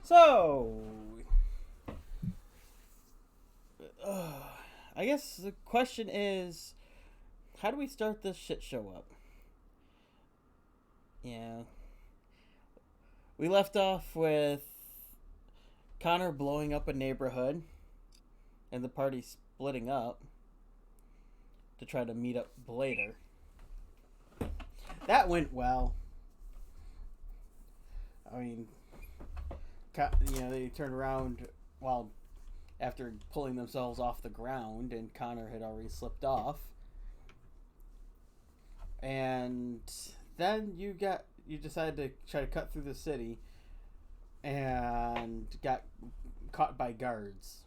So, uh, I guess the question is, how do we start this shit show up? Yeah, we left off with Connor blowing up a neighborhood and the party splitting up to try to meet up later. That went well. I mean, they turned around while after pulling themselves off the ground, and Connor had already slipped off. And then you decided to try to cut through the city, and got caught by guards.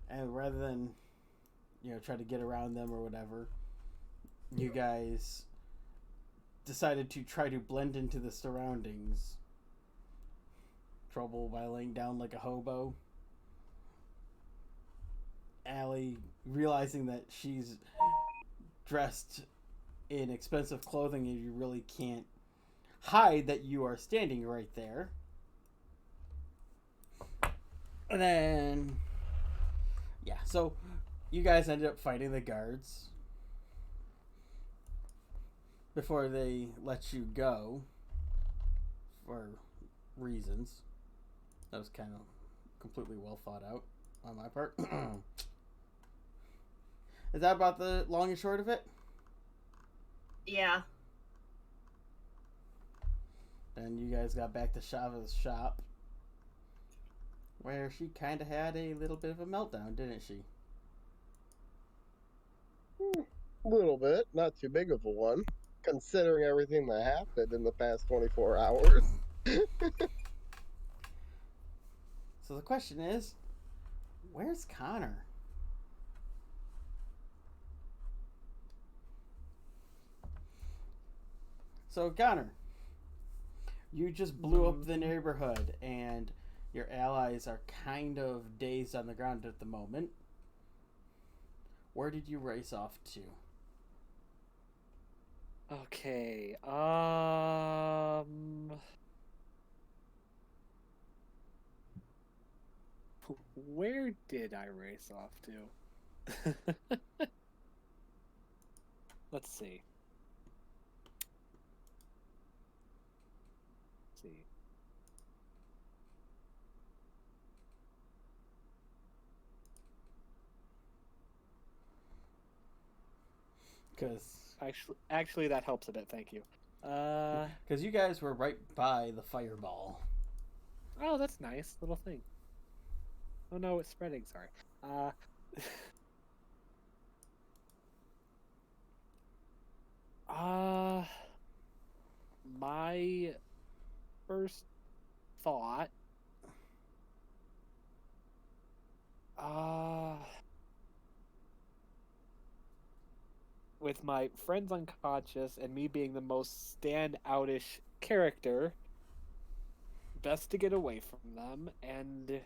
And rather than try to get around them or whatever, you guys decided to try to blend into the surroundings. Trouble by laying down like a hobo. Allie, realizing that she's dressed in expensive clothing and you really can't hide that you are standing right there. And then, so you guys ended up fighting the guards before they let you go for reasons. That was kind of completely well thought out on my part. Is that about the long and short of it? Yeah. Then you guys got back to Shava's shop, where she kind of had a little bit of a meltdown, didn't she? A little bit, not too big of a one, considering everything that happened in the past 24 hours. So the question is, where's Connor? So Connor, you just blew up the neighborhood, and your allies are kind of dazed on the ground at the moment. Where did you race off to? Okay. Where did I race off to? Let's see. Because actually, that helps a bit. Thank you. Because you guys were right by the fireball. Oh, that's nice little thing. Oh no, it's spreading. Sorry. My first thought. With my friends unconscious and me being the most stand-outish character, best to get away from them. And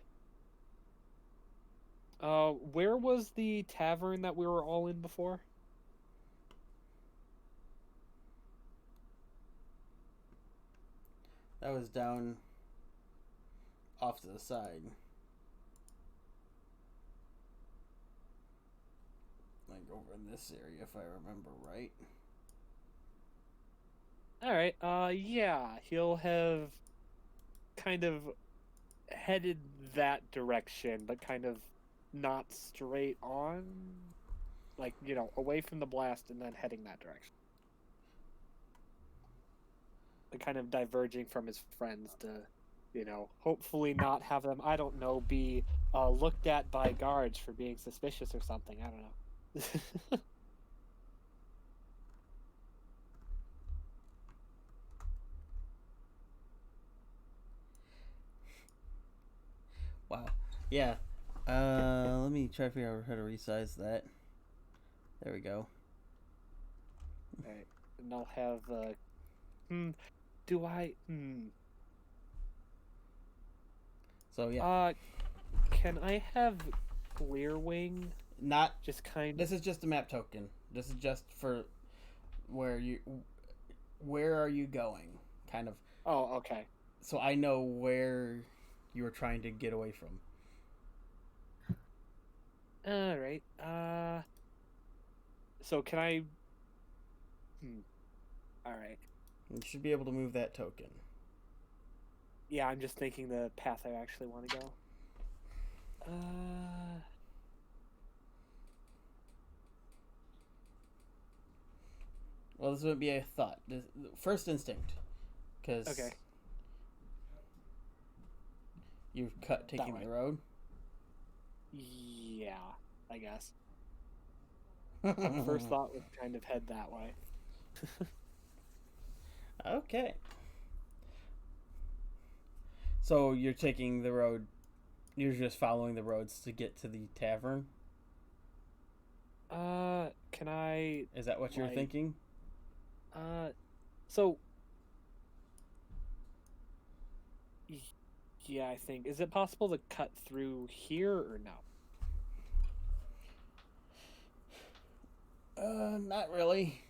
where was the tavern that we were all in before? That was down off to the side. Like over in this area, if I remember right. Alright, yeah, he'll have kind of headed that direction, but kind of not straight on. Like, away from the blast and then heading that direction. Like, kind of diverging from his friends to, hopefully not have them, I don't know, be looked at by guards for being suspicious or something. I don't know. Wow. Yeah. Let me try to figure out how to resize that. There we go. Alright. And I'll have So yeah. Can I have Clearwing? Not just kind of. This is just a map token. This is just for where are you going kind of, Oh, okay. so I know where you were trying to get away from. All right. So can I? All right. You should be able to move that token. Yeah, I'm just thinking the path I actually want to go. Well, this would be a thought. First instinct. Because Okay. you've cut taking way. the road. Yeah, I guess. First thought would kind of head that way. Okay. So you're taking the road. You're just following the roads to get to the tavern. Can I? Is that what you're Like- thinking? So. Yeah, I think. Is it possible to cut through here or no? Not really,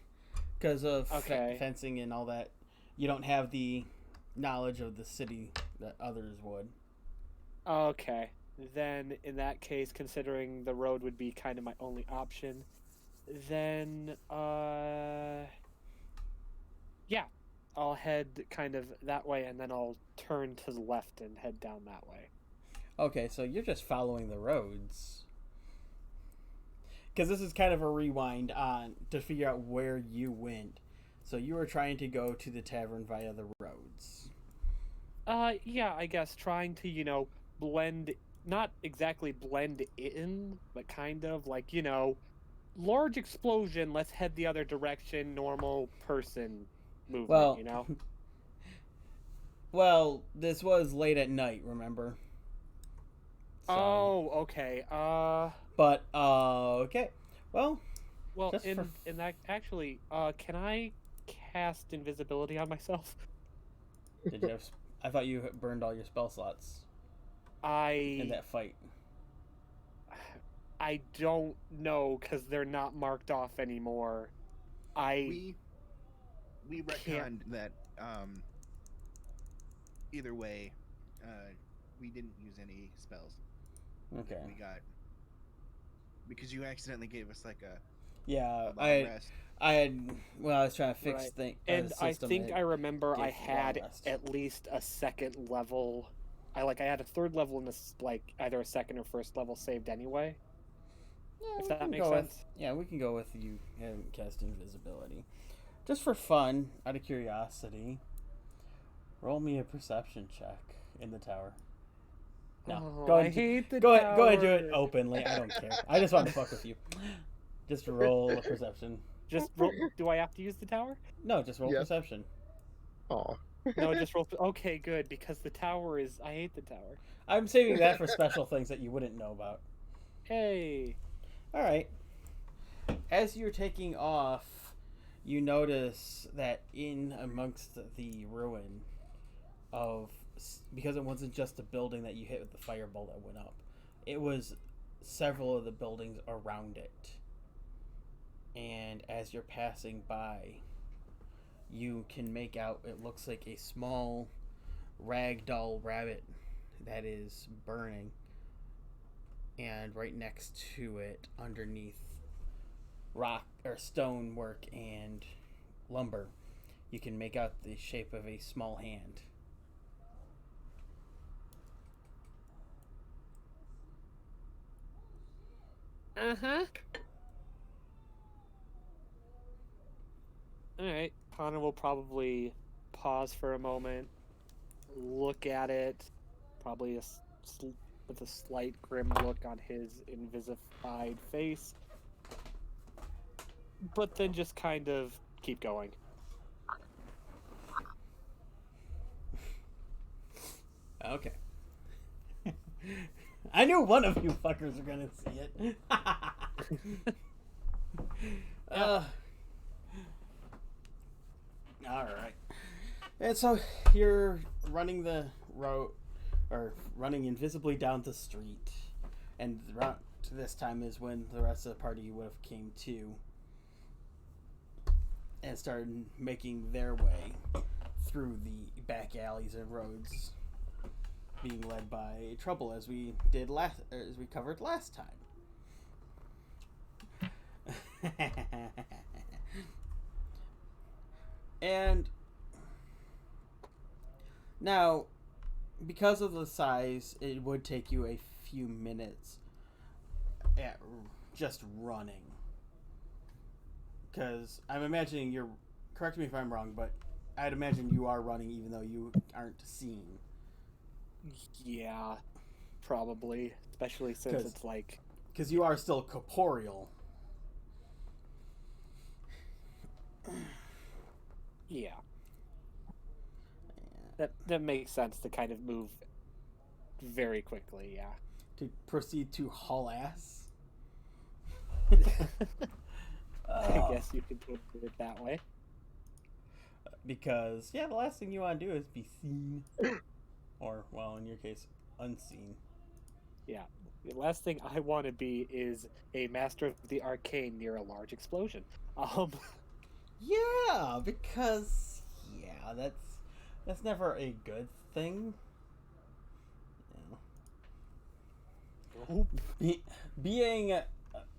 because of Okay. fencing and all that. You don't have the knowledge of the city that others would. Okay. Then, in that case, considering the road would be kind of my only option, then, yeah, I'll head kind of that way, and then I'll turn to the left and head down that way. Okay, so you're just following the roads. Because this is kind of a rewind on to figure out where you went. So you were trying to go to the tavern via the roads. Yeah, I guess trying to, blend, not exactly blend in, but kind of like, large explosion, let's head the other direction, normal person movement, Well, well, this was late at night, remember? So, Oh, okay. But okay. Well, Well, Just for in that actually, can I cast invisibility on myself? did you have? I thought you had burned all your spell slots in that fight. I don't know because they're not marked off anymore. We Can't- retconned that. Either way, we didn't use any spells. Okay. We got because you accidentally gave us like a Yeah, long rest. I had. Well, I was trying to fix Right. things. And I think I remember I gave long had rest. at least a second level. I had a third level in this, either a second or first level saved anyway. If that makes sense. Yeah, we can go with you having cast invisibility, just for fun, out of curiosity. Roll me a perception check in the tower. No, Oh, go I ahead. hate the Go ahead and do it tower. openly. I don't care. I just want to fuck with you. Just roll a perception. Just roll, do I have to use the tower? No, just roll Yeah. perception. Aw. No, just roll. Okay, good, because the tower is. I hate the tower. I'm saving that for special things that you wouldn't know about. Hey. All right. As you're taking off, you notice that in amongst the ruin of, because it wasn't just the building that you hit with the fireball that went up, it was several of the buildings around it. And as you're passing by, you can make out it looks like a small ragdoll rabbit that is burning. And right next to it, underneath rock or stonework and lumber, you can make out the shape of a small hand. Uh-huh. Alright. Connor will probably pause for a moment, look at it, probably with a slight grim look on his invisified face, but then just kind of keep going. Okay. I knew one of you fuckers were gonna see it. All right. And so you're running the road, or running invisibly down the street, and this time is when the rest of the party would have came to and started making their way through the back alleys and roads, being led by Trouble, as we covered last time. And now, because of the size, it would take you a few minutes at just running. Because I'm imagining you're, correct me if I'm wrong, but I'd imagine you are running even though you aren't seen. Yeah, probably. Especially since it's like... Because you are still corporeal. Yeah. That makes sense to kind of move very quickly, yeah. To proceed to haul ass. I guess you could put it that way. Because, yeah, the last thing you want to do is be seen. Or, well, in your case, unseen. Yeah. The last thing I want to be is a master of the arcane near a large explosion. Yeah, because, yeah, that's never a good thing. Nope. Being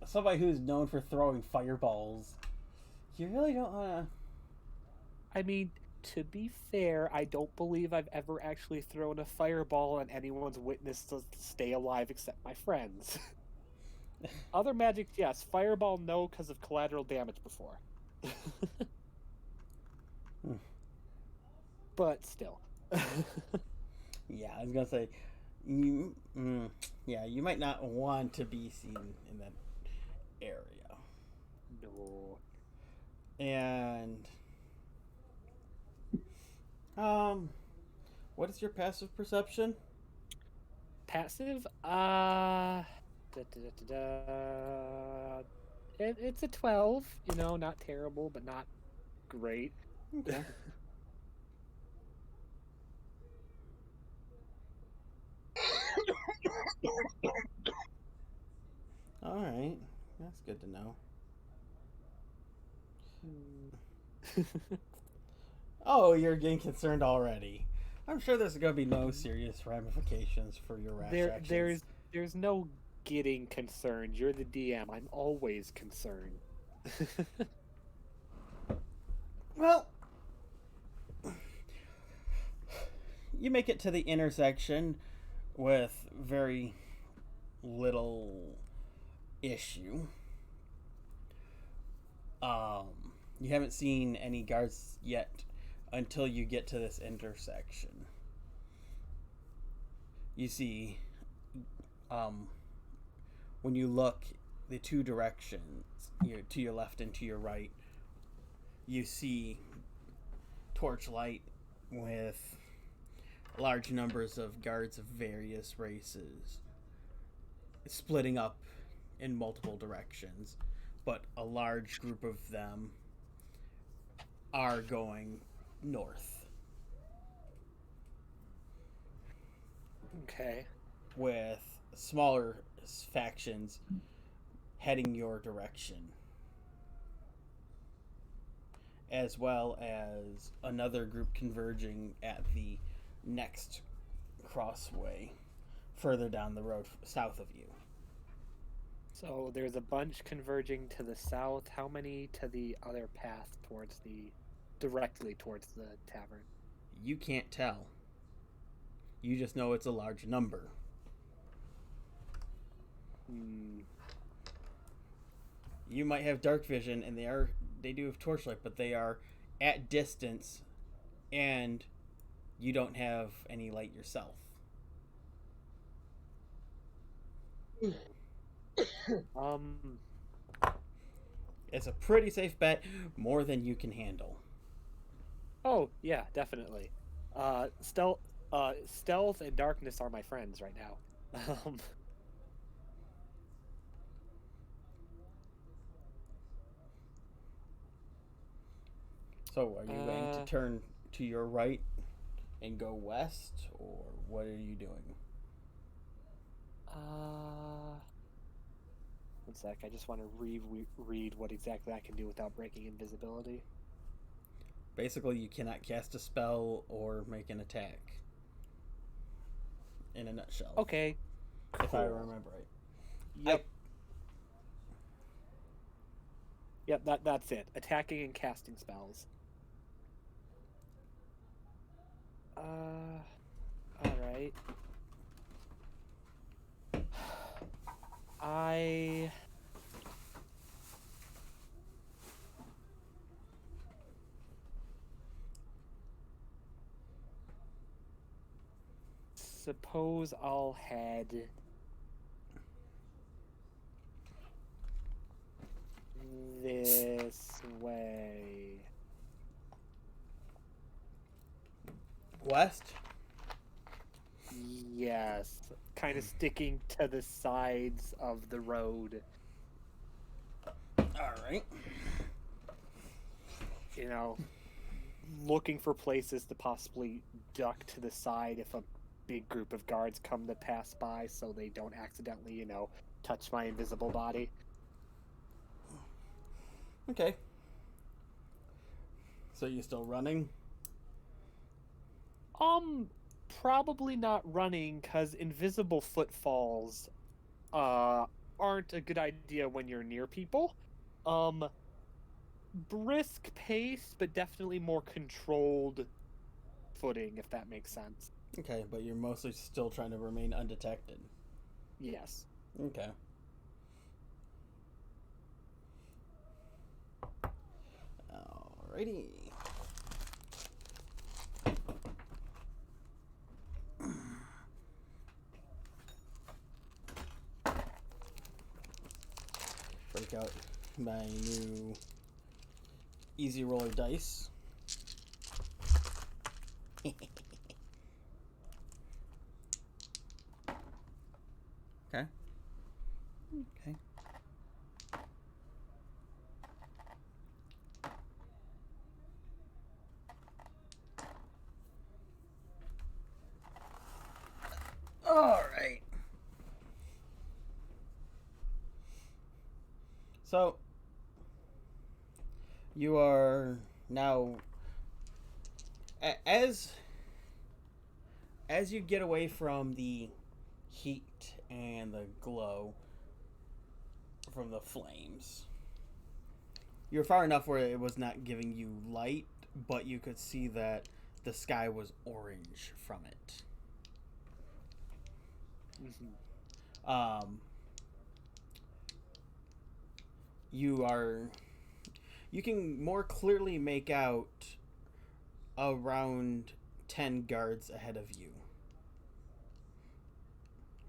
somebody who's known for throwing fireballs, you really don't want to... I mean, to be fair, I don't believe I've ever actually thrown a fireball and anyone's witness to stay alive except my friends. Other magic, yes. Fireball, no, because of collateral damage before. But still. Yeah, I was gonna say, yeah, you might not want to be seen in that area. No. And what is your passive perception? Passive? It's a 12. You know, not terrible, but not great. Okay. All right, that's good to know. Oh, you're getting concerned already. I'm sure there's going to be no serious ramifications for your rash actions. There's no getting concerned. You're the DM. I'm always concerned. Well, you make it to the intersection with very little issue. You haven't seen any guards yet until you get to this intersection. You see, when you look the two directions, to your left and to your right, you see torchlight with large numbers of guards of various races splitting up in multiple directions, but a large group of them are going north. Okay. With smaller factions heading your direction, as well as another group converging at the next crossway further down the road south of you. So there's a bunch converging to the south. How many to the other path directly towards the tavern? You can't tell. You just know it's a large number. You might have dark vision, and they do have torchlight, but they are at distance, and you don't have any light yourself. It's a pretty safe bet, more than you can handle. Oh yeah, definitely. Stealth and darkness are my friends right now. So, are you going to turn to your right and go west, or what are you doing? One sec, I just want to reread what exactly I can do without breaking invisibility. Basically, you cannot cast a spell or make an attack. In a nutshell. Okay. If I cool. remember right. Yep. Yep, that's it. Attacking and casting spells. Alright. I suppose I'll head this way. West? Yes, kind of sticking to the sides of the road. Alright. You know, looking for places to possibly duck to the side if a big group of guards come to pass by so they don't accidentally, touch my invisible body. Okay. So you're still running? Probably not running, because invisible footfalls aren't a good idea when you're near people. Brisk pace, but definitely more controlled footing, if that makes sense. Okay, but you're mostly still trying to remain undetected. Yes. Okay. Alrighty. Break out my new easy roller dice. Okay. Okay. All right. So you are now as you get away from the heat and the glow from the flames. You're far enough where it was not giving you light, but you could see that the sky was orange from it. Mm-hmm. You can more clearly make out around 10 guards ahead of you,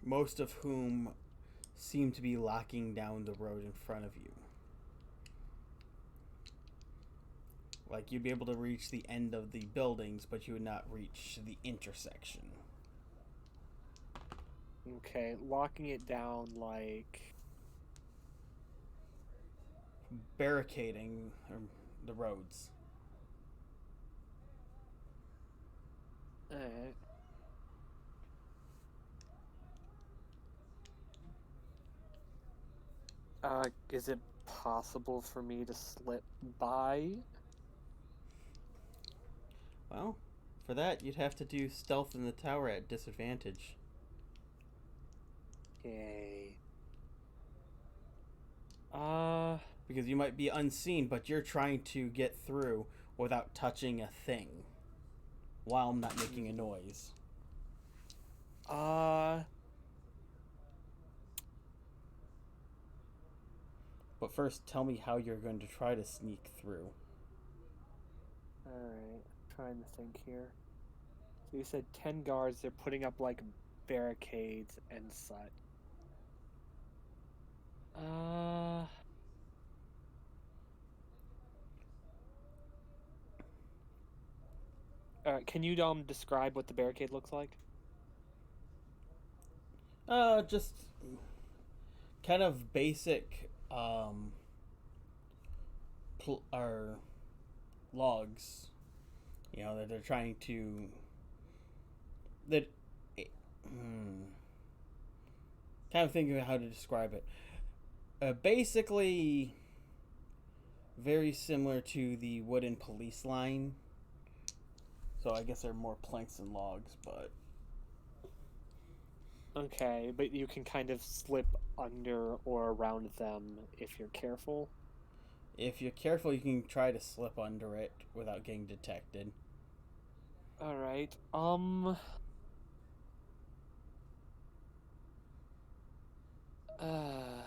most of whom seem to be locking down the road in front of you. Like, you'd be able to reach the end of the buildings, but you would not reach the intersection. Okay, locking it down like... Barricading the roads. Alright. Is it possible for me to slip by? Well, for that, you'd have to do stealth in the tower at disadvantage. Yay. Because you might be unseen, but you're trying to get through without touching a thing while I'm not making a noise. But first, tell me how you're going to try to sneak through. Alright, trying to think here. So you said 10 guards, they're putting up like barricades and such. Alright, can you describe what the barricade looks like? Just kind of basic, or logs, that they're trying to, that, kind of thinking of how to describe it. Basically, very similar to the wooden police line. So I guess they're more planks and logs, but Okay, but you can kind of slip under or around them if you're careful. if you're careful, you can try to slip under it without getting detected. All right. Uh.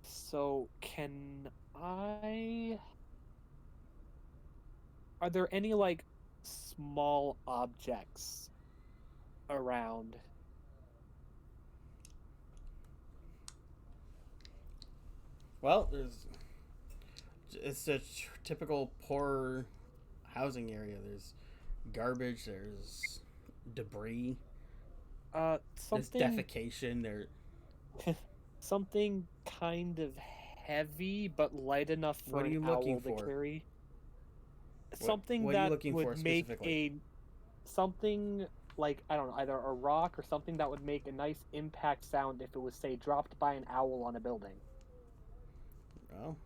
So can I? Are there any like small objects around? Well, it's a typical poor housing area. There's garbage, there's debris, there's Something defecation. There, something kind of heavy but light enough for What are an you owl looking to for? carry. Something what are you that looking for would make specifically? something like I don't know, either a rock or something that would make a nice impact sound if it was say dropped by an owl on a building. Well,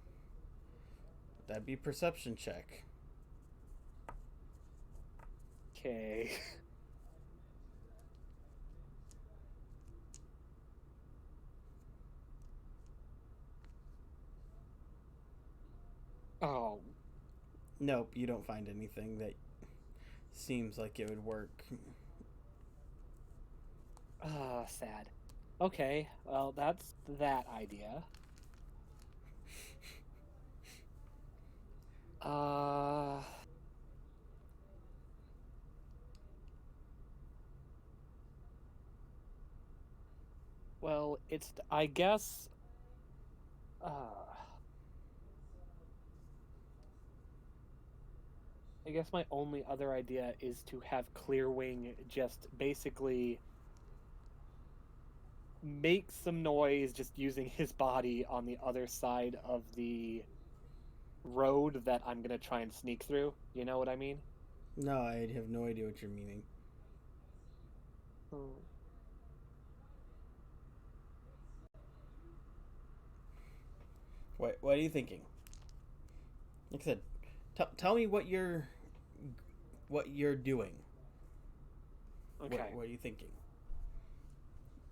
that'd be perception check. Okay. Oh, Nope, you don't find anything that seems like it would work. sad. Okay, well, that's that idea. Uh, well, I guess, uh, I guess my only other idea is to have Clearwing just basically make some noise just using his body on the other side of the road that I'm gonna try and sneak through. You know what I mean? No, I have no idea what you're meaning. What are you thinking? Like I said, tell me what you're doing. Okay. What are you thinking?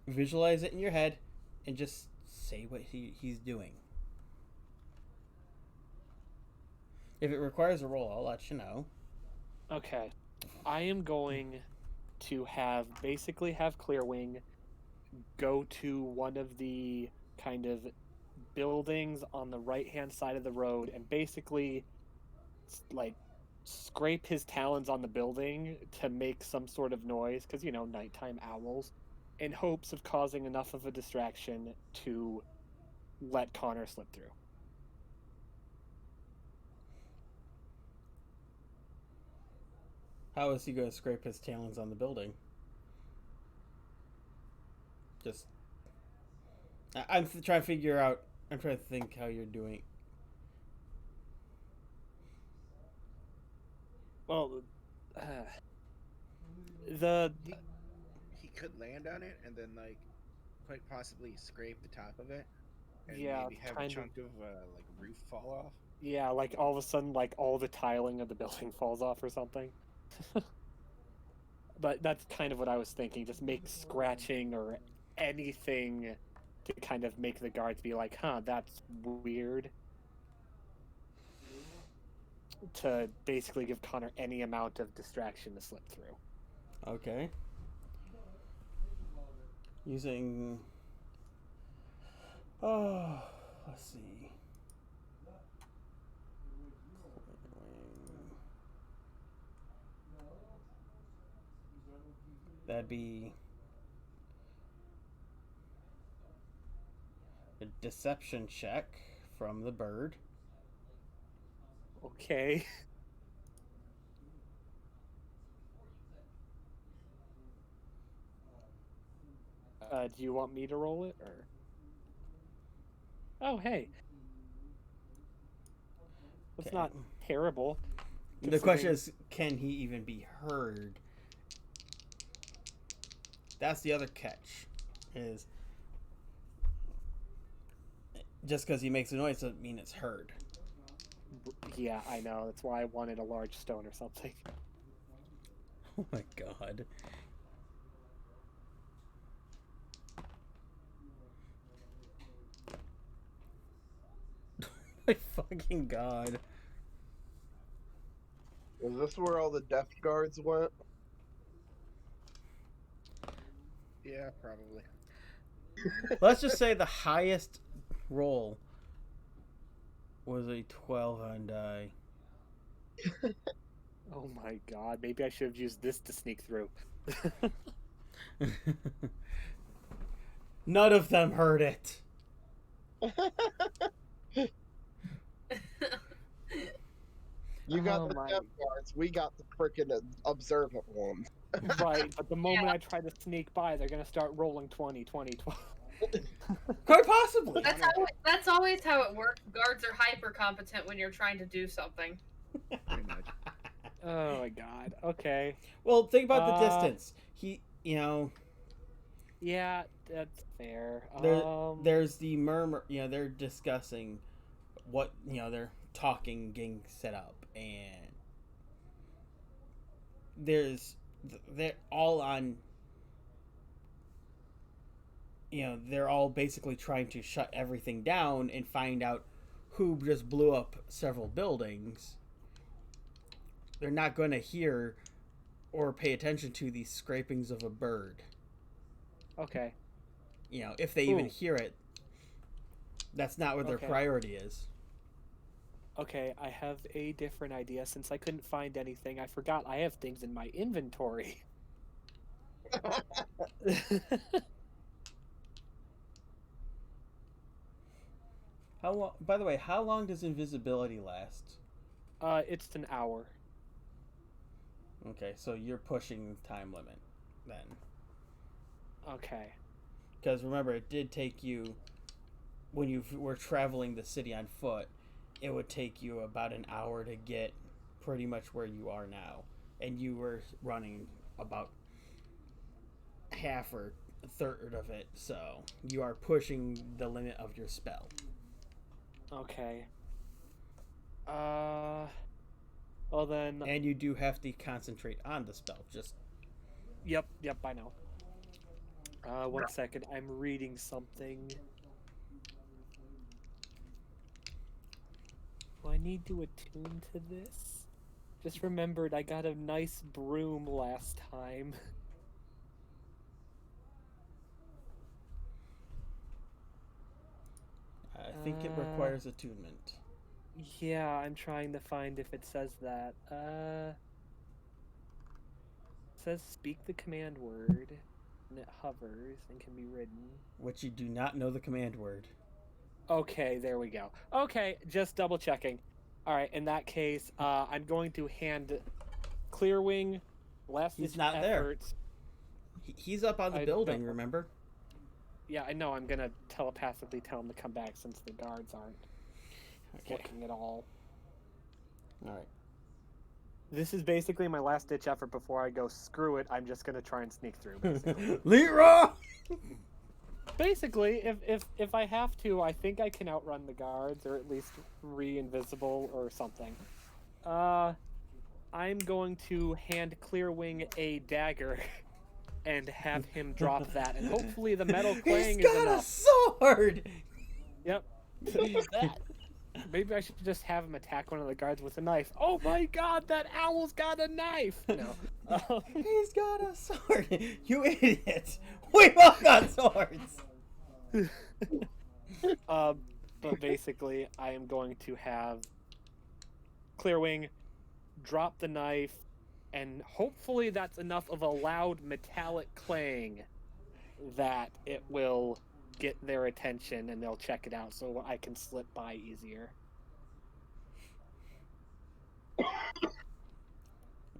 Visualize it in your head, and just say what he's doing. If it requires a roll, I'll let you know. Okay. I am going to have Clearwing go to one of the kind of buildings on the right hand side of the road and basically like scrape his talons on the building to make some sort of noise because nighttime owls, in hopes of causing enough of a distraction to let Connor slip through. How is he going to scrape his talons on the building? Just, I'm trying to figure out. I'm trying to think how you're doing. Well, the He could land on it and then like quite possibly scrape the top of it and Yeah, maybe have a kind of. chunk of like roof fall off. Yeah, like all of a sudden, like all the tiling of the building falls off or something. But that's kind of what I was thinking. Just make scratching or anything to kind of make the guards be like, huh, that's weird. To basically give Connor any amount of distraction to slip through. Okay. Using. Oh, let's see. That'd be a deception check from the bird. Okay. Do you want me to roll it or? Oh, hey. That's Okay. not terrible. The question is, can he even be heard? That's the other catch. Is just because he makes a noise doesn't mean it's heard. Yeah, I know. That's why I wanted a large stone or something. Oh my god. My fucking god. Is this where all the death guards went? Yeah, probably. Let's just say the highest roll was a 12 on die. Oh my god, maybe I should have used this to sneak through. None of them heard it. You got Oh the my- death guards. We got the freaking observant ones. Right, but the moment I try to sneak by, they're gonna start rolling 20, 20, 20. Quite possibly. That's always how it works. Guards are hyper competent when you're trying to do something. Pretty much. Oh my god, okay. Well, think about the Uh, distance. He, you know, Yeah, that's fair. there's the murmur. You know, they're discussing what, you know, they're talking, getting set up, and they're all on. You know, they're all basically trying to shut everything down and find out who just blew up several buildings. They're not going to hear or pay attention to the scrapings of a bird. Okay. You know, if they even Ooh. hear it, that's not what their Okay. priority is. Okay, I have a different idea. Since I couldn't find anything, I forgot I have things in my inventory. How long? By the way, how long does invisibility last? It's an hour. Okay, so you're pushing the time limit then. Okay. Because remember, it did take you, when you were traveling the city on foot, it would take you about an hour to get pretty much where you are now. And you were running about half or a third of it, so you are pushing the limit of your spell. Okay. Well then. And you do have to concentrate on the spell. Just Yep, I know. One second. I'm reading something. Do I need to attune to this? Just remembered I got a nice broom last time. I think it requires attunement. Yeah, I'm trying to find if it says that. It says speak the command word, and it hovers and can be ridden. Which you do not know the command word. Okay, there we go. Okay, just double checking. All right, in that case, I'm going to hand Clearwing last He's ditch not there. efforts. He's up on the I building, don't- remember? Yeah, I know. I'm gonna telepathically tell him to come back since the guards aren't Okay. looking at all. Alright. This is basically my last ditch effort before I go. Screw it. I'm just gonna try and sneak through. Basically, Leroy! basically, if I have to, I think I can outrun the guards or at least re-invisible or something. I'm going to hand Clearwing a dagger and have him drop that, and hopefully the metal clang He's is got a enough. sword! Yep. Maybe I should just have him attack one of the guards with a knife. Oh my god, that owl's got a knife! No. He's got a sword! You idiot! We all got swords! But basically, I am going to have Clearwing drop the knife, and hopefully that's enough of a loud metallic clang that it will get their attention and they'll check it out so I can slip by easier.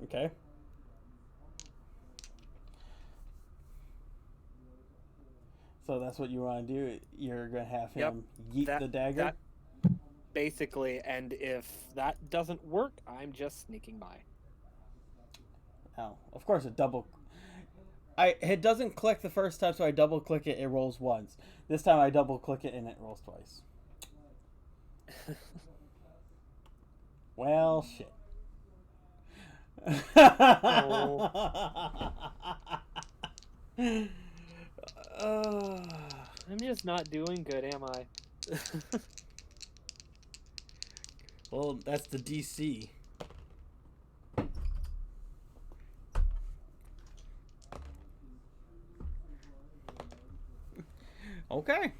Okay. So that's what you want to do? You're going to have him yeet That- the dagger? that- Basically, and if that doesn't work, I'm just sneaking by. Oh, of course a double... It doesn't click the first time, so I double click it. It rolls once. This time I double click it and it rolls twice. Well, shit. I'm just not doing good, am I? Well, that's the DC. Okay.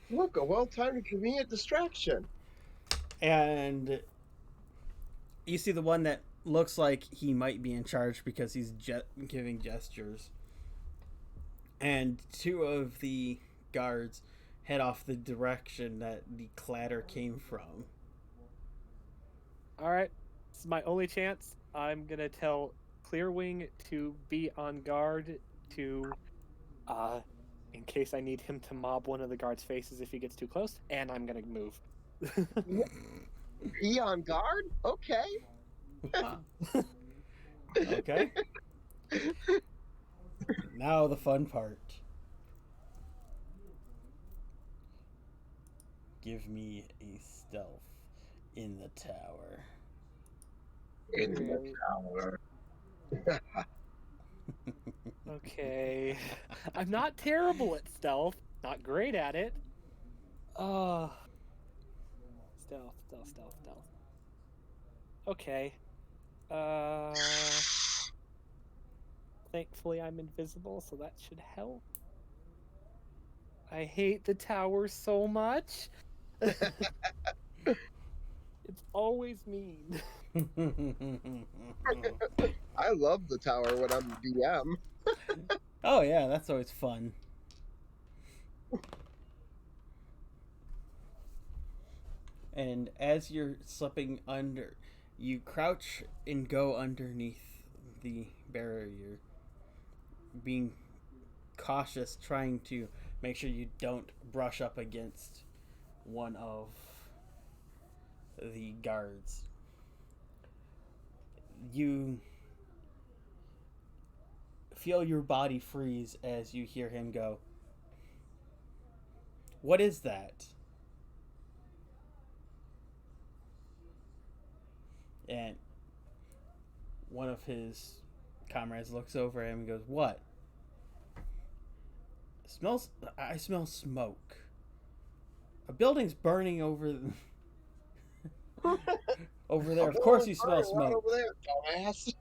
Look, a well-timed and convenient distraction. And you see the one that looks like he might be in charge because he's giving gestures. And two of the guards head off the direction that the clatter came from. All right, this is my only chance. I'm gonna tell Clearwing to be on guard to, in case I need him to mob one of the guards' faces if he gets too close, and I'm gonna move. Be on guard? Okay. Okay. Now the fun part. Give me a stealth in the tower. In the tower. Okay. I'm not terrible at stealth. Not great at it. Stealth. Okay. Thankfully I'm invisible, so that should help. I hate the tower so much. It's always mean. I love the tower when I'm DM. Oh yeah, that's always fun. And as you're slipping under, you crouch and go underneath the barrier, being cautious, trying to make sure you don't brush up against one of the guards. You feel your body freeze as you hear him go, "What is that?" And one of his comrades looks over at him and goes, "What?" I smell smoke. A building's burning over over there. Of course you smell Right smoke. over there, dumbass.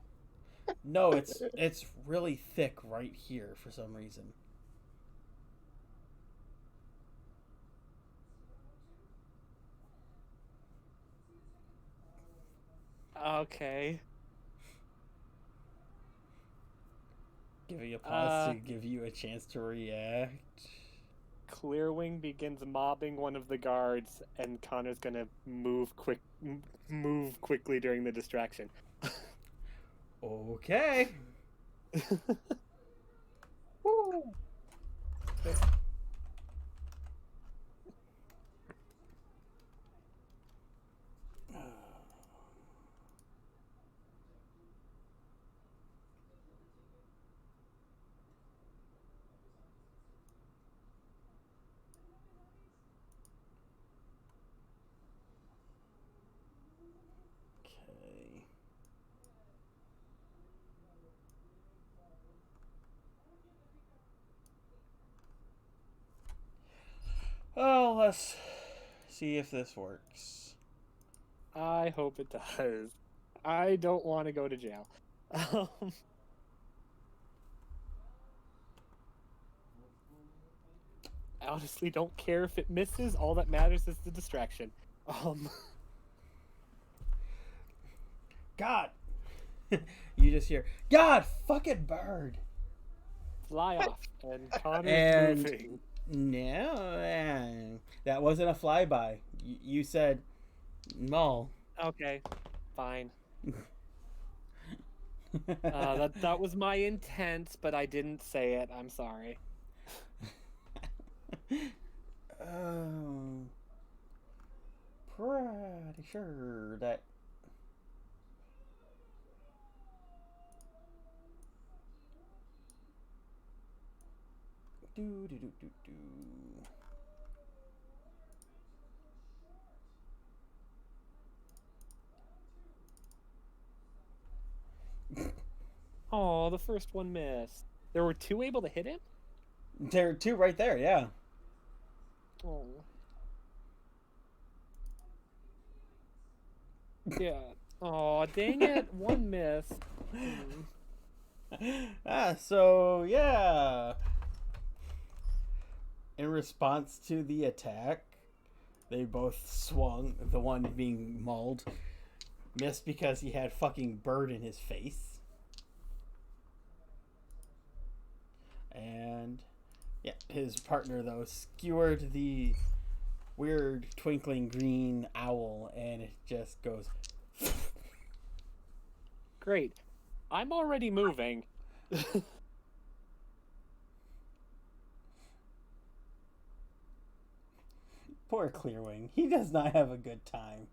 No, it's really thick right here for some reason. Okay. Giving a pause to give you a chance to react. Clearwing begins mobbing one of the guards, and Connor's gonna move quickly during the distraction. Okay. Woo. Okay. Oh, let's see if this works. I hope it does. I don't want to go to jail. I honestly don't care if it misses. All that matters is the distraction. God! You just hear, "God, fucking bird!" Fly off, and Connor's And- moving. No, that wasn't a flyby. You said, "No." Okay, fine. That was my intent, but I didn't say it. I'm sorry. Oh, pretty sure that. do do do do do. Oh, the first one missed. There were two able to hit it? There are two right there, yeah. Oh. Yeah. Oh, dang it. One missed. So yeah. In response to the attack, they both swung. The one being mauled missed because he had fucking bird in his face. And yeah, his partner though skewered the weird twinkling green owl, and it just goes. Great. I'm already moving. Poor Clearwing. He does not have a good time.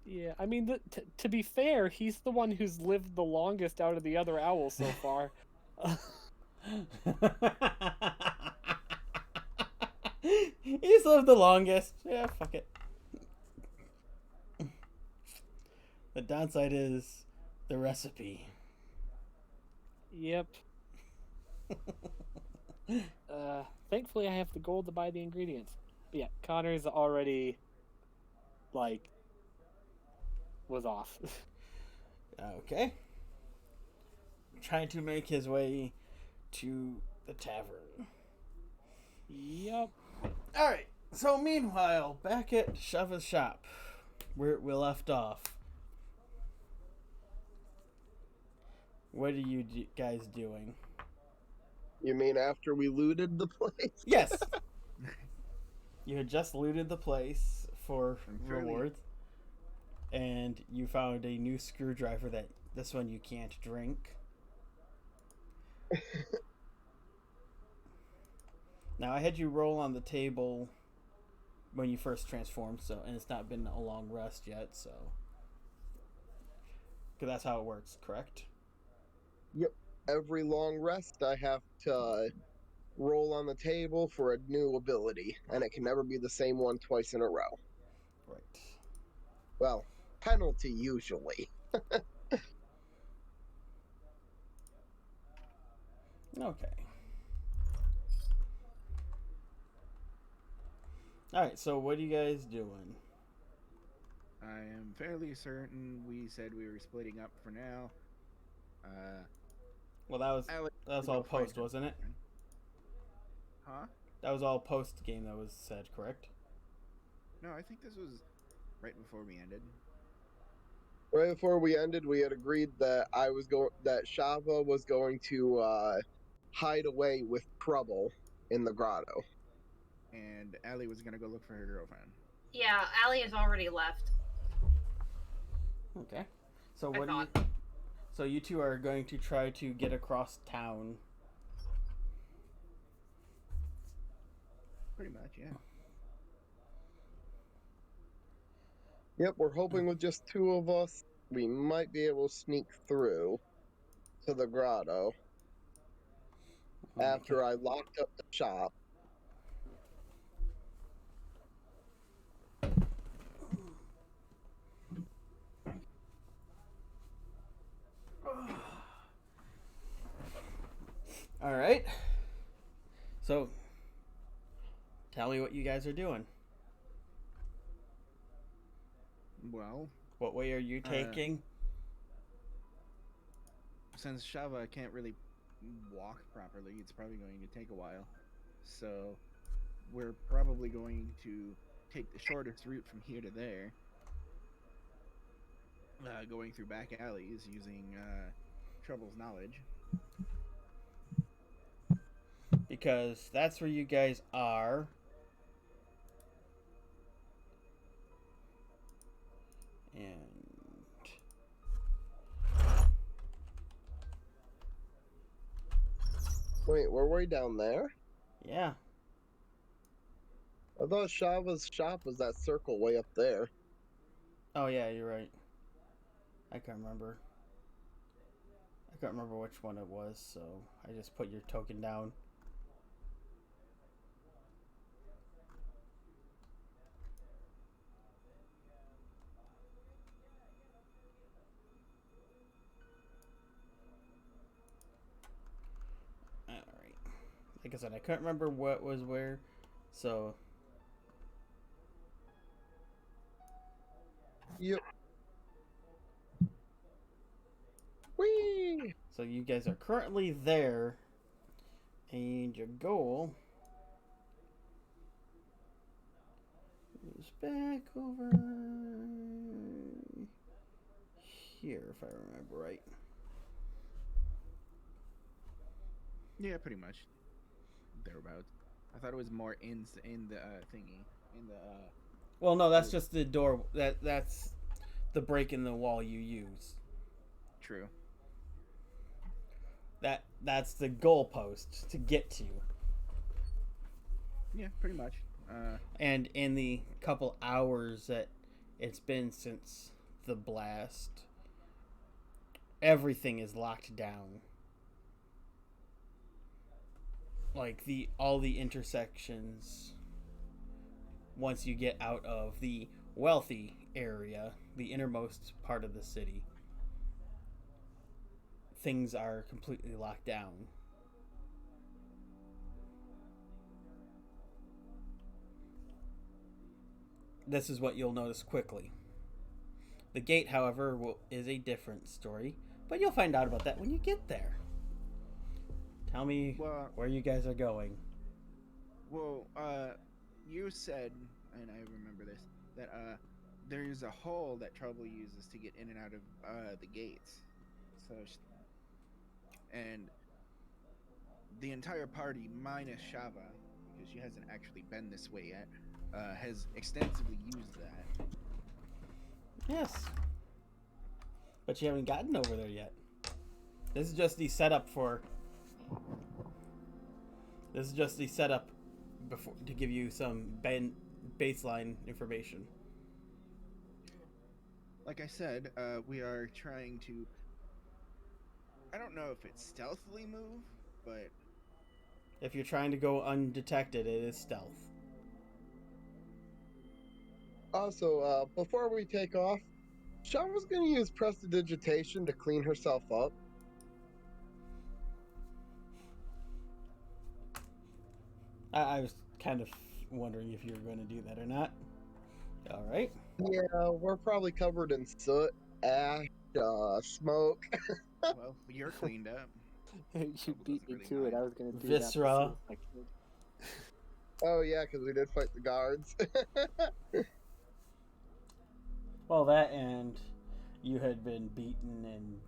Yeah, I mean, to be fair, he's the one who's lived the longest out of the other owls so far. He's lived the longest. Yeah, fuck it. The downside is the recipe. Yep. Thankfully, I have the gold to buy the ingredients. But yeah, Connor's already, like, was off. Okay. Trying to make his way to the tavern. Yep. Alright, so meanwhile, back at Shava's shop, where we left off. What are you guys doing? You mean after we looted the place? Yes! You had just looted the place for I'm fairly- rewards, and you found a new screwdriver that this one you can't drink. Now, I had you roll on the table when you first transformed, so, and it's not been a long rest yet, so. Because that's how it works, correct? Yep. Every long rest, I have to roll on the table for a new ability, and it can never be the same one twice in a row. Right. Well, penalty usually. Okay. Alright, so what are you guys doing? I am fairly certain we said we were splitting up for now. Well, that was Alex, all go find post, her. wasn't it? Huh? That was all post game that was said, correct? No, I think this was right before we ended. Right before we ended, we had agreed that that Shava was going to hide away with Trouble in the grotto. And Allie was gonna go look for her girlfriend. Yeah, Allie has already left. Okay. So I what do you? thought. So you two are going to try to get across town. Pretty much, yeah. Yep, we're hoping with just two of us, we might be able to sneak through to the grotto after I locked up the shop. All right. So, tell me what you guys are doing. Well, What way are you taking? since Shava can't really walk properly, it's probably going to take a while. So, we're probably going to take the shortest route from here to there. Going through back alleys using Trouble's knowledge. Because that's where you guys are. And Wait, we're way down there? yeah. I thought Shava's shop was that circle way up there. Oh yeah, you're right. I can't remember. I can't remember which one it was, so I just put your token down. like I said, I couldn't remember what was where, so Yep. Whee! so you guys are currently there, and your goal is back over here, if I remember right. Yeah, pretty much. Thereabouts. I thought it was more in the thingy. In the Well, no, that's just the door. That's the break in the wall you use. true. That's the goalpost to get to. Yeah, pretty much. And in the couple hours that it's been since the blast, everything is locked down. Like all the intersections, once you get out of the wealthy area, the innermost part of the city, things are completely locked down. This is what you'll notice quickly. The gate, however, is a different story, but you'll find out about that when you get there. Tell me Well, where you guys are going. well, you said, and I remember this, that there's a hole that Trouble uses to get in and out of the gates. So, and the entire party minus Shava, because she hasn't actually been this way yet, has extensively used that. Yes. But you haven't gotten over there yet. This is just the setup for... This is just the setup before to give you some baseline information. Like I said, we are trying to. I don't know if it's stealthily move, but If you're trying to go undetected, it is stealth. Also, before we take off, Shava's going to use prestidigitation to clean herself up. I was kind of wondering if you were going to do that or not. All right. Yeah, we're probably covered in soot, ash, smoke. well, you're cleaned up. You Trouble beat me doesn't to really it. I mind. was gonna do Viscera. that. Oh yeah, because we did fight the guards. Well, that and you had been beaten and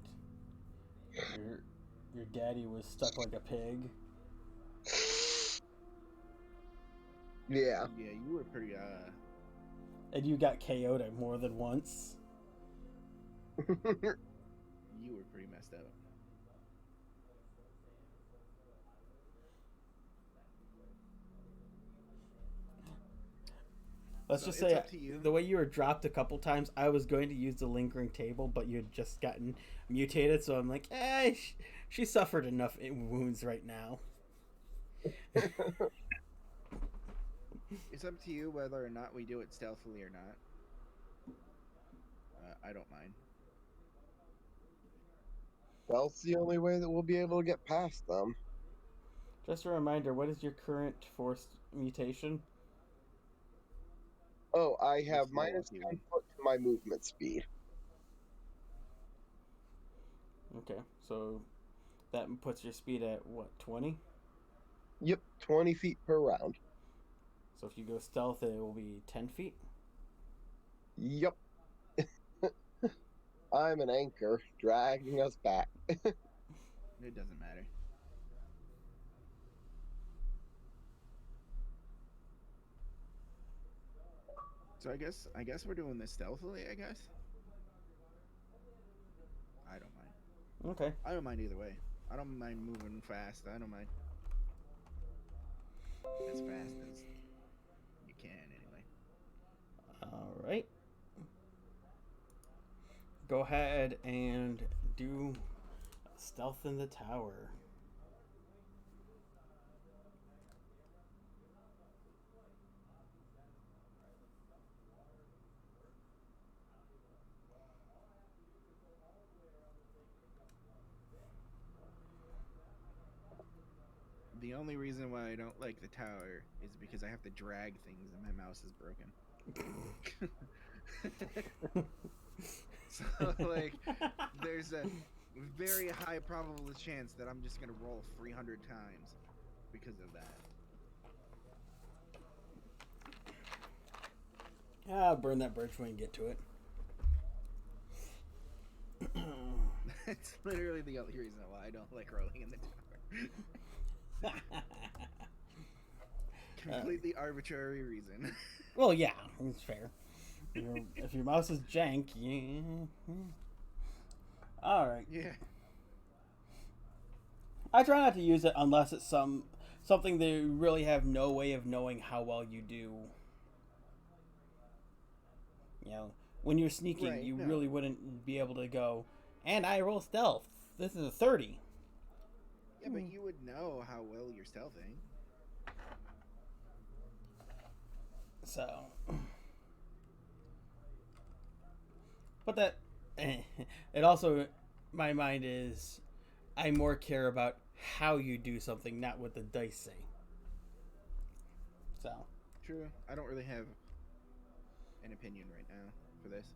your daddy was stuck like a pig. Yeah. Yeah, you were pretty. And you got KO'd more than once. You were pretty messed up. Let's So just it's say up to you. the way you were dropped a couple times, I was going to use the lingering table, but you had just gotten mutated, so I'm like, she suffered enough wounds right now. It's up to you whether or not we do it stealthily or not. I don't mind. Well, it's the only way that we'll be able to get past them. Just a reminder, what is your current forced mutation? Oh, I have It's minus low, 10 foot to my movement speed. Okay, so that puts your speed at what, 20? Yep, 20 feet per round. So if you go stealth, it will be 10 feet. Yep. I'm an anchor dragging us back. It doesn't matter. So I guess we're doing this stealthily. I guess. I don't mind. Okay. I don't mind either way. I don't mind moving fast. I don't mind. As fast as you can, anyway. All right. Go ahead and do stealth in the tower. The The only reason why I don't like the tower is because I have to drag things and my mouse is broken. So, like, there's a very high probable chance that I'm just gonna roll 300 times because of that. Burn that bridge when you get to it. That's literally the only reason why I don't like rolling in the tower. Completely arbitrary reason. Well, yeah, it's fair. If your mouse is jank, yeah. All right. Yeah. I try not to use it unless it's something that you really have no way of knowing how well you do. You know, when you're sneaking, Right, you no. really wouldn't be able to go, and I roll stealth. This is a 30. Yeah, but you would know how well you're stealthing. So, but that, it also, my mind is, I more care about how you do something, not what the dice say. So, True. I don't really have an opinion right now for this.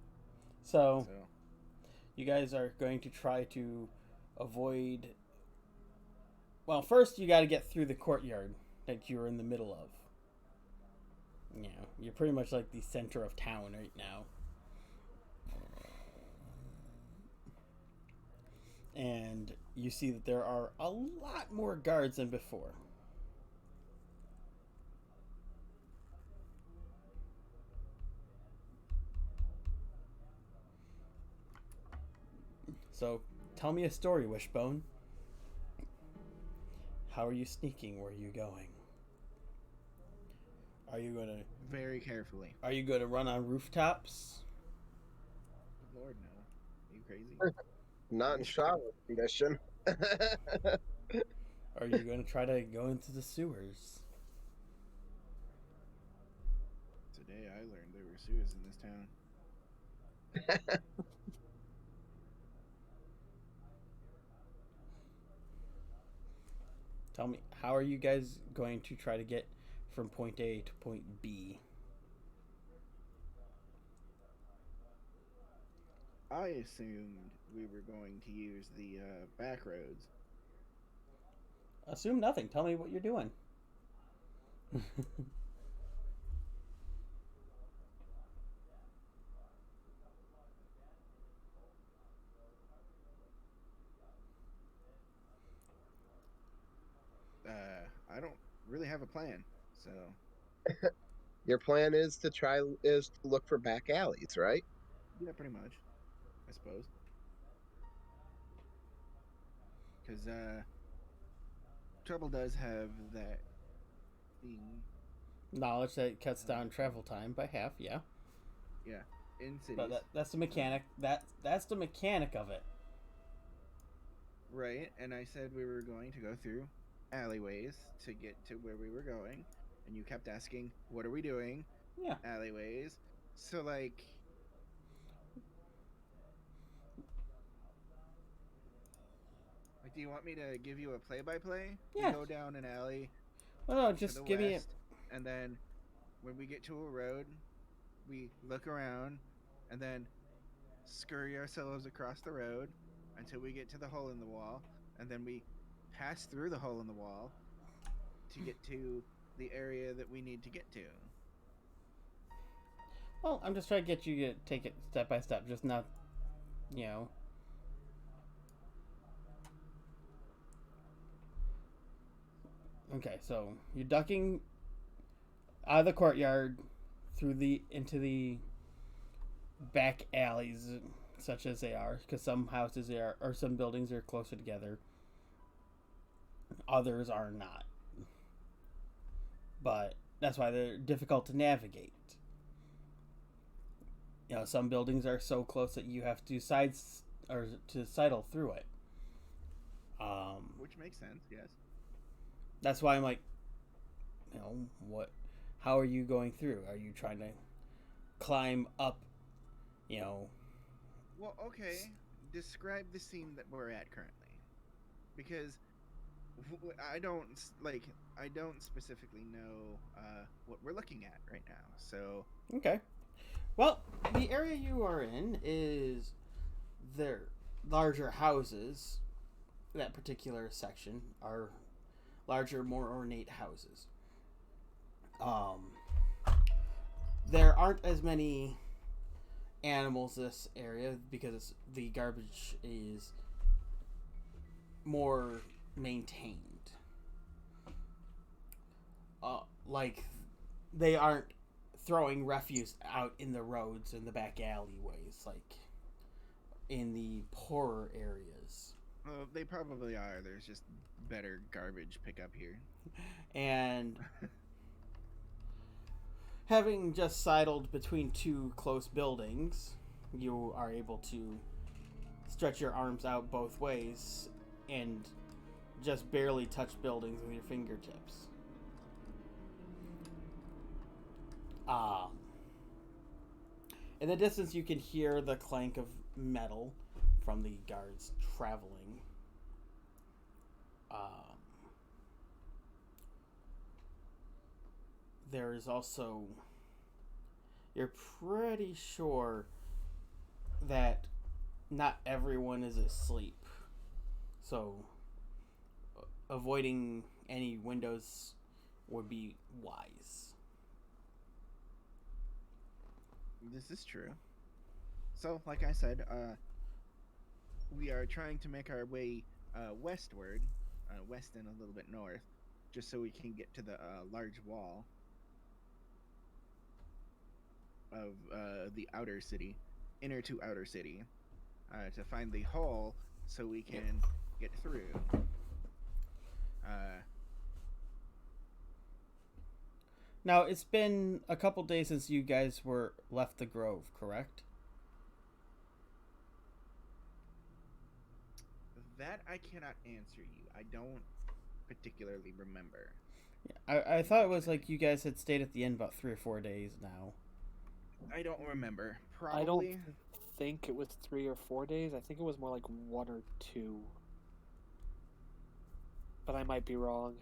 so So, you guys are going to try to avoid. Well, first you got to get through the courtyard that you're in the middle of. Yeah, you're pretty much like the center of town right now. And you see that there are a lot more guards than before. So, tell me a story, Wishbone. How are you sneaking? Where are you going? Are you gonna very carefully. run on rooftops? Lord, no. Are you crazy? Not in shower condition. Are you gonna try to go into the sewers? Today I learned there were sewers in this town. Tell me, how are you guys going to try to get from point A to point B? I assumed we were going to use the back roads. Assume nothing. Tell me what you're doing. I don't really have a plan, so Your plan is to look for back alleys, right? yeah, pretty much, I suppose. Because Trouble does have that thing Knowledge that cuts down travel time by half, yeah. in cities, But that's the mechanic. That's the mechanic of it. right? And I said we were going to go through alleyways to get to where we were going, and you kept asking, "What are we doing?" Yeah. Alleyways. So like, do you want me to give you a play-by-play? Yeah. We go down an alley Well, no, to just the give me. west, and then when we get to a road, we look around, and then scurry ourselves across the road until we get to the hole in the wall, and then we pass through the hole in the wall to get to the area that we need to get to. Well, I'm just trying to get you to take it step by step, just not, you know. Okay, so you're ducking out of the courtyard into the back alleys, such as they are, because some houses are, or some buildings are closer together. Others are not. But that's why they're difficult to navigate. You know, some buildings are so close that you have to sidle through it. Which makes sense, yes. That's why I'm like, you know, how are you going through? Are you trying to climb up, you know? Well, okay. Describe the scene that we're at currently. Because I don't I don't specifically know what we're looking at right now. So Okay. Well, the area you are in is their larger houses. That particular section are larger, more ornate houses. There aren't as many animals this area because the garbage is more maintained. Like they aren't throwing refuse out in the roads and the back alleyways like in the poorer areas. they probably are. There's just better garbage pickup here. And having just sidled between two close buildings, you are able to stretch your arms out both ways and just barely touch buildings with your fingertips. In the distance, you can hear the clank of metal from the guards traveling. There is also... You're pretty sure that not everyone is asleep. So, avoiding any windows would be wise. This is true. So, like I said, we are trying to make our way westward, west and a little bit north, just so we can get to the large wall of the outer city, inner to outer city, to find the hole so we can get through. Now, it's been a couple days since you guys left the Grove, correct? That I cannot answer you. I don't particularly remember. Yeah, I thought it was like you guys had stayed at the inn about 3 or 4 days now. I don't remember. Probably. I don't think it was 3 or 4 days. I think it was more like 1 or 2. But I might be wrong.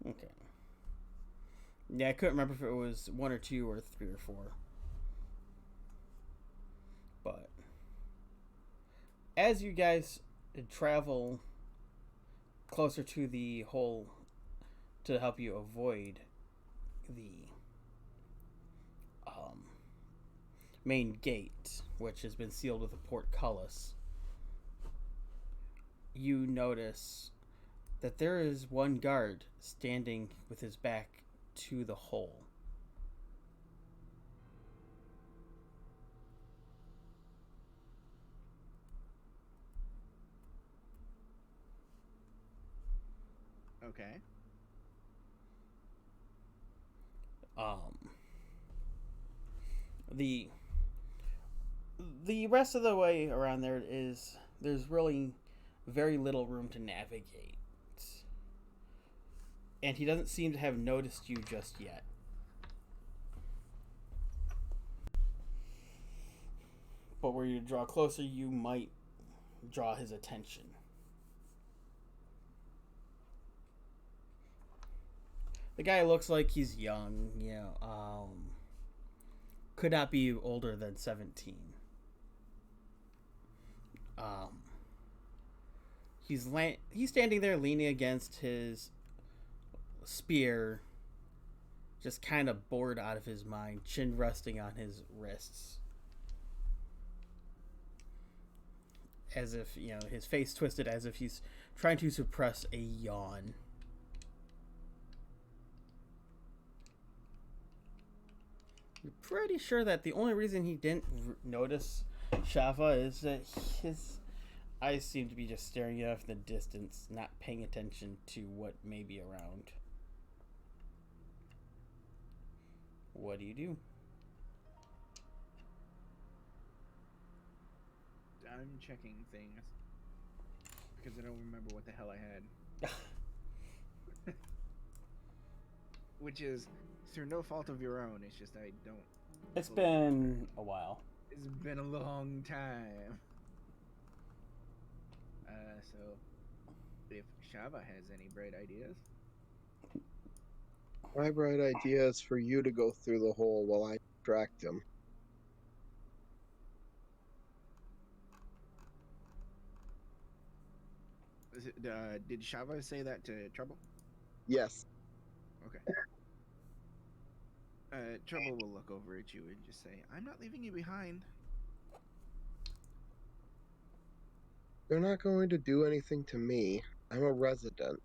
Okay. Yeah, I couldn't remember if it was 1 or 2 or 3 or 4. But as you guys travel closer to the hole to help you avoid the main gate, which has been sealed with a portcullis, you notice that there is one guard standing with his back to the hole. Okay. The rest of the way around there's really very little room to navigate. And he doesn't seem to have noticed you just yet. But where you draw closer, you might draw his attention. The guy looks like he's young, could not be older than 17. He's standing there leaning against his spear, just kind of bored out of his mind, chin resting on his wrists. As if, his face twisted as if he's trying to suppress a yawn. You're pretty sure that the only reason he didn't notice Shava is that his eyes seem to be just staring off in the distance, not paying attention to what may be around. What do you do? I'm checking things because I don't remember what the hell I had. Which is through no fault of your own. It's just I don't. It's been a while. It's been a long time. So if Shava has any bright ideas, My bright idea is for you to go through the hole while I distract him. did Shava say that to Trouble? Yes. Okay. Trouble will look over at you and just say, "I'm not leaving you behind." They're not going to do anything to me. I'm a resident.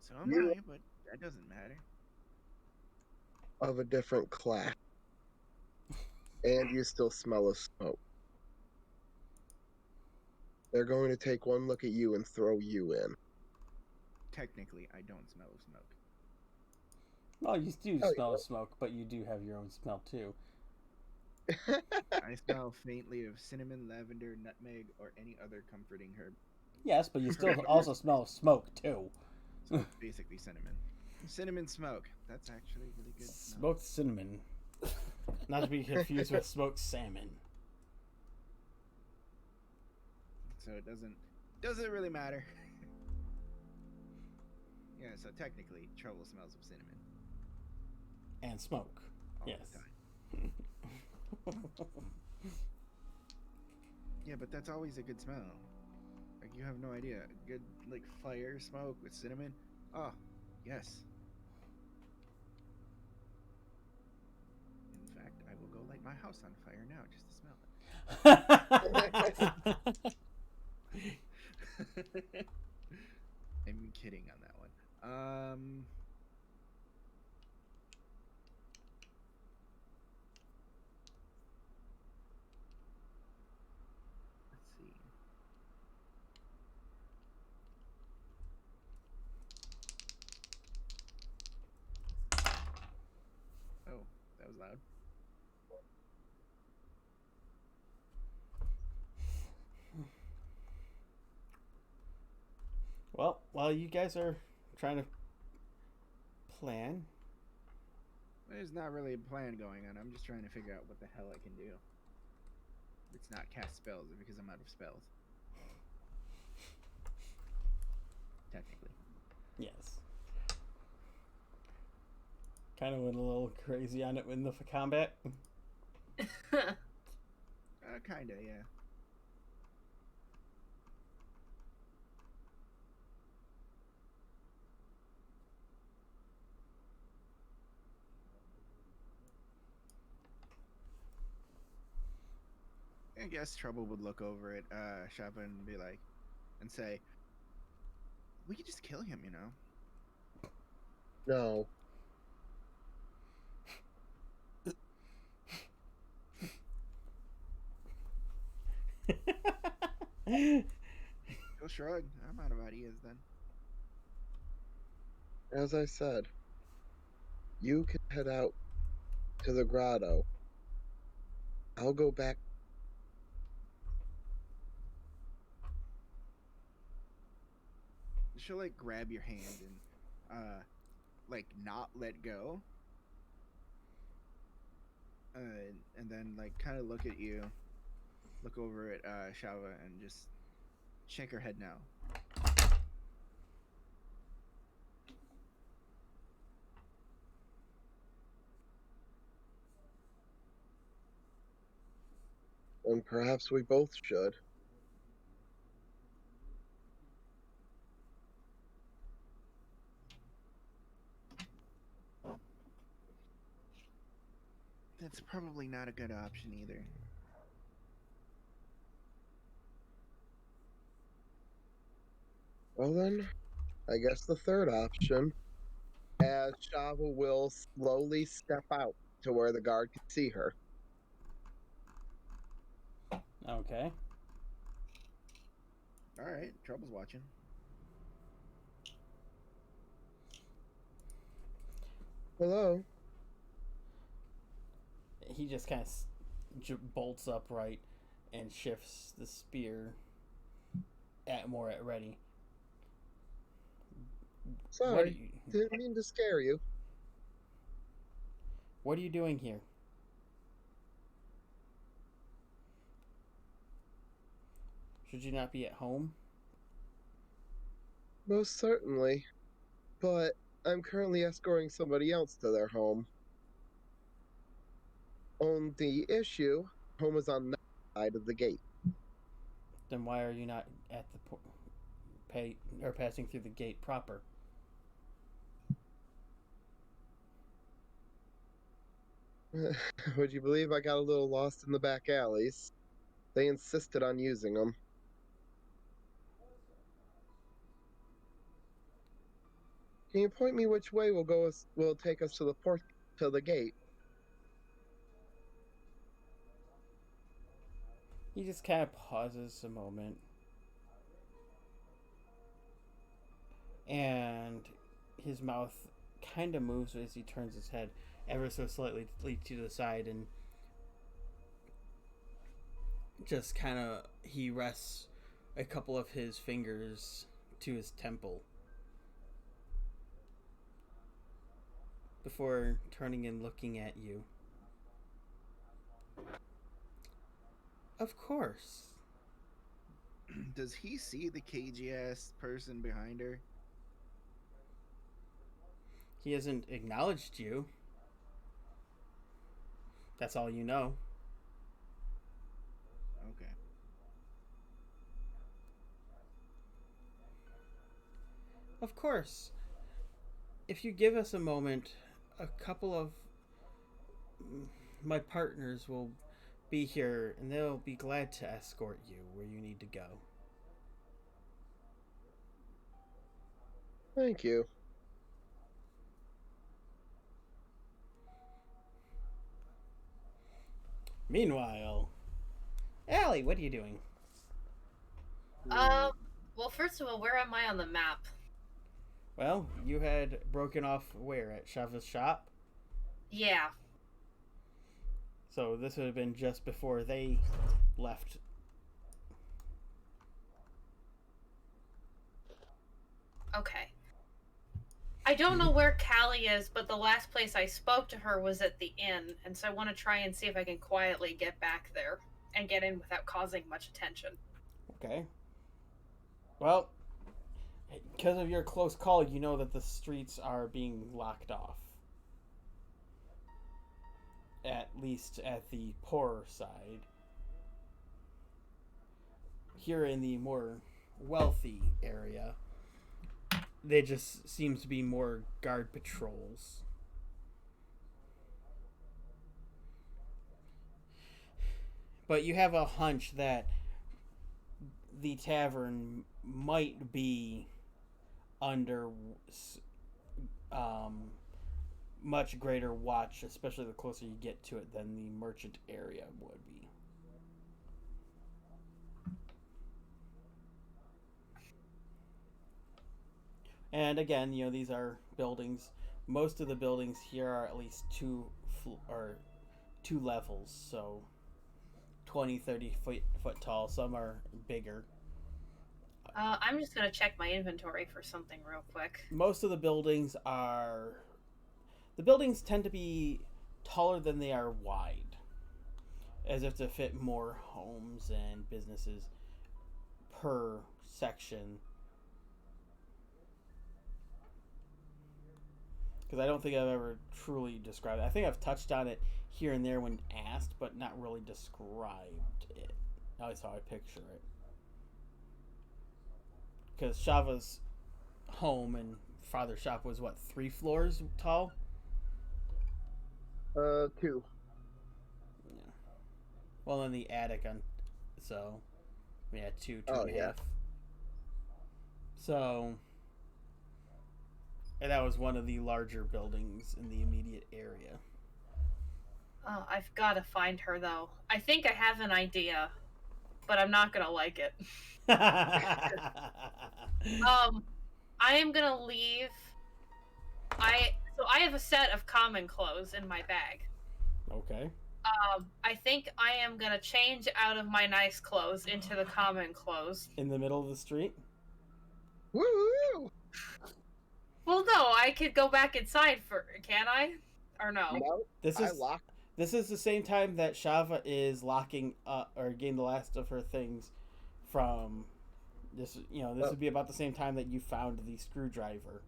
So am You I, but that doesn't matter. of a different class. And you still smell of smoke. They're going to take one look at you and throw you in. Technically, I don't smell of smoke. Well, you do Oh, smell smoke, but you do have your own smell too. I smell faintly of cinnamon, lavender, nutmeg, or any other comforting herb. Yes, but you still also smell smoke too. So it's basically cinnamon. Cinnamon smoke. That's actually a really good smell. Smoked cinnamon. Not to be confused with smoked salmon. So it doesn't really matter. Yeah, so technically, Trouble smells of cinnamon And smoke. all Yes. the time. Yeah, but that's always a good smell. Like, you have no idea. Good, like, fire smoke with cinnamon. Oh, yes. In fact, I will go light my house on fire now just to smell it. I'm kidding on that one. Let's see. Oh, that was loud. Well, while you guys are trying to plan, There's not really a plan going on. I'm just trying to figure out what the hell I can do. It's not cast spells because I'm out of spells. Technically. yes. Kind of went a little crazy on it in the combat. Kinda, yeah. I guess Trouble would look over at Shava and be like, and say, "We could just kill him, you know." No. He'll shrug. I'm out of ideas then. As I said, you can head out to the grotto. I'll go back. She'll like grab your hand and like not let go. And then like kind of look at you, look over at Shava and just shake her head no. And perhaps we both should. That's probably not a good option either. Well then, I guess the third option, as Shava will slowly step out to where the guard can see her. Okay. All right, Trouble's watching. Hello? He just kind of bolts upright and shifts the spear at ready. Sorry, didn't mean to scare you. What are you doing here? Should you not be at home? Most certainly. But I'm currently escorting somebody else to their home. On the issue, home is on that side of the gate. Then why are you not at the passing through the gate proper? Would you believe I got a little lost in the back alleys? They insisted on using them. Can you point me which way will take us to the gate? He just kind of pauses a moment. And his mouth kind of moves as he turns his head ever so slightly to the side, and just kind of he rests a couple of his fingers to his temple before turning and looking at you. Of course. Does he see the cagey ass person behind her? He hasn't acknowledged you. That's all you know. Okay. Of course. If you give us a moment, a couple of my partners will be here and they'll be glad to escort you where you need to go. Thank you. Meanwhile, Allie, what are you doing? Well, first of all, where am I on the map? Well, you had broken off where? At Shava's shop? Yeah. So this would have been just before they left. Okay. I don't know where Callie is, but the last place I spoke to her was at the inn, and so I want to try and see if I can quietly get back there and get in without causing much attention. Okay. Well, because of your close call, you know that the streets are being locked off. At least at the poorer side. Here in the more wealthy area, there just seems to be more guard patrols. But you have a hunch that the tavern might be under much greater watch, especially the closer you get to it, than the merchant area would be. And again, you know, these are buildings. Most of the buildings here are at least two levels, so 20, 30 foot tall. Some are bigger. I'm just gonna check my inventory for something real quick. Most of the buildings tend to be taller than they are wide, as if to fit more homes and businesses per section. Because I don't think I've ever truly described it. I think I've touched on it here and there when asked, but not really described it. At least how I picture it. Because Shava's home and father's shop was, what, 3 floors tall? 2. Yeah. Well, in the attic, so, yeah, two and a half. So, and that was one of the larger buildings in the immediate area. Oh, I've got to find her, though. I think I have an idea, but I'm not gonna like it. I am gonna leave. So I have a set of common clothes in my bag. Okay. I think I am gonna change out of my nice clothes into the common clothes. In the middle of the street? Woo! Well, no, I could go back inside can I? Or no? No, This is the same time that Shava is locking up or getting the last of her things from this. This would be about the same time that you found the screwdriver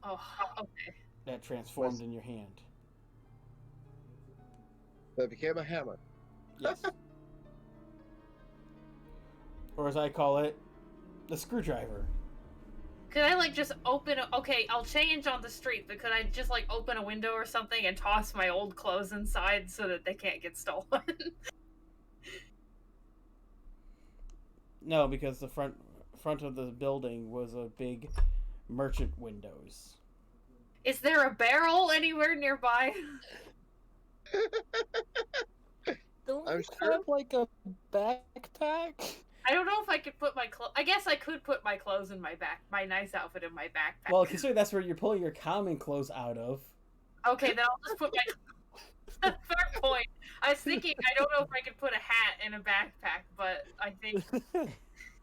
Oh, okay. that transformed in your hand. That became a hammer. Yes. Or as I call it, the screwdriver. Could I like just open? Okay, I'll change on the street, but could I just like open a window or something and toss my old clothes inside so that they can't get stolen? No, because the front of the building was a big merchant windows. Is there a barrel anywhere nearby? Don't I'm you sure- have like a backpack? I don't know if I could put my clothes. I guess I could put my clothes in my nice outfit in my backpack. Well, considering that's where you're pulling your common clothes out of. Okay, then I'll just put my. Fair point. I was thinking I don't know if I could put a hat in a backpack, but I think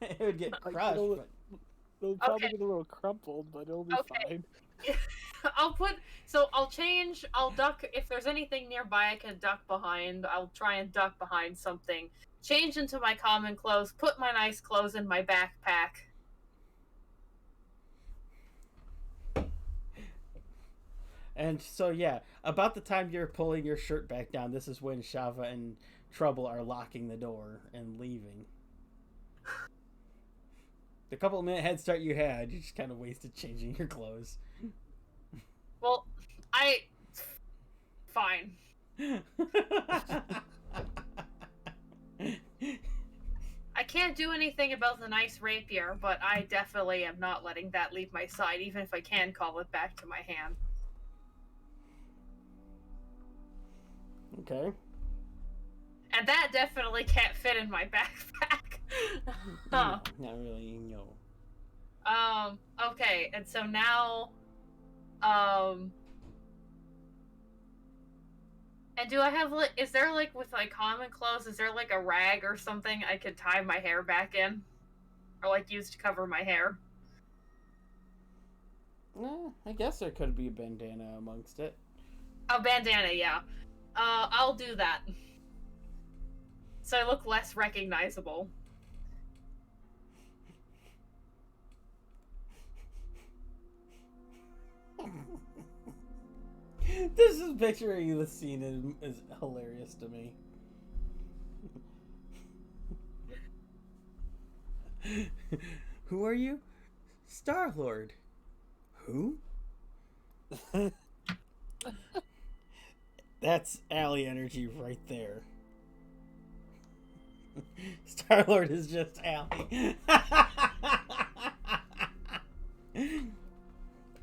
It would get Like, crushed. it'll- But... It'll probably Okay. get a little crumpled, but it'll be Okay. fine. I'll change. I'll duck if there's anything nearby I can duck behind. I'll try and duck behind something. Change into my common clothes. Put my nice clothes in my backpack. And so, yeah, about the time you're pulling your shirt back down, this is when Shava and Trouble are locking the door and leaving. The couple of minute head start you had, you just kind of wasted changing your clothes. Well, fine. I can't do anything about the nice rapier, but I definitely am not letting that leave my side, even if I can call it back to my hand. Okay. And that definitely can't fit in my backpack. Huh. No, not really, no. Okay, and so now, and do I have, like, is there, like, with, like, common clothes, is there, like, a rag or something I could tie my hair back in? Or, like, use to cover my hair? I guess there could be a bandana amongst it. Oh, bandana, yeah. I'll do that. So I look less recognizable. This is picturing the scene is hilarious to me. Who are you? Star-Lord. Who? That's Allie energy right there. Star-Lord is just Allie.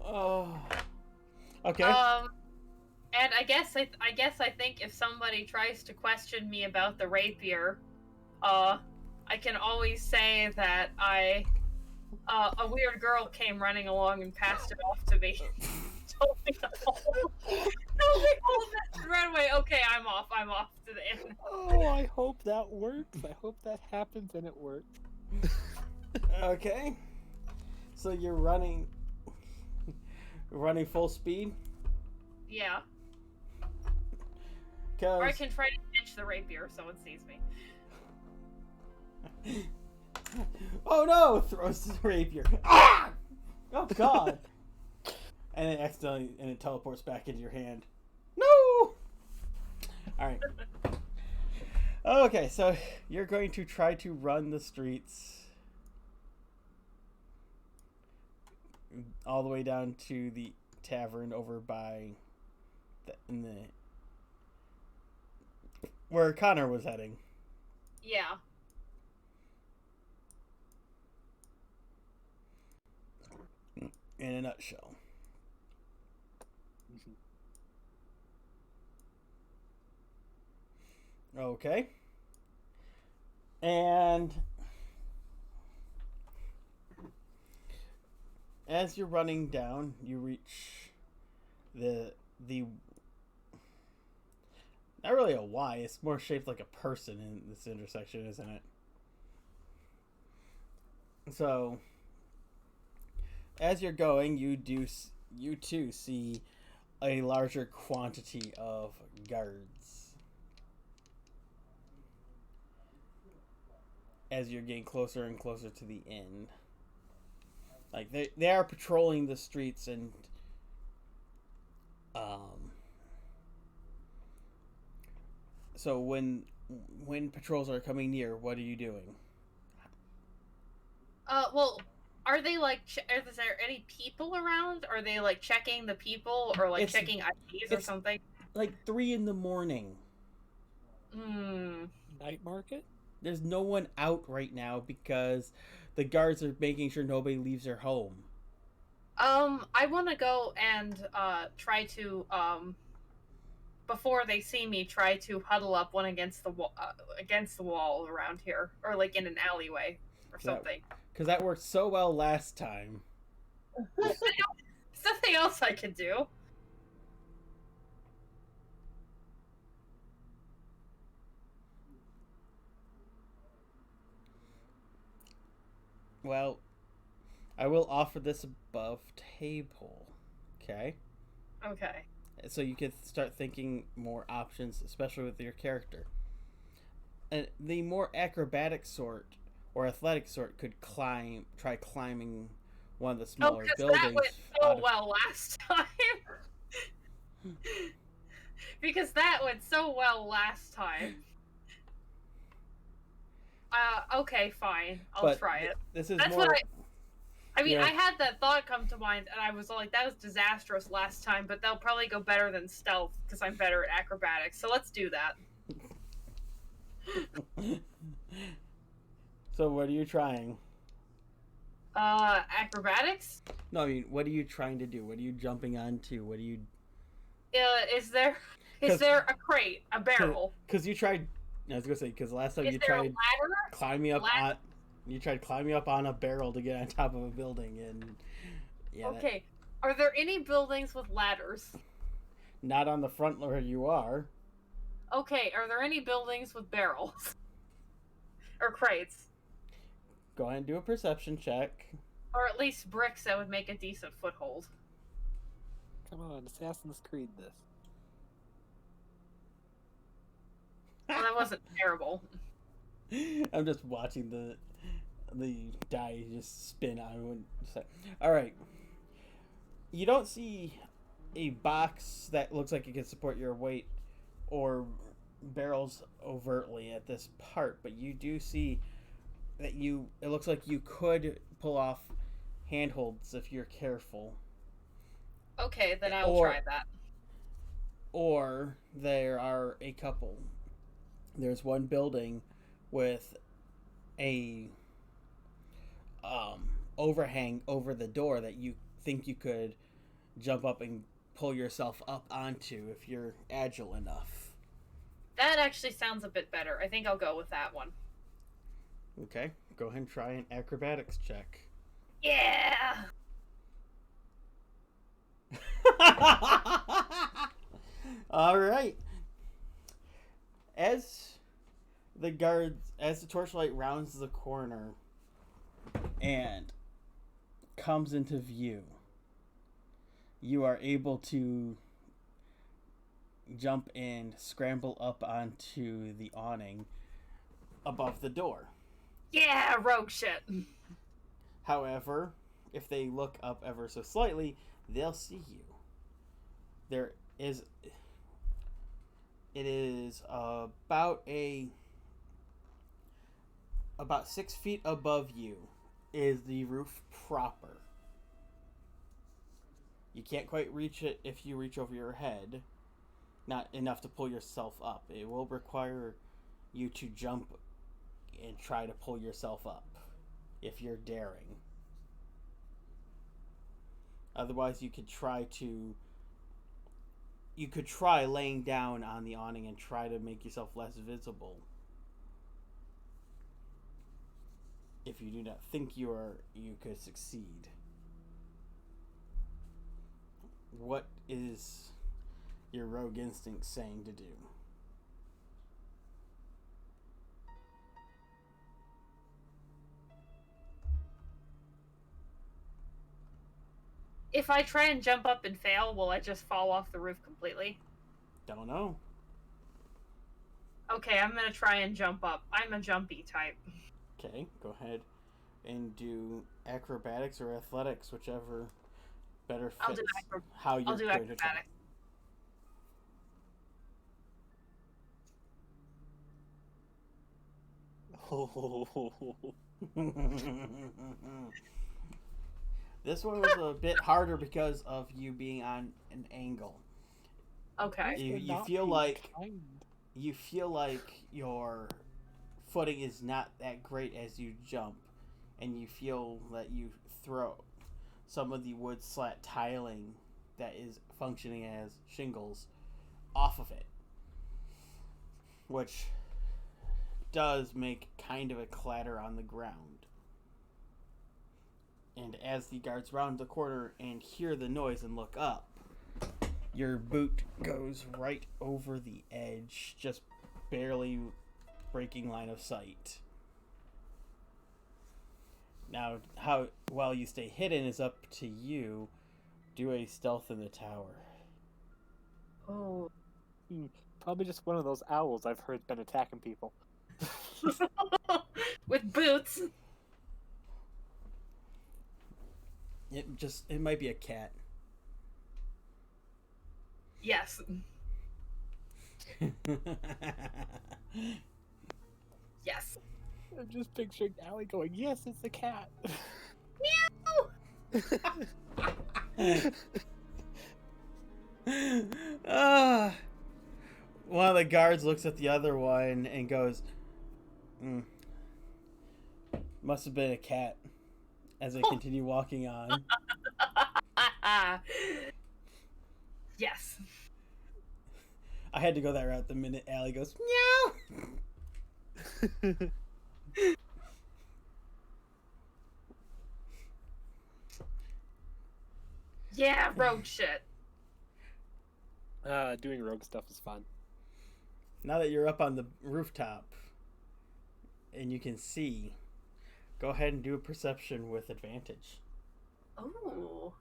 Oh. Okay. And I guess I think if somebody tries to question me about the rapier, I can always say that a weird girl came running along and passed it off to me. Told me to hold it and ran away. Okay, I'm off to the inn. Oh, I hope that works. I hope that happens and it works. Okay. So you're running full speed? Yeah. Or I 'Cause can try to pinch the rapier if someone sees me. oh no! Throws the rapier. Ah! Oh god! And it teleports back into your hand. No! Alright. Okay, so you're going to try to run the streets all the way down to the tavern over by where Connor was heading. Yeah. In a nutshell. Okay. And as you're running down, you reach the not really a Y, it's more shaped like a person in this intersection, isn't it? So as you're going, you too see a larger quantity of guards. as you're getting closer and closer to the inn. Like they are patrolling the streets and so when patrols are coming near, what are you doing? Well, are they like? Is there any people around? Are they like checking the people or like It's- checking IDs or it's- something? Like 3 a.m. Hmm. Night market? There's no one out right now because the guards are making sure nobody leaves their home. I want to go and try to before they see me, try to huddle up one against the wall around here, or like in an alleyway or That- something. Because that worked so well last time. There's nothing else I could do. Well, I will offer this above table. Okay? Okay. So you can start thinking more options, especially with your character. And the more acrobatic sort or athletic sort could try climbing one of the smaller Because buildings. that went out so of- well last time. Because that went so well last time. Okay, fine. I'll But try it. This is That's more. what I mean, Yeah. I had that thought come to mind, and I was like, that was disastrous last time, but they'll probably go better than stealth, because I'm better at acrobatics, so let's do that. So what are you trying? Acrobatics? No, I mean, what are you trying to do? What are you jumping onto? What are you? Is there 'Cause- a crate, a barrel? Because you tried. I was gonna say because last time Is you there a tried ladder? climbing up Ladder? on. You tried climbing up on a barrel to get on top of a building, and yeah, Okay. Are there any buildings with ladders? not on the front where you are. Okay, are there any buildings with barrels? Or crates? Go ahead and do a perception check. Or at least bricks that would make a decent foothold. Come on, Assassin's Creed this. Well, that wasn't terrible. I'm just watching the die just spin. I wouldn't say. All right. You don't see a box that looks like it can support your weight or barrels overtly at this part, but you do see that it looks like you could pull off handholds if you're careful. Okay, then I'll Or- try that. Or there are a couple. There's one building with a overhang over the door that you think you could jump up and pull yourself up onto if you're agile enough. That actually sounds a bit better. I think I'll go with that one. Okay, go ahead and try an acrobatics check. Yeah! All right. As the torchlight rounds the corner and comes into view, you are able to jump and scramble up onto the awning above the door. Yeah, rogue shit. However, if they look up ever so slightly, they'll see you. It is about 6 feet above you is the roof proper. You can't quite reach it if you reach over your head. Not enough to pull yourself up. It will require you to jump and try to pull yourself up if you're daring. Otherwise, you could try laying down on the awning and try to make yourself less visible. If you do not think you could succeed. What is your rogue instinct saying to do? If I try and jump up and fail, will I just fall off the roof completely? Don't know. Okay, I'm gonna try and jump up. I'm a jumpy type. Okay, go ahead and do acrobatics or athletics, whichever better I'll do fits how you're I'll do going to try. acrobatics. This one was a bit harder because of you being on an angle. Okay. You feel like your footing is not that great as you jump, and you feel that you throw some of the wood slat tiling that is functioning as shingles off of it, which does make kind of a clatter on the ground. And as the guards round the corner and hear the noise and look up, your boot goes right over the edge, just barely breaking line of sight. Now, how well you stay hidden is up to you. Do a stealth in the tower. Oh. Probably just one of those owls I've heard been attacking people. With boots. It might be a cat. Yes. Yes. I'm just picturing Allie going, yes, it's a cat. One of the guards looks at the other one and goes, must have been a cat, as they continue walking on. Yes. I had to go that route the minute Allie goes, meow! Yeah, rogue shit. Doing rogue stuff is fun. Now that you're up on the rooftop and you can see, go ahead and do a perception with advantage. Oh.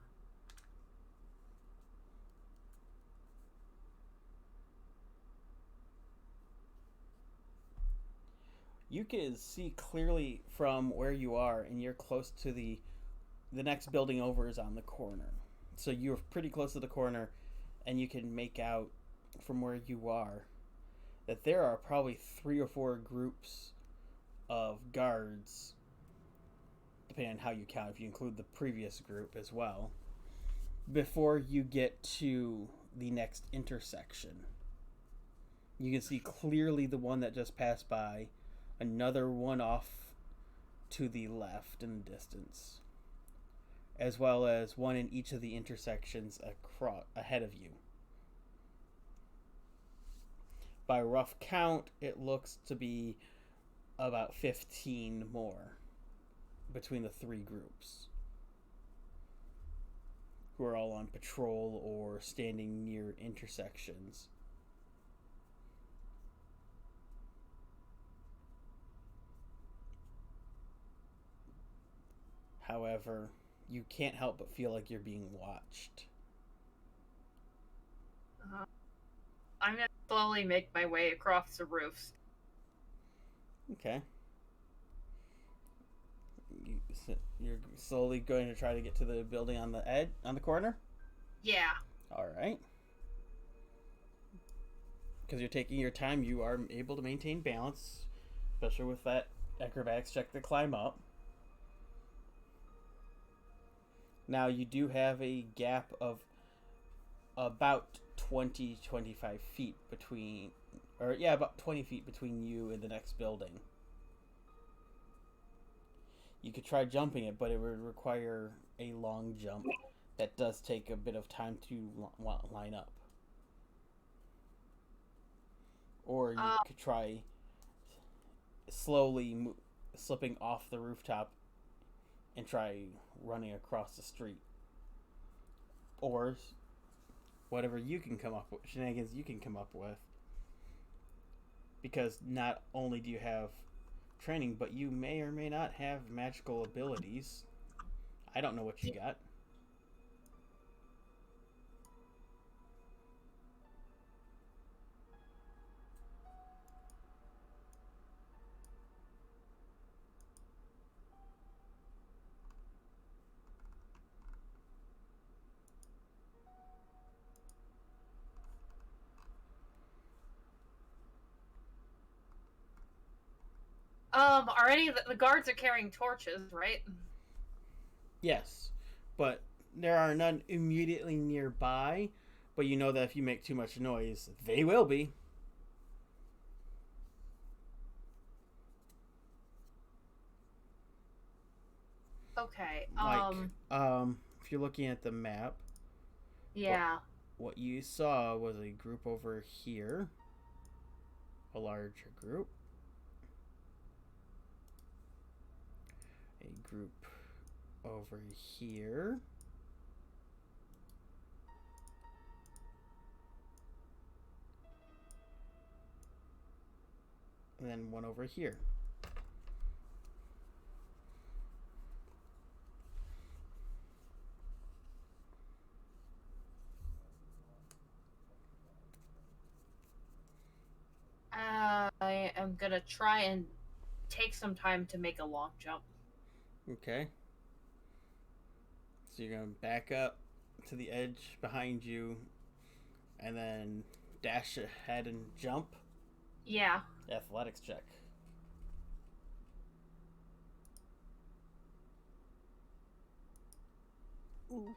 You can see clearly from where you are, and you're close to the next building over is on the corner. So you're pretty close to the corner, and you can make out from where you are that there are probably 3 or 4 groups of guards, depending on how you count, if you include the previous group as well, before you get to the next intersection. You can see clearly the one that just passed by, another one off to the left in the distance, as well as one in each of the intersections ahead of you. By rough count, it looks to be about 15 more between the 3 groups, who are all on patrol or standing near intersections. However, you can't help but feel like you're being watched. I'm gonna slowly make my way across the roofs. Okay. You're slowly going to try to get to the building on the corner? Yeah. Alright. Because you're taking your time, you are able to maintain balance, especially with that acrobatics check to climb up. Now, you do have a gap of about 20-25 feet between, about 20 feet between you and the next building. You could try jumping it, but it would require a long jump that does take a bit of time to line up. Or you could try slowly slipping off the rooftop and try running across the street. Or whatever you can come up with, shenanigans you can come up with. Because not only do you have training, but you may or may not have magical abilities. I don't know what you got. Are any of the guards are carrying torches, right? Yes, but there are none immediately nearby. But you know that if you make too much noise, they will be. Okay. If you're looking at the map, Yeah. what you saw was a group over here, a larger group, a group over here, and then one over here. I am gonna try and take some time to make a long jump. Okay. So you're going to back up to the edge behind you and then dash ahead and jump. Yeah. Athletics check. Ooh.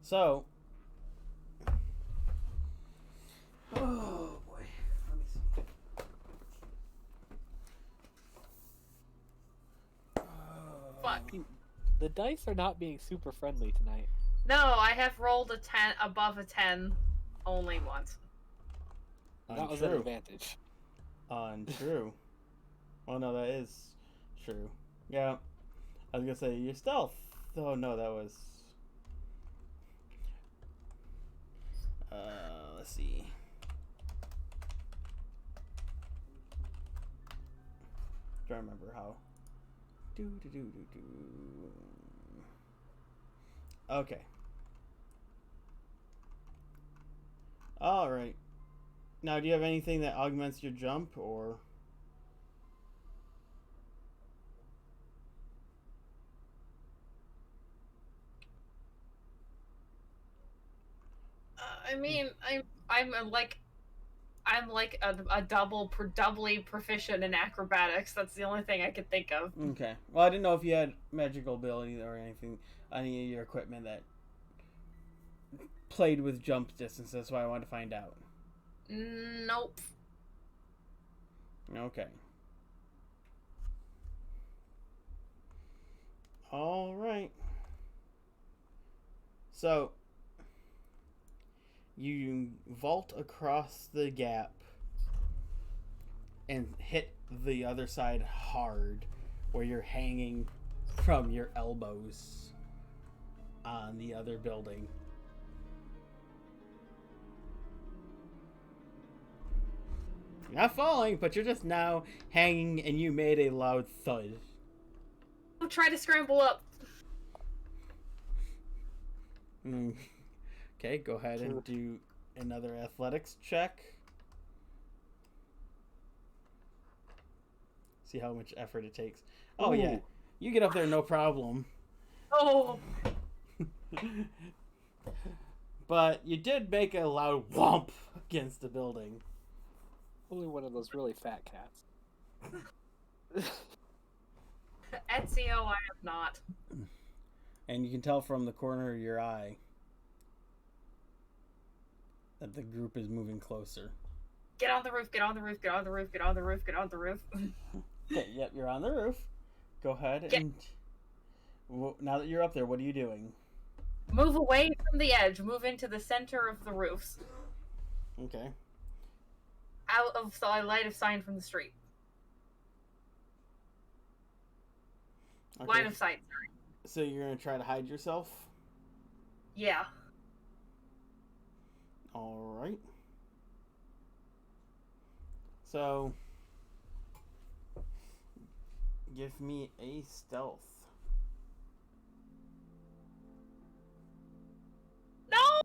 So, oh boy, let me see. Fuck. The dice are not being super friendly tonight. No, I have rolled a 10 above a 10 only once. That was an advantage. Untrue. Well, no, that is true. Yeah, I was gonna say your stealth. Oh no, that was. Let's see. Trying to remember how. Okay. All right. Now, do you have anything that augments your jump, or? I mean, I'm a doubly proficient in acrobatics. That's the only thing I could think of. Okay. Well, I didn't know if you had magical ability or anything, any of your equipment that played with jump distance. That's why I wanted to find out. Nope. Okay. All right. So, you vault across the gap and hit the other side hard, where you're hanging from your elbows on the other building. You're not falling, but you're just now hanging, and you made a loud thud. I'll try to scramble up. Okay, go ahead and do another athletics check. See how much effort it takes. Oh, yeah. Ooh. You get up there, no problem. Oh. But you did make a loud whomp against the building. Only one of those really fat cats. Ezio, I have not. And you can tell from the corner of your eye that the group is moving closer. Get on the roof, get on the roof, get on the roof, get on the roof, get on the roof. Okay, yep, you're on the roof. Go ahead and... Now that you're up there, what are you doing? Move away from the edge. Move into the center of the roofs. Okay. Out of the line of sight from the street. Okay. Line of sight, sorry. So you're going to try to hide yourself? Yeah. Alright. So... give me a stealth. No!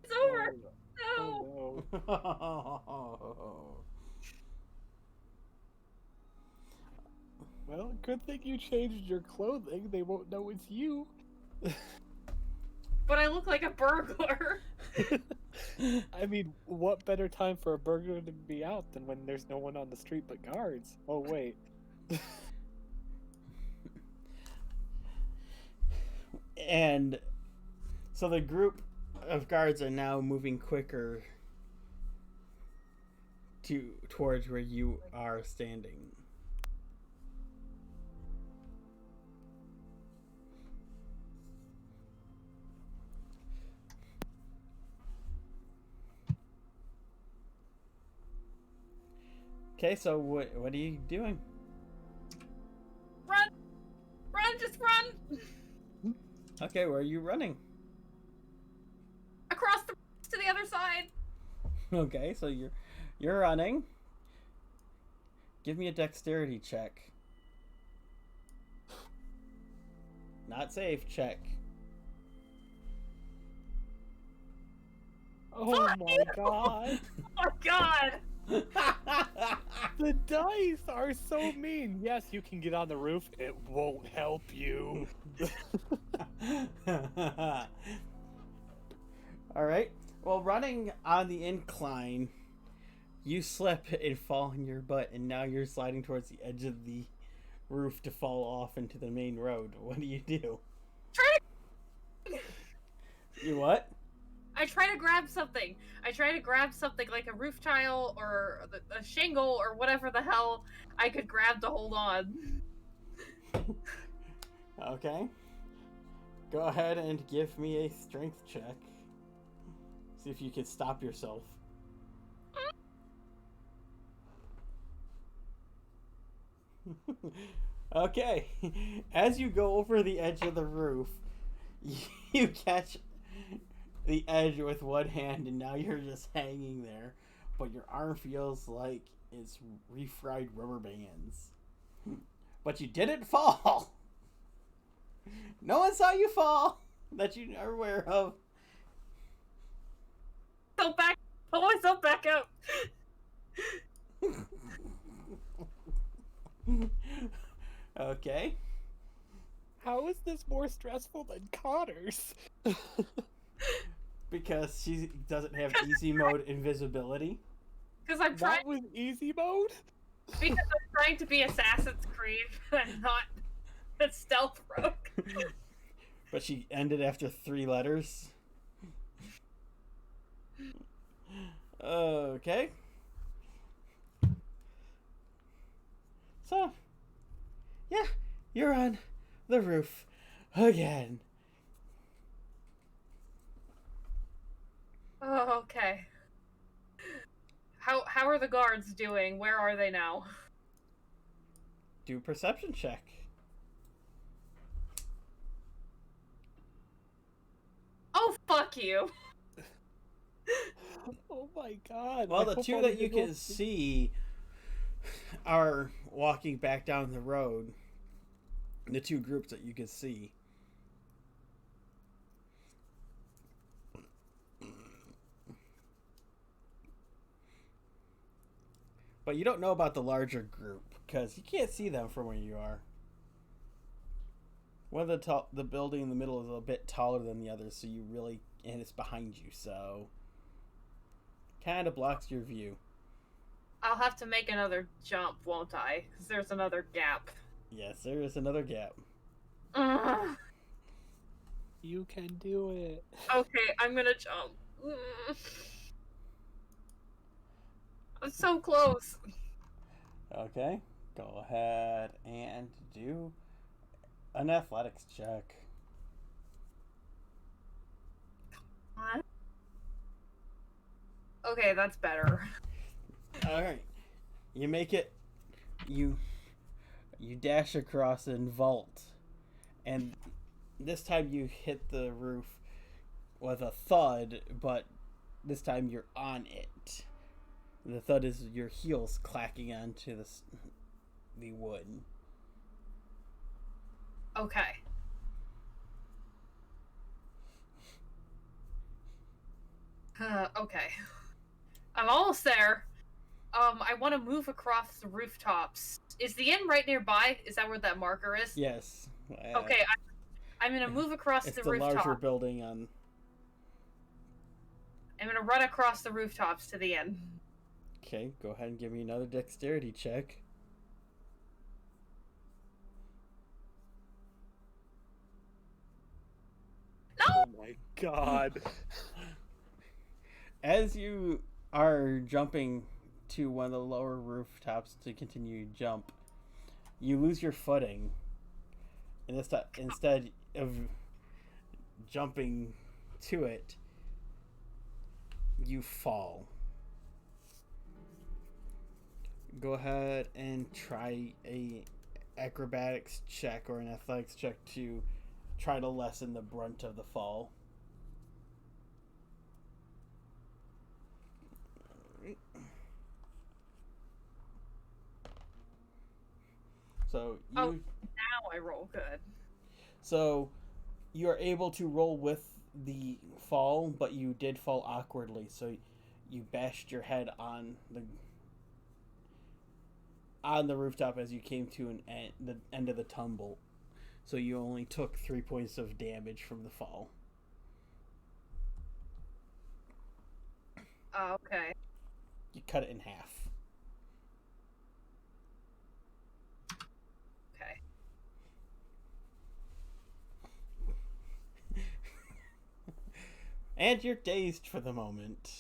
It's over! No! Oh, well, good thing you changed your clothing. They won't know it's you. But I look like a burglar. I mean, what better time for a burglar to be out than when there's no one on the street but guards? Oh, wait. And so the group of guards are now moving quicker towards where you are standing. Okay, so what are you doing? Run! Run! Just run! Okay, where are you running? Across to the other side. Okay, so you're running. Give me a dexterity check. Not safe check. Oh my god. Oh my god! The dice are so mean. Yes, you can get on the roof. It won't help you. All right. Well, running on the incline, you slip and fall on your butt, and now you're sliding towards the edge of the roof to fall off into the main road. What do you do? You what? I try to grab something. I try to grab something like a roof tile or a shingle or whatever the hell I could grab to hold on. Okay. Go ahead and give me a strength check. See if you can stop yourself. Okay. As you go over the edge of the roof, you catch the edge with one hand, and now you're just hanging there, but your arm feels like it's refried rubber bands. But you didn't fall. No one saw you fall that you are aware of. Pull myself back up. Okay. How is this more stressful than Connor's? Because she doesn't have easy mode invisibility. Because I'm trying. That was easy mode? Because I'm trying to be Assassin's Creed and not a stealth rogue. But she ended after 3 letters. Okay. So, yeah, you're on the roof again. Oh, okay. How are the guards doing? Where are they now? Do a perception check. Oh, fuck you. Oh my god. Well, I the hope two all that the you people- can see are walking back down the road. The 2 groups that you can see. But you don't know about the larger group because you can't see them from where you are. One of the building in the middle is a bit taller than the others, so you really, and it's behind you, so kind of blocks your view. I'll have to make another jump, won't I? Because there's another gap. Yes, there is another gap. Ugh. You can do it. Okay, I'm gonna jump. Ugh. I'm so close. Okay, go ahead and do an athletics check. What? Okay, that's better. All right, you make it. You dash across and vault, and this time you hit the roof with a thud, but this time you're on it. The thud is your heels clacking onto the wood. Okay. Okay. I'm almost there. I want to move across the rooftops. Is the inn right nearby? Is that where that marker is? Yes. Okay, I'm gonna move across It's the the rooftop. larger building on. I'm gonna run across the rooftops to the inn. Okay, go ahead and give me another dexterity check. Oh my god. As you are jumping to one of the lower rooftops to continue to jump, you lose your footing. And this time, instead of jumping to it, you fall. Go ahead and try a acrobatics check or an athletics check to try to lessen the brunt of the fall. So you Oh. Now I roll good. So you are able to roll with the fall, but you did fall awkwardly. So you bashed your head on the rooftop as you came to the end of the tumble. So you only took 3 points of damage from the fall. Oh, okay. You cut it in half. Okay. And you're dazed for the moment.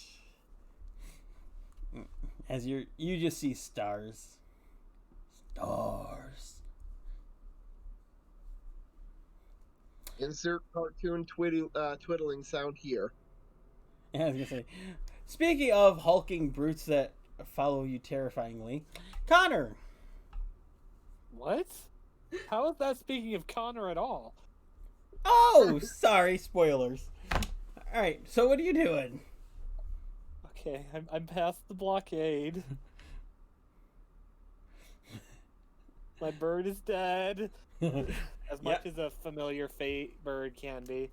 As you just see stars. Stars. Insert cartoon twiddling sound here. Yeah, I was gonna say, speaking of hulking brutes that follow you terrifyingly, Connor. What? How is that speaking of Connor at all? Oh, sorry, spoilers. All right, so what are you doing? Okay, I'm past the blockade. My bird is dead. As much Yep. as a familiar fate bird can be.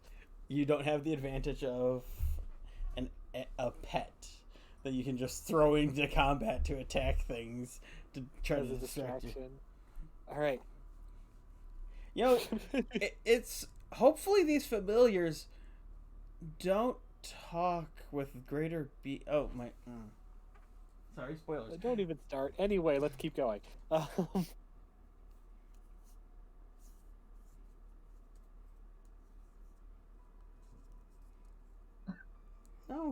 You don't have the advantage of a pet that you can just throw into combat to attack things to try As to a distract you. distraction. Alright. You know, it's hopefully these familiars don't talk with greater Oh my. Sorry, spoilers. Don't even start. Anyway, let's keep going.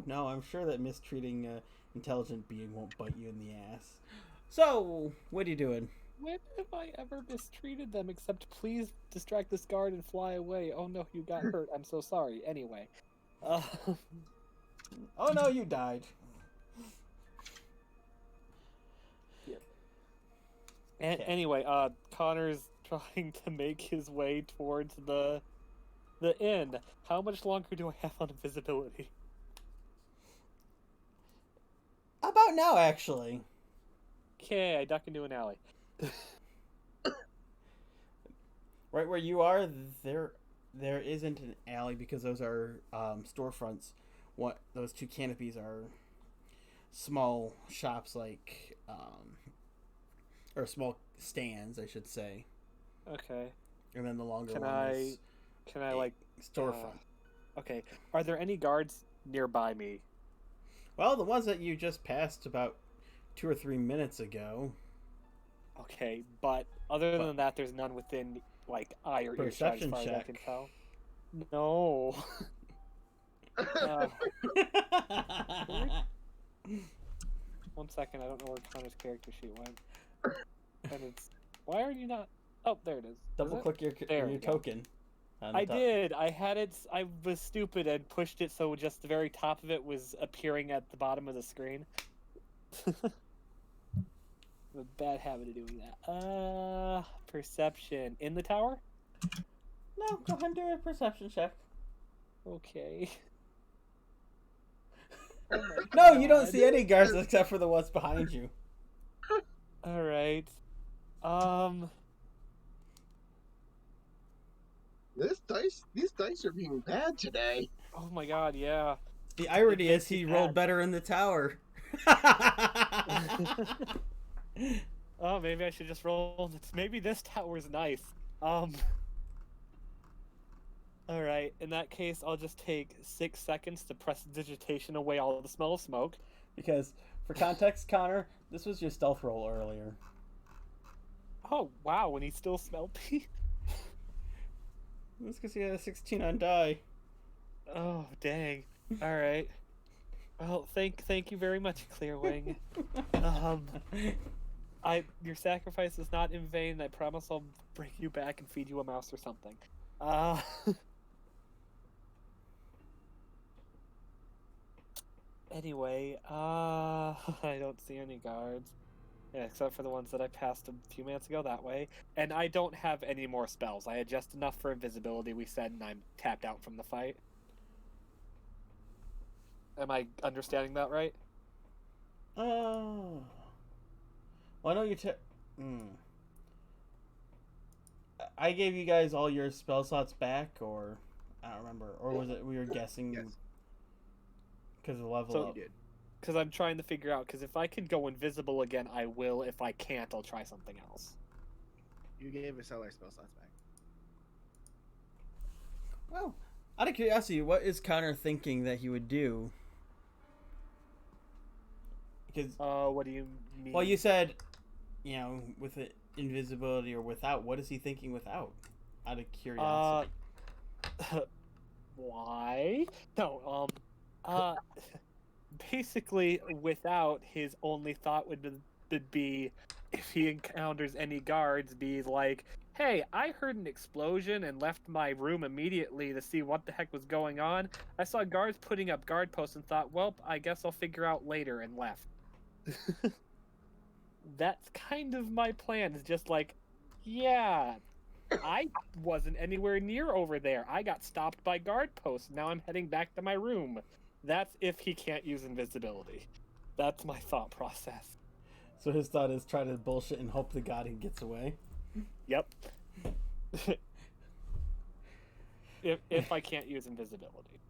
No, I'm sure that mistreating an intelligent being won't bite you in the ass. So, what are you doing? When have I ever mistreated them except please distract this guard and fly away? Oh no, you got hurt. I'm so sorry. Anyway. Oh no, you died. Okay. Anyway, Connor's trying to make his way towards the inn. How much longer do I have on invisibility? About now, actually. Okay, I duck into an alley. Right where you are, there isn't an alley because those are storefronts. What those two canopies are small shops, like or small stands, I should say. Okay. And then the longer Can one I is like storefront. Okay. Are there any guards nearby me? Well, the ones that you just passed about 2 or 3 minutes ago. Okay, but other than that, there's none within like eye or earshot as Perception far as I check. can tell. No. Uh, 1 second, I don't know where Connor's character sheet went. And it's why are you not? Oh, there it is. Double Is it? click your There we go. token. on the I top. did. I had it. I was stupid and pushed it so just the very top of it was appearing at the bottom of the screen. A bad habit of doing that. Perception in the tower. No, go ahead and do a perception check. Okay. Oh my No, you don't God. see any guards except for the ones behind you. All right. These dice are being bad today. Oh my God. Yeah. The irony It is he makes me rolled mad. better in the tower. Oh, maybe I should just roll. Maybe this tower's nice. All right. In that case, I'll just take 6 seconds to prestidigitation away all the smell of smoke. Because, for context, Connor, this was your stealth roll earlier. Oh wow! When he still smelled me. That's because he had a 16 on die. Oh dang! All right. Well, thank you very much, Clearwing. Your sacrifice is not in vain. I promise I'll bring you back and feed you a mouse or something. Anyway, I don't see any guards. Yeah, except for the ones that I passed a few minutes ago that way. And I don't have any more spells. I had just enough for invisibility, we said, and I'm tapped out from the fight. Am I understanding that right? Oh. Well, I know you I gave you guys all your spell slots back, or I don't remember, or was it we were guessing Yes. because of the level So up? You did. Because I'm trying to figure out, because if I can go invisible again, I will. If I can't, I'll try something else. You gave us all our spell slots back. Well, out of curiosity, what is Connor thinking that he would do? Because What do you mean? well, you said, with it, invisibility or without. What is he thinking without? Out of curiosity. Why? No, basically, without, his only thought would be, if he encounters any guards, be like, hey, I heard an explosion and left my room immediately to see what the heck was going on. I saw guards putting up guard posts and thought, well, I guess I'll figure out later, and left. That's kind of my plan, is just like, yeah, I wasn't anywhere near over there. I got stopped by guard posts. Now I'm heading back to my room. That's if he can't use invisibility. That's my thought process. So his thought is try to bullshit and hope to God he gets away. Yep. if I can't use invisibility.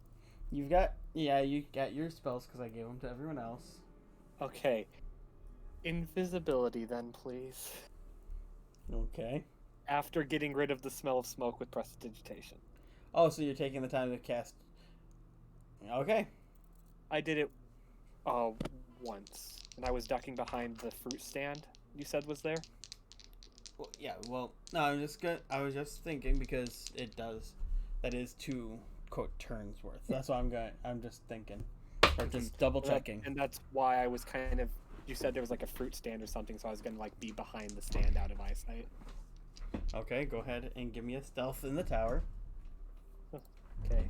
You got your spells because I gave them to everyone else. Okay. Invisibility then, please. Okay. After getting rid of the smell of smoke with prestidigitation. Oh, so you're taking the time to cast. Okay. I did it once, and I was ducking behind the fruit stand you said was there. Well, yeah. Well, no, I was just thinking because that is 2 quote turns worth. That's why I'm just thinking, or just double checking. And that's why I was kind of. You said there was like a fruit stand or something, so I was gonna like be behind the stand out of eyesight. Okay, go ahead and give me a stealth in the tower. Okay.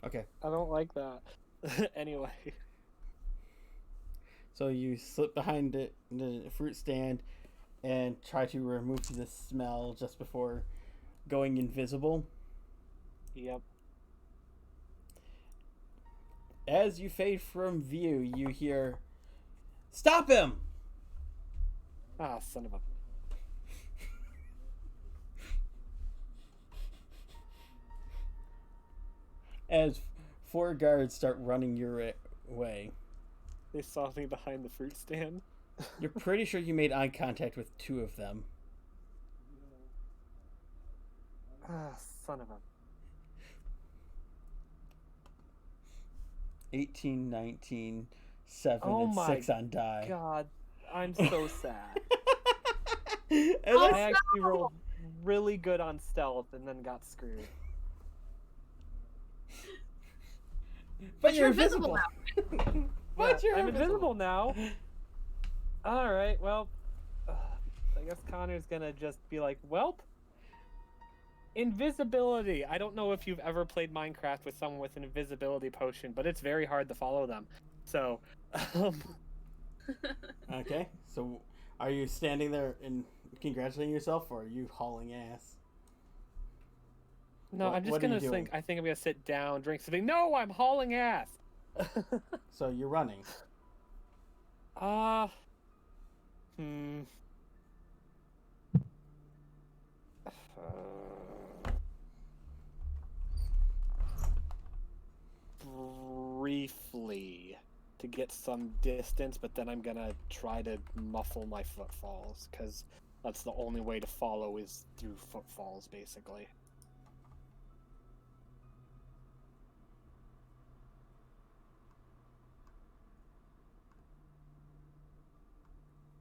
Okay. I don't like that. Anyway. So you slip behind the fruit stand and try to remove the smell just before going invisible. Yep. As you fade from view, you hear, "Stop him!" Ah, son of a... As 4 guards start running your way. They saw me behind the fruit stand. You're pretty sure you made eye contact with 2 of them. Ah, son of a... 18, 19, 7, Oh and my 6 on die. God, I'm so sad. And Oh, I actually rolled really good on stealth and then got screwed. but you're invisible But Yeah, you're I'm invisible now. Alright, well, I guess Connor's gonna just be like, welp. Invisibility. I don't know if you've ever played Minecraft with someone with an invisibility potion, but it's very hard to follow them. So, Okay, so are you standing there and congratulating yourself, or are you hauling ass? no, I'm just what are you gonna doing? think. I think I'm gonna sit down, drink something. No, I'm hauling ass. So you're running. get some distance, but then I'm gonna try to muffle my footfalls, because that's the only way to follow is through footfalls, basically.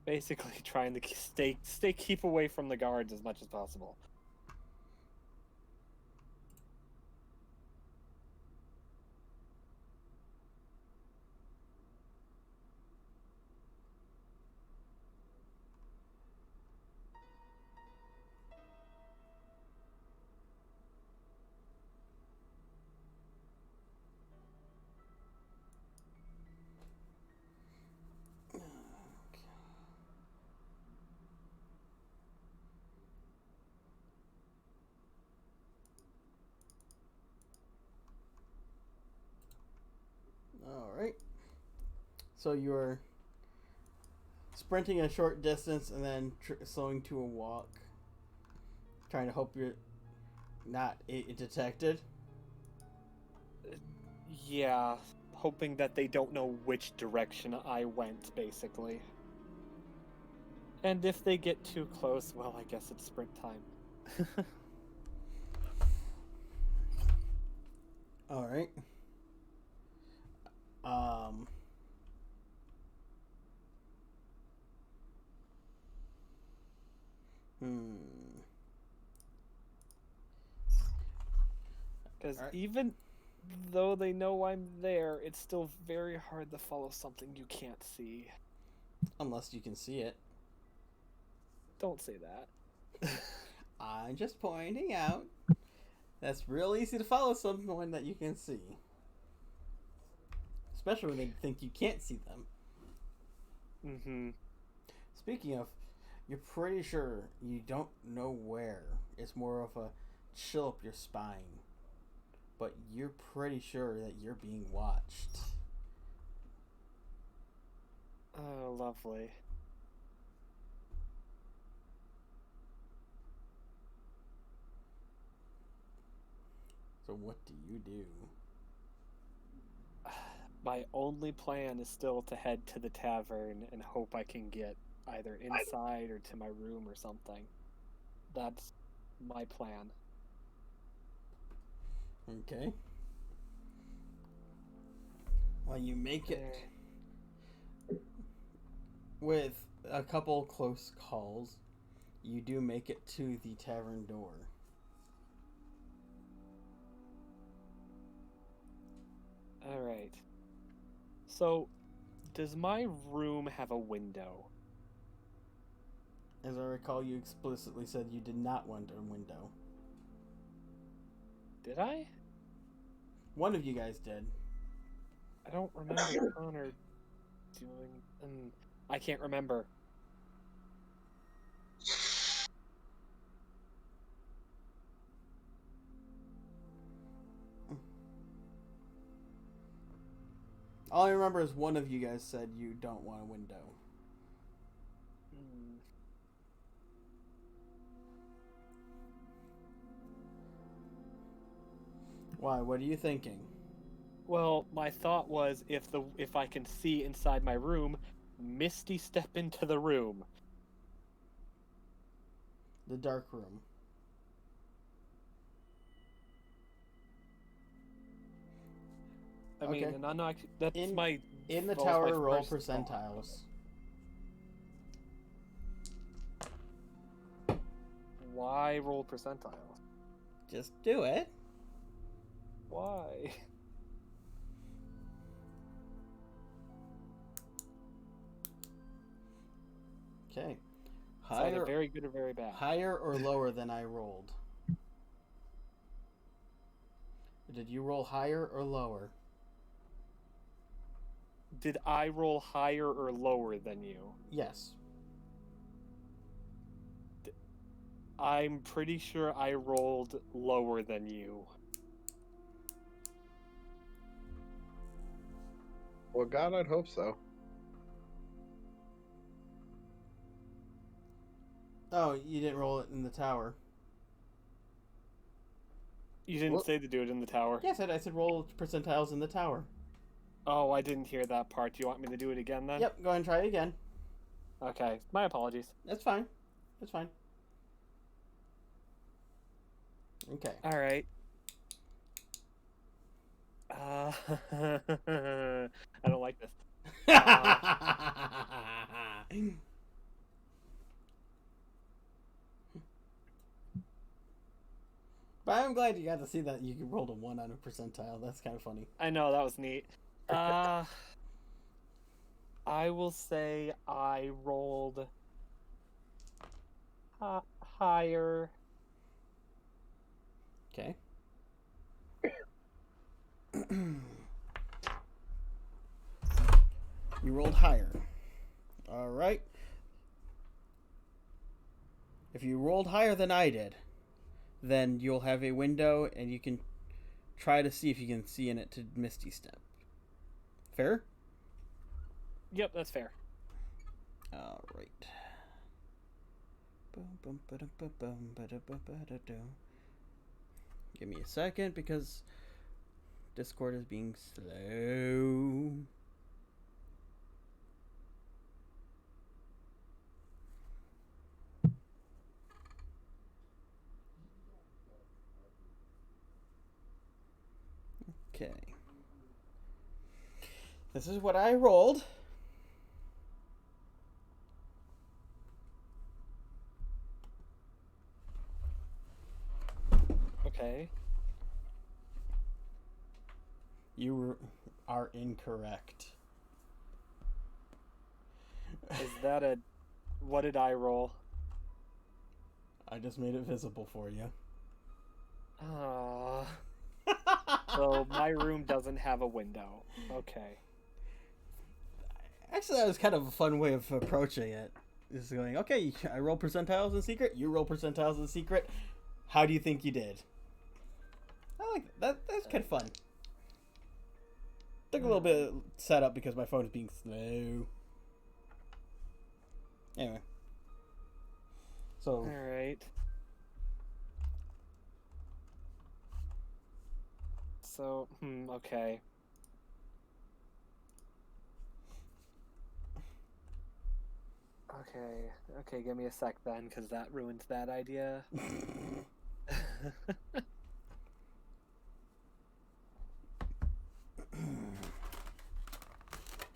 Basically trying to keep away from the guards as much as possible. All right. So you're sprinting a short distance and then slowing to a walk, trying to hope you're not detected. Yeah, hoping that they don't know which direction I went, basically. And if they get too close, well, I guess it's sprint time. All right. Because Alright. even though they know I'm there, it's still very hard to follow something you can't see. Unless you can see it. Don't say that. I'm just pointing out. That's real easy to follow someone that you can see. Especially when they think you can't see them. Mm-hmm. Speaking of, you're pretty sure you don't know where. It's more of a chill up your spine. But you're pretty sure that you're being watched. Oh, lovely. So what do you do? My only plan is still to head to the tavern and hope I can get either inside or to my room or something. That's my plan. Okay. Well, you make it with a couple close calls. You do make it to the tavern door. Alright. So, does my room have a window? As I recall, you explicitly said you did not want a window. Did I? One of you guys did. I don't remember Connor doing... I can't remember. All I remember is one of you guys said you don't want a window. Why? What are you thinking? Well, my thought was if I can see inside my room, Misty step into the room. The dark room. I mean, Okay. and I'm not. That's In my. the that was tower, my roll first thought. percentiles. Why roll percentiles? Just do it. Why? Okay. It's either Higher, very good or very bad. higher or lower than I rolled? Did you roll higher or lower? Did I roll higher or lower than you? Yes. I'm pretty sure I rolled lower than you. Well, God, I'd hope so. Oh, you didn't roll it in the tower. You didn't What? say to do it in the tower. Yes, I said roll percentiles in the tower. Oh, I didn't hear that part. Do you want me to do it again then? Yep, go ahead and try it again. Okay, my apologies. That's fine. That's fine. Okay. All right. I don't like this. But I'm glad you got to see that you rolled a 1 on a percentile. That's kind of funny. I know, that was neat. I will say I rolled higher. Okay. You rolled higher. All right. If you rolled higher than I did, then you'll have a window and you can try to see if you can see in it to Misty Step. Fair? Yep, that's fair. All right. Give me a second because Discord is being slow. Okay. This is what I rolled. Okay. You are incorrect. Is that a... What did I roll? I just made it visible for you. So my room doesn't have a window. Okay. Actually, that was kind of a fun way of approaching it. Just going, okay, I roll percentiles in secret, you roll percentiles in secret. How do you think you did? I like that. That's kind of fun. Took a little bit of setup because my phone is being slow. Anyway. So. Alright. So, okay. Okay, give me a sec then, because that ruins that idea.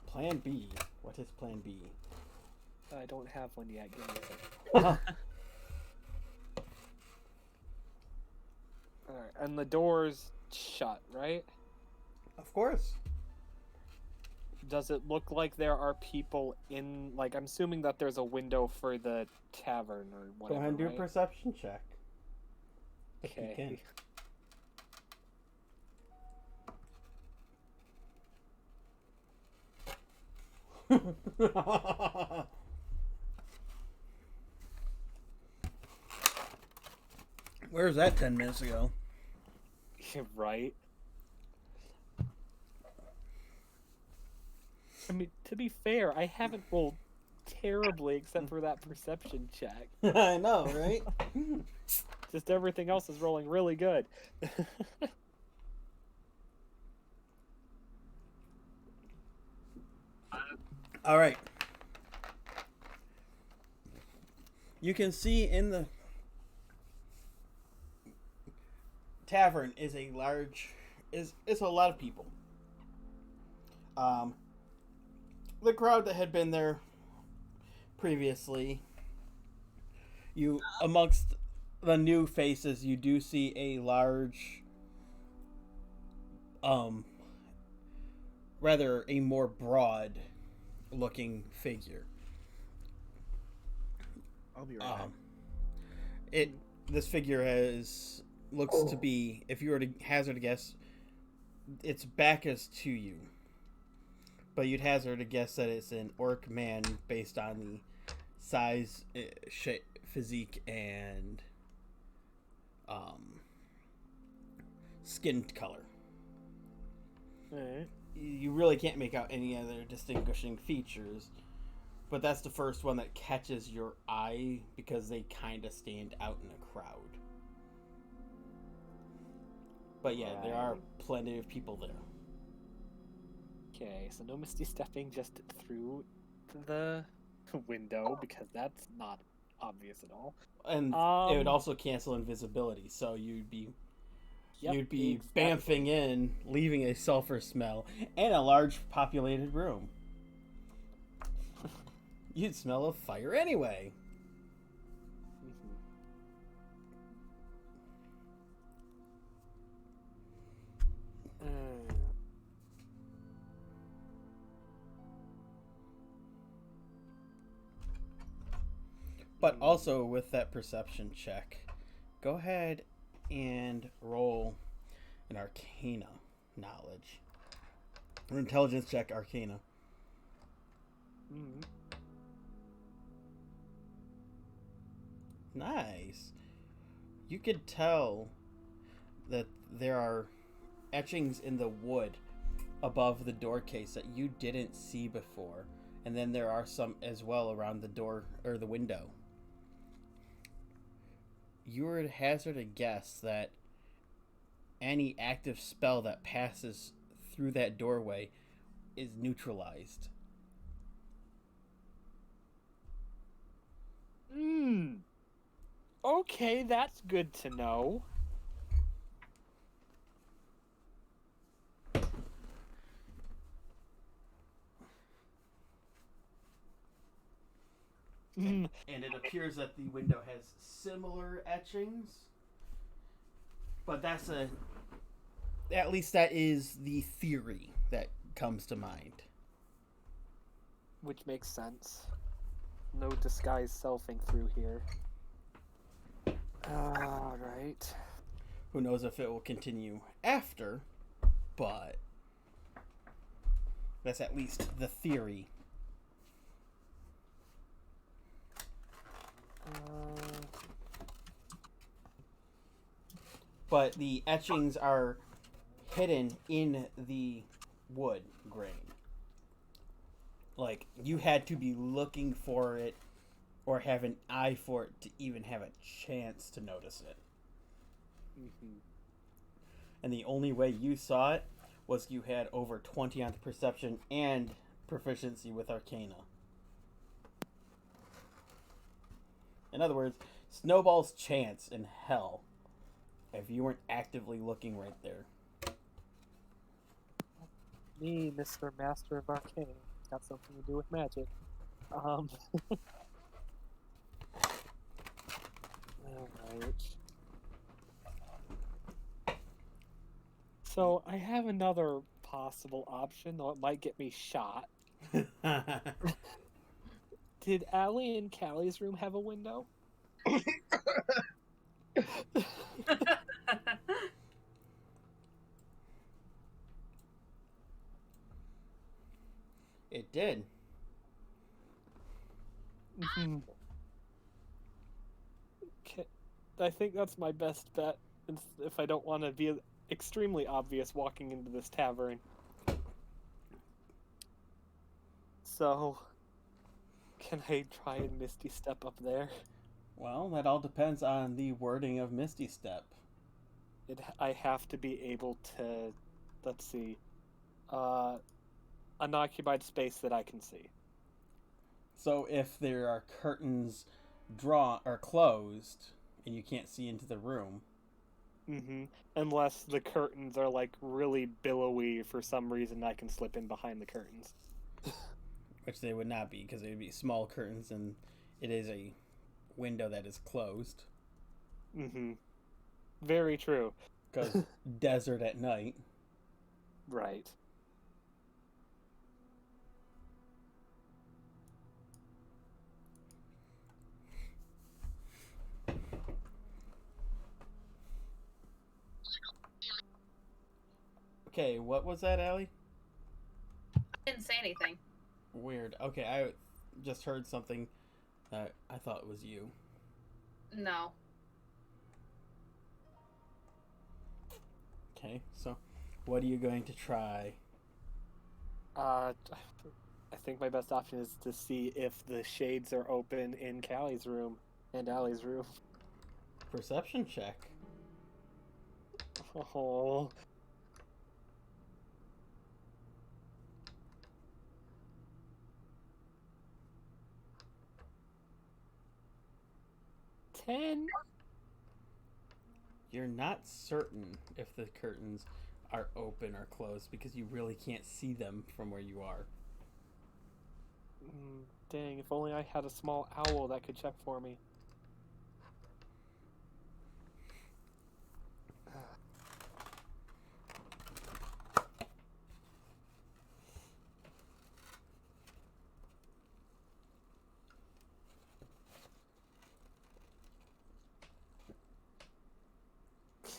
Plan B. What is Plan B? I don't have one yet. Give me a sec. Alright, and the door's shut, right? Of course. Does it look like there are people in... Like, I'm assuming that there's a window for the tavern or Go whatever, ahead and do right? a perception check. If you Okay. can. Where's that 10 minutes ago? Right? I mean, to be fair, I haven't rolled terribly except for that perception check. I know, right? Just everything else is rolling really good. All right. You can see in the tavern is a lot of people. The crowd that had been there previously, amongst the new faces, you do see a large, rather a more broad looking figure. I'll be right back. This figure looks to be, if you were to hazard a guess, its back is to you. But you'd hazard a guess that it's an orc man based on the size, shape, physique, and skin color. Alright. You really can't make out any other distinguishing features, but that's the first one that catches your eye because they kind of stand out in a crowd. But yeah, there are plenty of people there. Okay, so no Misty stepping just through the window because that's not obvious at all. And it would also cancel invisibility, so you'd be exactly. bamfing in, leaving a sulfur smell and a large populated room. You'd smell of fire anyway. Mhm. Uh, But also with that perception check, go ahead and roll an Arcana knowledge. Or intelligence check Arcana. mhm. Nice. You could tell that there are etchings in the wood above the door case that you didn't see before. And then there are some as well around the door or the window. You would hazard a guess that any active spell that passes through that doorway is neutralized. Okay, that's good to know. And it appears that the window has similar etchings. But that's at least that is the theory that comes to mind. Which makes sense. No disguise selfing through here. Alright. Who knows if it will continue after, but that's at least the theory. But the etchings are hidden in the wood grain. Like, you had to be looking for it or have an eye for it to even have a chance to notice it. Mhm. And the only way you saw it was you had over 20 on the perception and proficiency with Arcana. In other words, Snowball's chance in hell if you weren't actively looking right there. Me, Mr. Master of Arcane. Got something to do with magic. Alright. So, I have another possible option, though it might get me shot. Did Allie and Callie's room have a window? It did. Mhm. Okay. I think that's my best bet if I don't want to be extremely obvious walking into this tavern. So, can I try and Misty Step up there? Well, that all depends on the wording of Misty Step. I have to be able to, let's see, unoccupied space that I can see. So if there are curtains drawn or closed and you can't see into the room, Mm-hmm. Unless the curtains are like really billowy for some reason, I can slip in behind the curtains. which they would not be because they would be small curtains and it is a window that is closed. Mm-hmm. Very true. Because desert at night. Right. Okay, what was that, Allie? I didn't say anything. Weird. Okay, I just heard something that I thought was you. No. Okay, so what are you going to try? I think my best option is to see if the shades are open in Callie's room and Allie's room. Perception check. Oh. 10. You're not certain if the curtains are open or closed because you really can't see them from where you are. Dang, if only I had a small owl that could check for me.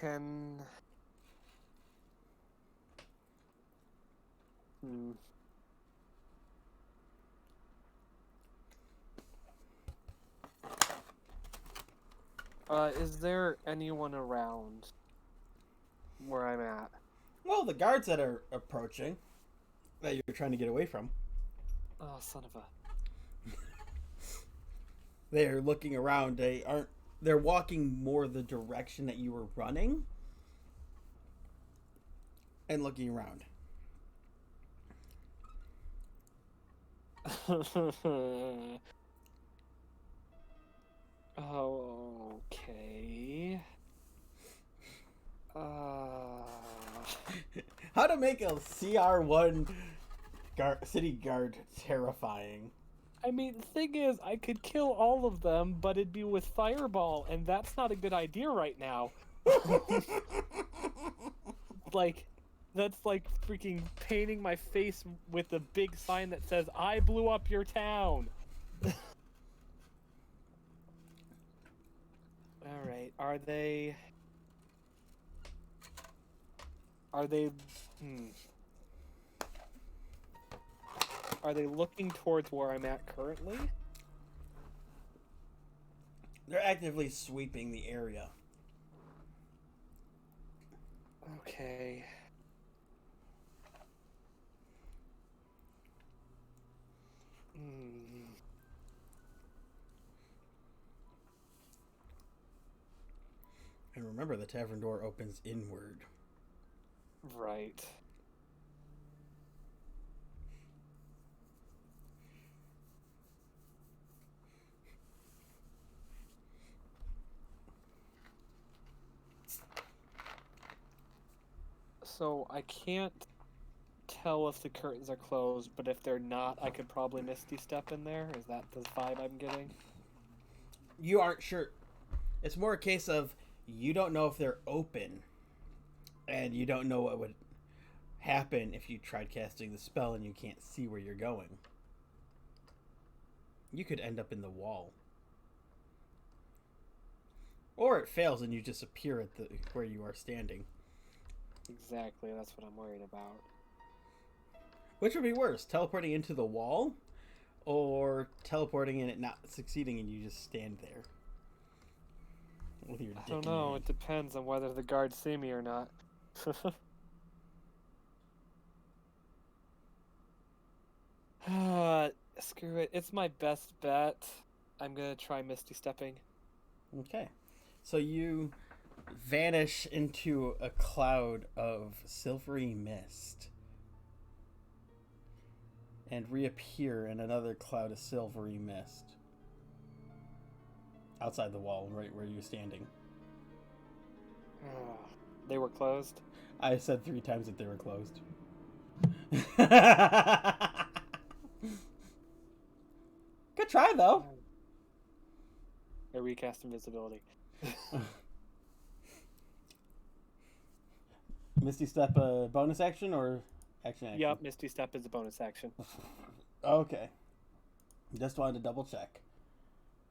Can... Is there anyone around where I'm at? Well, the guards that are approaching, that you're trying to get away from, Oh, son of a... they're looking around. They're walking more the direction that you were running and looking around. Okay. How to make a CR1 city guard terrifying. I mean, the thing is, I could kill all of them, but it'd be with fireball, and that's not a good idea right now. Like, that's like freaking painting my face with a big sign that says, I blew up your town. Alright, are they... Are they looking towards where I'm at currently? They're actively sweeping the area. Okay. And remember, the tavern door opens inward. Right. So I can't tell if the curtains are closed, but if they're not, I could probably Misty Step in there. Is that the vibe I'm getting? You aren't sure. It's more a case of you don't know if they're open, and you don't know what would happen if you tried casting the spell and you can't see where you're going. You could end up in the wall. Or it fails and you just appear at where you are standing. Exactly, that's what I'm worried about. Which would be worse, teleporting into the wall, or teleporting and it not succeeding and you just stand there with your dick I don't in your know, hand? it depends on whether the guards see me or not. Screw it, it's my best bet. I'm gonna try Misty Stepping. Okay. So you vanish into a cloud of silvery mist and reappear in another cloud of silvery mist outside the wall, right where you're standing. They were closed? I said 3 times that they were closed. Good try, though. I recast invisibility. Misty Step a bonus action or action? Yep, Misty Step is a bonus action. Okay. Just wanted to double check.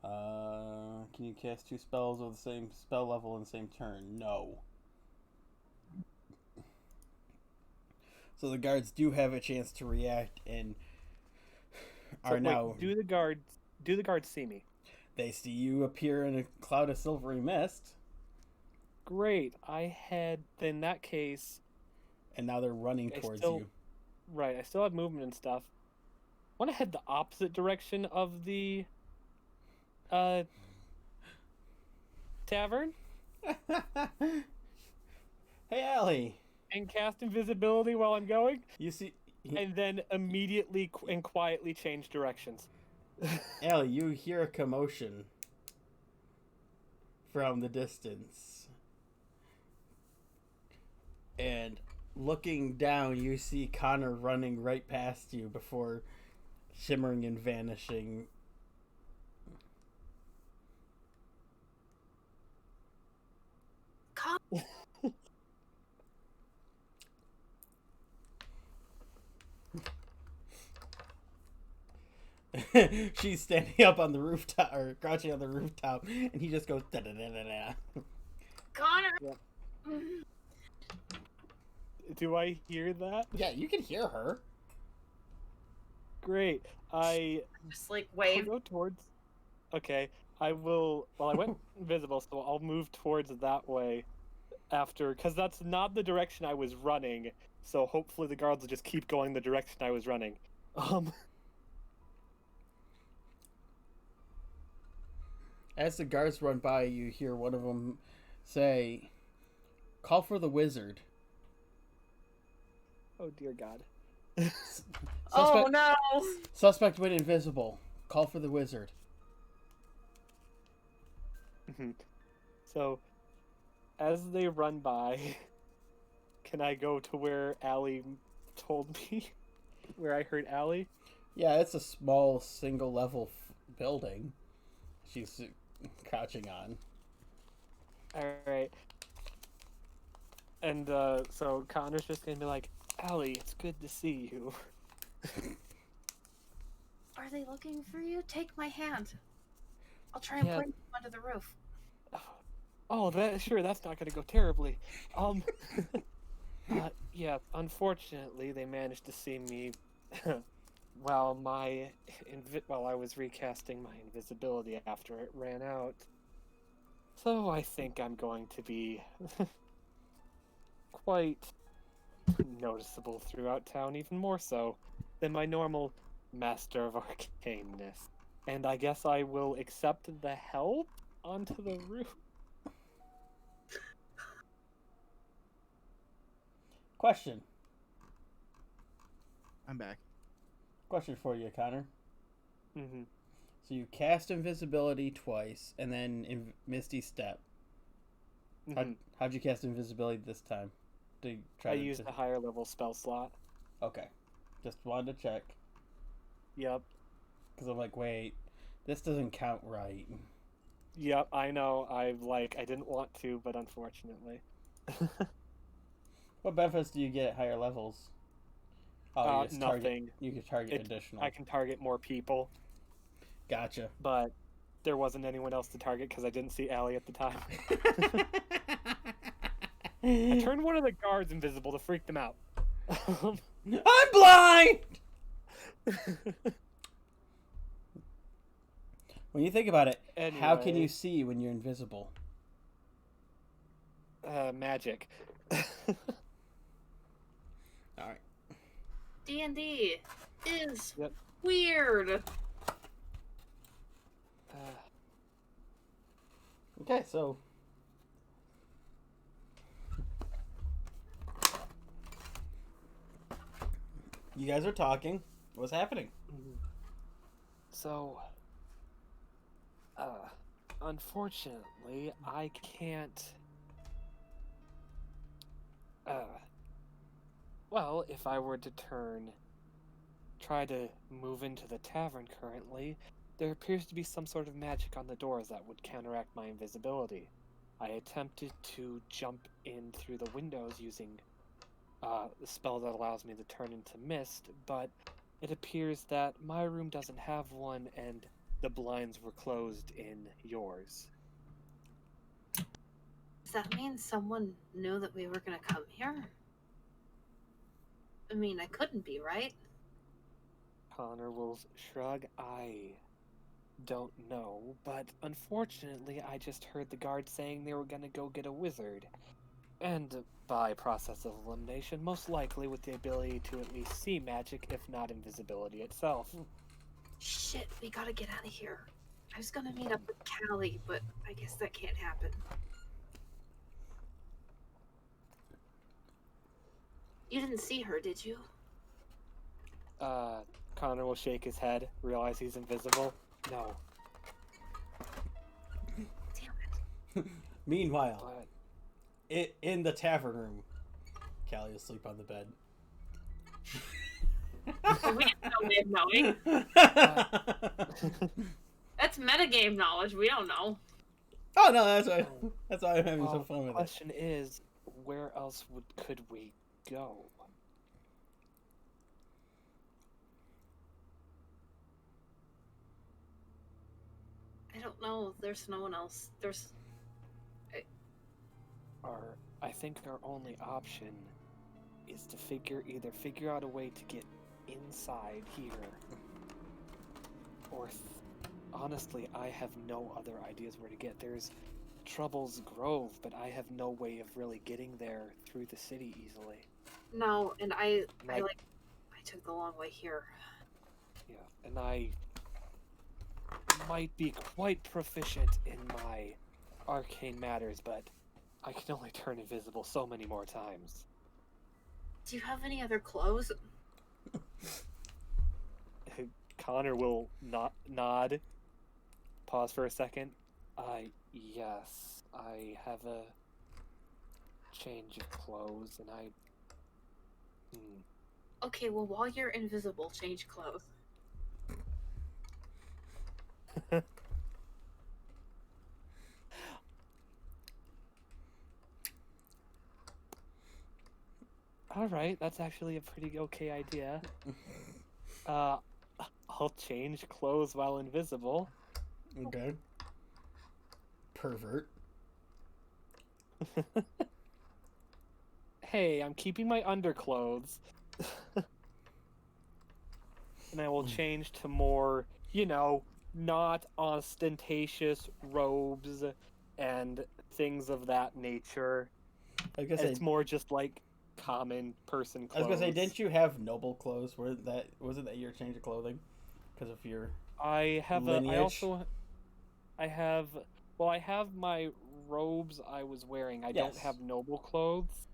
Can you cast 2 spells of the same spell level in the same turn? No. So the guards do have a chance to react and So, are now... do the guards see me? They see you appear in a cloud of silvery mist. Great. I had, in that case... And now they're running towards you. Right, I still have movement and stuff. I want to head the opposite direction of the... tavern? Hey, Allie. And cast invisibility while I'm going? You see... And then immediately and quietly change directions. Allie, you hear a commotion from the distance. And looking down, you see Connor running right past you before shimmering and vanishing. She's standing up on the rooftop, or crouching on the rooftop, and he just goes da da da da da. Connor. Yep. Do I hear that? Yeah, you can hear her. Great. Just like I'll wave. go towards. Okay, I will. Well, I went invisible, so I'll move towards that way after, because that's not the direction I was running. So hopefully the guards will just keep going the direction I was running. As the guards run by, you hear one of them say, "Call for the wizard." Oh dear God. Oh no! Suspect went invisible. Call for the wizard. So, as they run by, can I go to where Allie told me? Where I heard Allie? Yeah, it's a small single-level building. She's crouching on. Alright. And, so Connor's just gonna be like, Allie, it's good to see you. Are they looking for you? Take my hand. I'll try and Yeah. bring you onto the roof. Oh, that's not gonna go terribly. Yeah, unfortunately, they managed to see me while I was recasting my invisibility after it ran out. So I think I'm going to be quite noticeable throughout town, even more so than my normal Master of Arcaneness. And I guess I will accept the help onto the roof. Question. I'm back. Question for you, Connor. Mm-hmm. So you cast invisibility twice, and then Misty Step. How'd you cast invisibility this time? I used a higher level spell slot. Okay. Just wanted to check. Yep. Because I'm like, wait, this doesn't count right. Yep, I know. I didn't want to, but unfortunately. What benefits do you get at higher levels? Oh, you just nothing. You can target additional. I can target more people, Gotcha. but there wasn't anyone else to target because I didn't see Allie at the time. I turned one of the guards invisible to freak them out. I'm blind! When you think about it, how can Anyway. you see when you're invisible? Magic. Alright. D&D is Yep. weird. Okay, so... You guys are talking. What's happening? So, unfortunately, I can't. Well, if I were to try to move into the tavern currently, there appears to be some sort of magic on the doors that would counteract my invisibility. I attempted to jump in through the windows using the spell that allows me to turn into mist, but it appears that my room doesn't have one and the blinds were closed in yours. Does that mean someone knew that we were gonna come here? I mean, I couldn't be, right? Connor will shrug. I don't know, but unfortunately I just heard the guards saying they were gonna go get a wizard. And by process of elimination, most likely with the ability to at least see magic, if not invisibility itself. Shit, we gotta get out of here. I was gonna meet up with Callie, but I guess that can't happen. You didn't see her, did you? Connor will shake his head, realize he's invisible. No. Damn it. Meanwhile, But in the tavern room, Callie is asleep on the bed. We have no way of knowing. That's metagame knowledge. We don't know. Oh no, that's why I'm having well, some fun the with it. question is, where else could we go? I don't know. There's no one else. I think our only option is to either figure out a way to get inside here, or honestly, I have no other ideas where to get. There's Trouble's Grove, but I have no way of really getting there through the city easily. No, and I Like- I took the long way here. Yeah, and I might be quite proficient in my arcane matters, but I can only turn invisible so many more times. Do you have any other clothes? Connor will nod. Pause for a second. Yes, I have a change of clothes, and I. Okay, well, while you're invisible, change clothes. All right, that's actually a pretty okay idea. I'll change clothes while invisible. Okay. Pervert. Hey, I'm keeping my underclothes. And I will change to more, not ostentatious robes and things of that nature. I was gonna say, It's more just like common person I was clothes. gonna say, didn't you have noble clothes? Wasn't that your change of clothing? Because of your I have lineage? I have my robes I was wearing. I don't Yes. have noble clothes.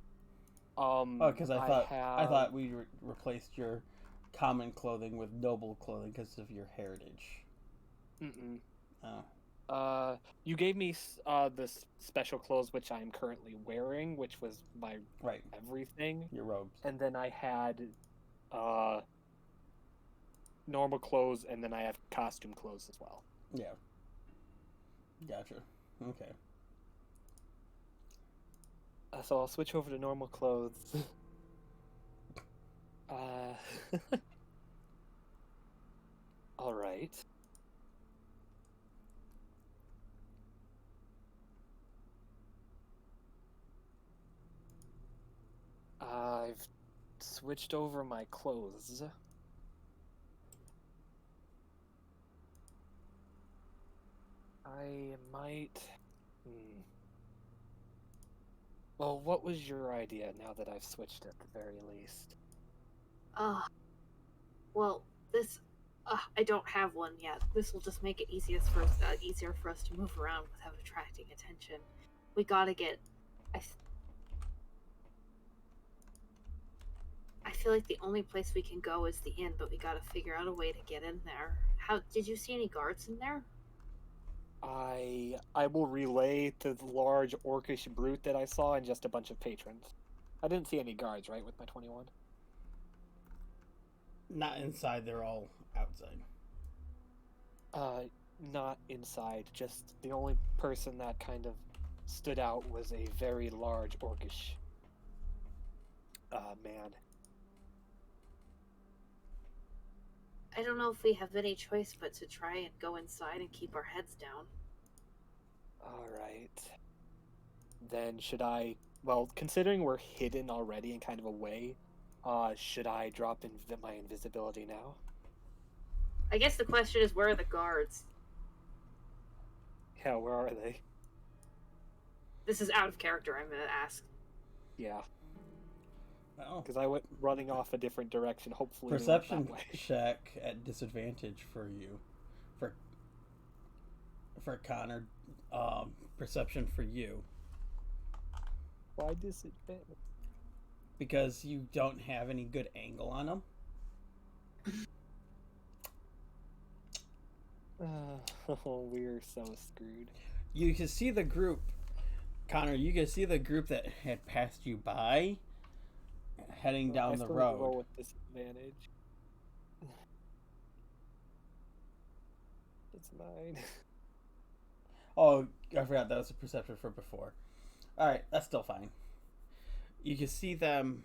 Oh, because I have... thought we replaced your common clothing with noble clothing because of your heritage. Mm-mm. Oh. You gave me the special clothes which I am currently wearing, which was my Right. everything. Your robes. And then I had normal clothes, and then I have costume clothes as well. Yeah. Gotcha. Okay. So I'll switch over to normal clothes. All right. I've switched over my clothes. I might... Well, what was your idea now that I've switched at the very least? Well, this, I don't have one yet. This will just make it easier for us to move around without attracting attention. We gotta get. I feel like the only place we can go is the inn, but we gotta figure out a way to get in there. How did you see any guards in there? I will relay to the large orcish brute that I saw and just a bunch of patrons. I didn't see any guards, right, with my 21? Not inside. They're all outside. Not inside. Just the only person that kind of stood out was a very large orcish man. I don't know if we have any choice but to try and go inside and keep our heads down. Alright. Then should I... Well, considering we're hidden already in kind of a way, should I drop my invisibility now? I guess the question is, where are the guards? Yeah, where are they? This is out of character, I'm gonna ask. Yeah, Well, because I went running off a different direction, hopefully we went perception that way. check at disadvantage for you, for Connor. Perception for you Why disadvantage? because you don't have any good angle on them. Oh, we're so screwed. You can see the group Connor, you can see the group that had passed you by heading down I the still need to roll road. with disadvantage. It's 9. Oh, I forgot that was a perception from before. Alright, that's still fine. You can see them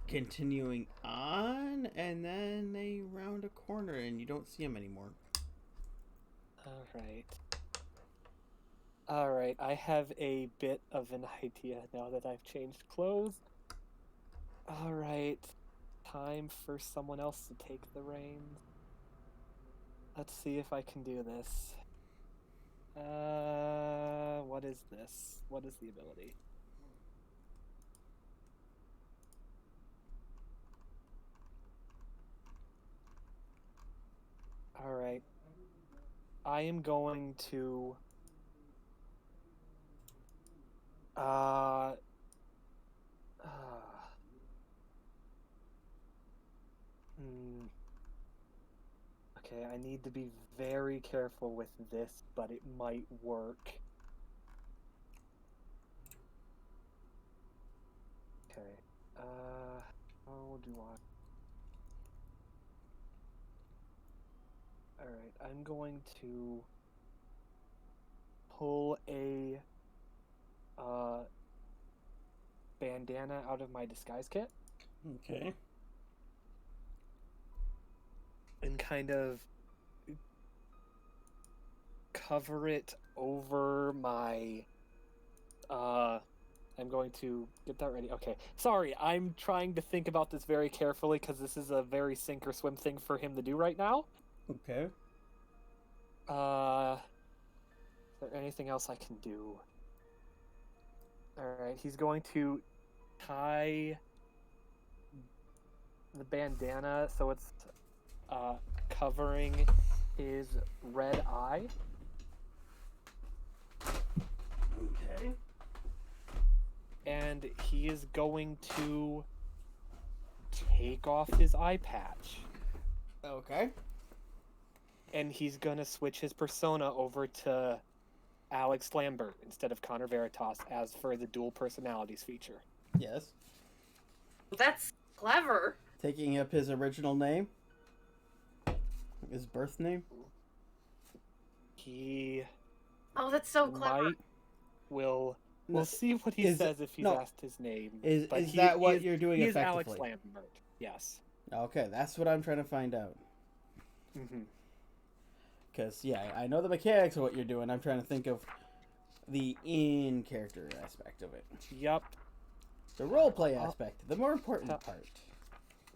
continuing on, and then they round a corner and you don't see them anymore. Alright, I have a bit of an idea now that I've changed clothes. Alright, time for someone else to take the reins. Let's see if I can do this. What is this? What is the ability? Alright. I am going to... Okay, I need to be very careful with this, but it might work. Okay, how do I... Alright, I'm going to pull a bandana out of my disguise kit Okay. and kind of cover it over my I'm going to get that ready. Okay, sorry, I'm trying to think about this very carefully because this is a very sink or swim thing for him to do right now. Okay. Is there anything else I can do? Alright, he's going to tie the bandana so it's covering his red eye. Okay. And he is going to take off his eye patch. Okay. And he's going to switch his persona over to Alex Lambert instead of Connor Veritas as for the dual personalities feature. Yes. That's clever. Taking up his original name. His birth name. He Oh, that's so clever. we'll No, see what he is- says if he's no. asked his name. Is but that what is- you're doing he is Alex effectively? Lambert. Yes. Okay, that's what I'm trying to find out. Mm-hmm. Because, yeah, I know the mechanics of what you're doing. I'm trying to think of the in-character aspect of it. Yep. The roleplay aspect, the more important part.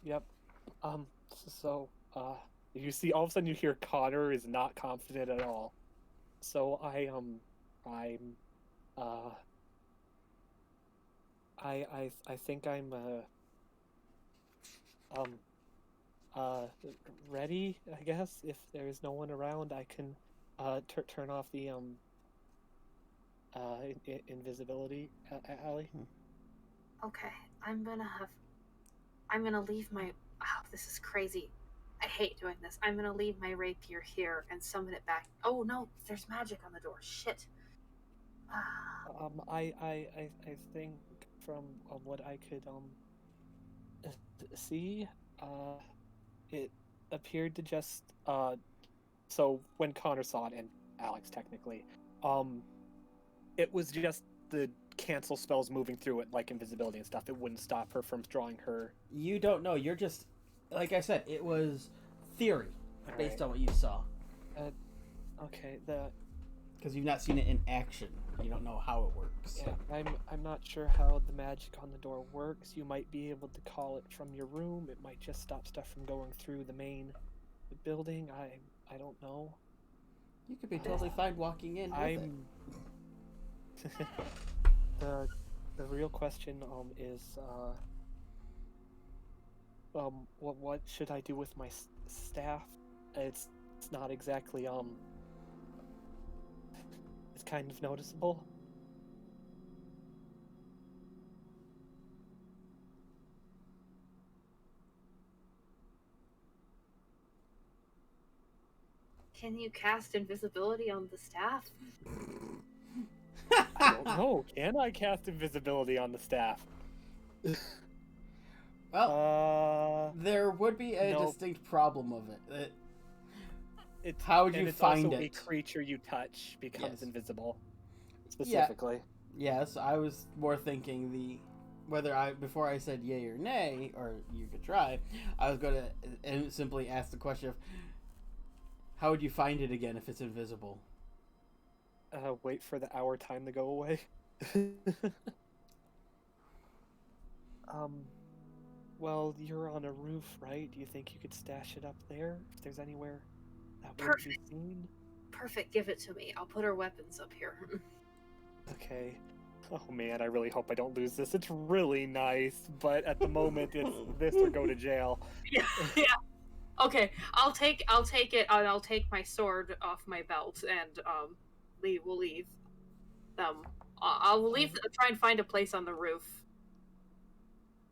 Yep. So, you see, all of a sudden you hear Connor is not confident at all. So I think I'm, ready, I guess. If there's no one around, I can, turn off the, invisibility, Allie. Okay, I'm gonna leave my. Oh, this is crazy. I hate doing this. I'm gonna leave my rapier here and summon it back. Oh no, there's magic on the door. Shit. I think from what I could see, it appeared to just so when Connor saw it, and Alex technically, it was just the cancel spells moving through it like invisibility and stuff. It wouldn't stop her from drawing her. You don't know. You're just, like I said, it was theory based Alright. on what you saw. Okay, Because you've not seen it in action. You don't know how it works. yeah, I'm not sure how the magic on the door works. You might be able to call it from your room. It might just stop stuff from going through the main building. I don't know. You could be totally fine walking in with it. The real question is what should I do with my staff? It's not exactly it's kind of noticeable. Can you cast invisibility on the staff? I don't know. Can I cast invisibility on the staff? Well, there would be a nope. distinct problem of it. It's, How would you it's find also it? A creature you touch becomes Yes. invisible. Specifically. Yes, I was more thinking before I said yay or nay, or you could try, I was going to simply ask the question of how would you find it again if it's invisible? Wait for the hour time to go away. Well, you're on a roof, right? Do you think you could stash it up there? If there's anywhere that wouldn't be seen? Perfect, give it to me. I'll put our weapons up here. Okay. Oh man, I really hope I don't lose this. It's really nice, but at the moment it's this or go to jail. Yeah. Okay, I'll take it. I'll take my sword off my belt and we'll leave. I'll leave. Try and find a place on the roof.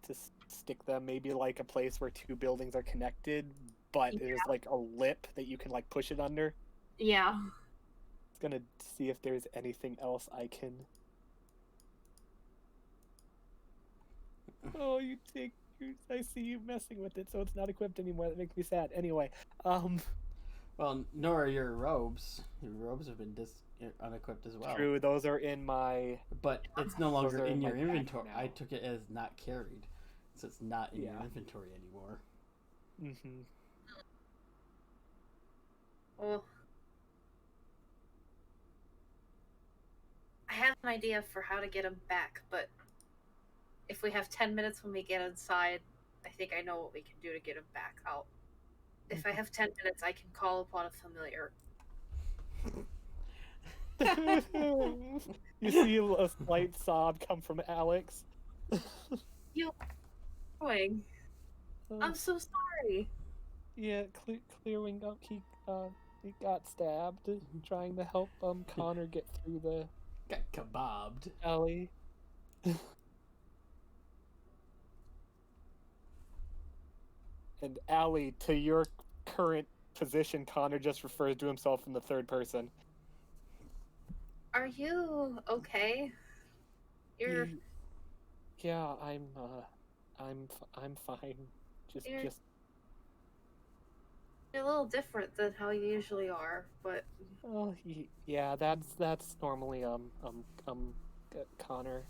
To stick them maybe like a place where two buildings are connected, but there's like a lip that you can like push it under. Yeah. It's gonna see if there's anything else I can. Oh, I see you messing with it, so it's not equipped anymore. That makes me sad. Anyway, Well, nor are your robes. Your robes have been unequipped as well. True, those are in my. But it's no longer are in in your my pack inventory. now. I took it as not carried, so it's not in your Yeah. inventory anymore. Mm-hmm. Well, I have an idea for how to get him back, but if we have 10 minutes when we get inside, I think I know what we can do to get him back. If I have 10 minutes, I can call upon a familiar. You see a slight sob come from Alex. Going. I'm so sorry. Yeah, clearing up. He got stabbed trying to help Connor get through the Got kebabbed. alley. And Allie, to your current position, Connor just refers to himself in the third person. Are you okay? You're Yeah, I'm fine. You're- Just a little different than how you usually are, but oh yeah, that's normally Connor.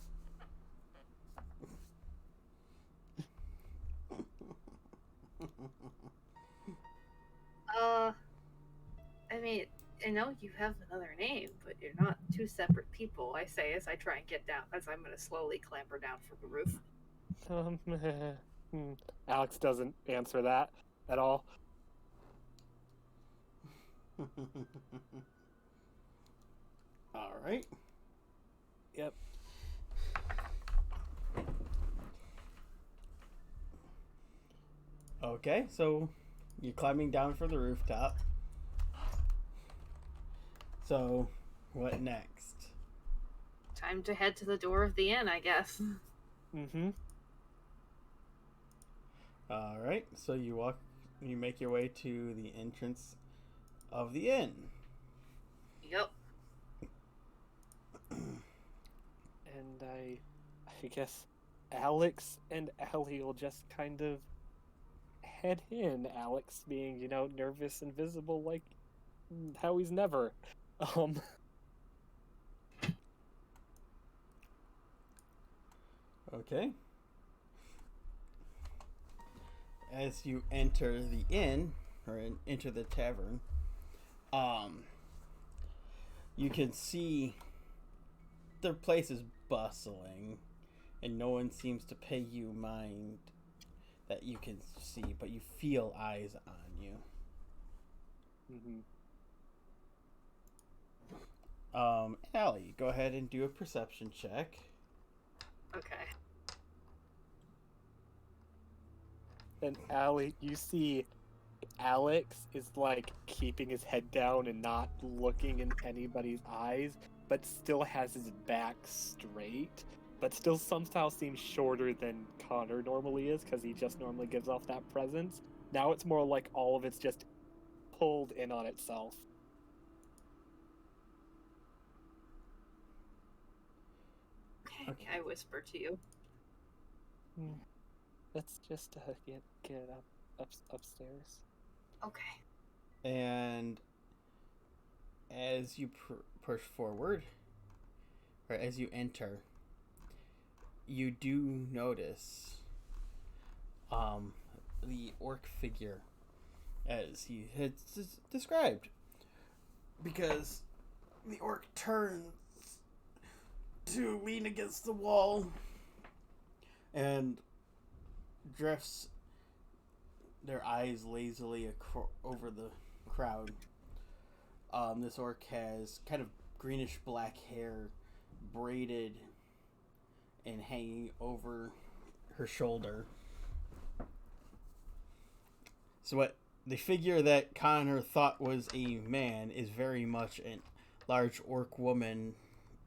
I mean, I know you have another name, but you're not two separate people, I say as I try and get down, as I'm gonna slowly clamber down from the roof. Alex doesn't answer that at all. All right. Yep. Okay, so you're climbing down from the rooftop. So, what next? Time to head to the door of the inn, I guess. Mm-hmm. All right, so you make your way to the entrance of the inn. Yep. And I guess Alex and Allie will just kind of head in. Alex being, nervous and visible like how he's never. Okay. As you enter the inn, or enter the tavern, you can see the place is bustling, and no one seems to pay you mind that you can see, but you feel eyes on you. Mm-hmm. Allie, go ahead and do a perception check. Okay. And Allie, you see Alex is like keeping his head down and not looking in anybody's eyes, but still has his back straight, but still somehow seems shorter than Connor normally is because he just normally gives off that presence. Now it's more like all of it's just pulled in on itself. Okay, I whisper to you. Let's just get upstairs. Okay. And as you push forward, or as you enter, you do notice the orc figure as he had described, because the orc turns to lean against the wall and drifts their eyes lazily over the crowd. This orc has kind of greenish black hair braided and hanging over her shoulder. So what the figure that Connor thought was a man is very much a large orc woman,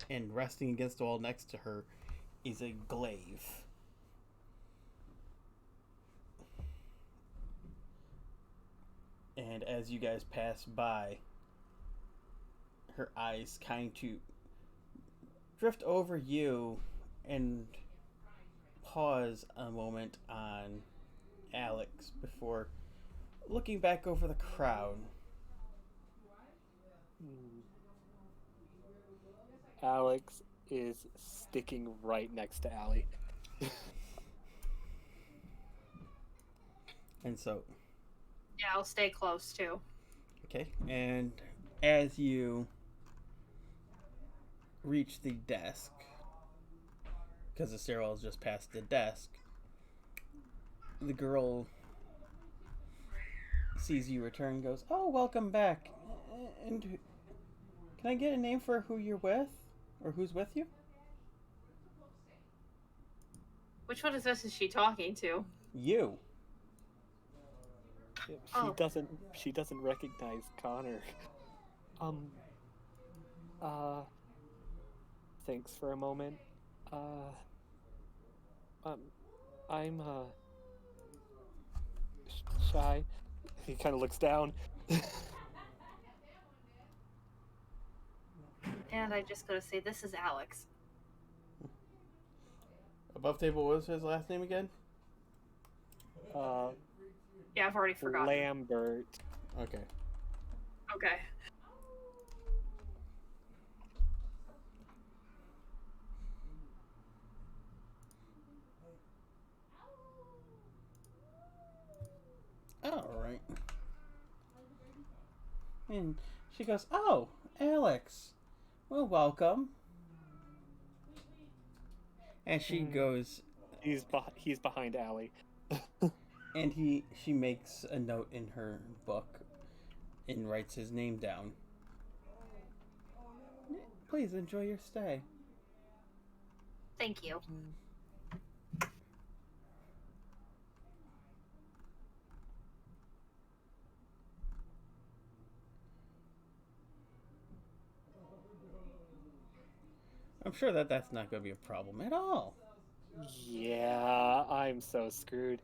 and resting against the wall next to her is a glaive. And as you guys pass by, her eyes kind to drift over you and pause a moment on Alex before looking back over the crowd. Alex is sticking right next to Allie. And so, Yeah, I'll stay close too. okay, and as you reach the desk, because the stairwell is just past the desk, the girl sees you return and goes, "Oh, welcome back. And can I get a name for who you're with? Or who's with you?" Which one is this? Is she talking to? You. Oh. She doesn't recognize Connor. Thanks for a moment. I'm shy. He kind of looks down. And I just gotta say, this is Alex. Above table, what was his last name again? Yeah, I've already forgotten. Lambert. Okay. Okay. Alright. And she goes, "Oh, Alex. Well, welcome." And she goes, He's behind Allie. and she makes a note in her book and writes his name down. "Please enjoy your stay." Thank you. I'm sure that's not going to be a problem at all. Yeah, I'm so screwed.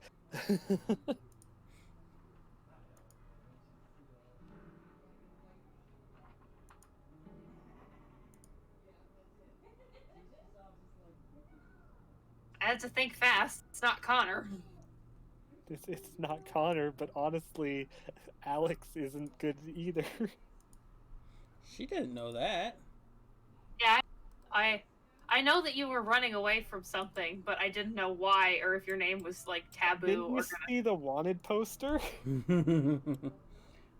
I had to think fast. It's not Connor. It's not Connor, but honestly, Alex isn't good either. She didn't know that. Yeah, I know that you were running away from something, but I didn't know why or if your name was like taboo Didn't or you see the wanted poster?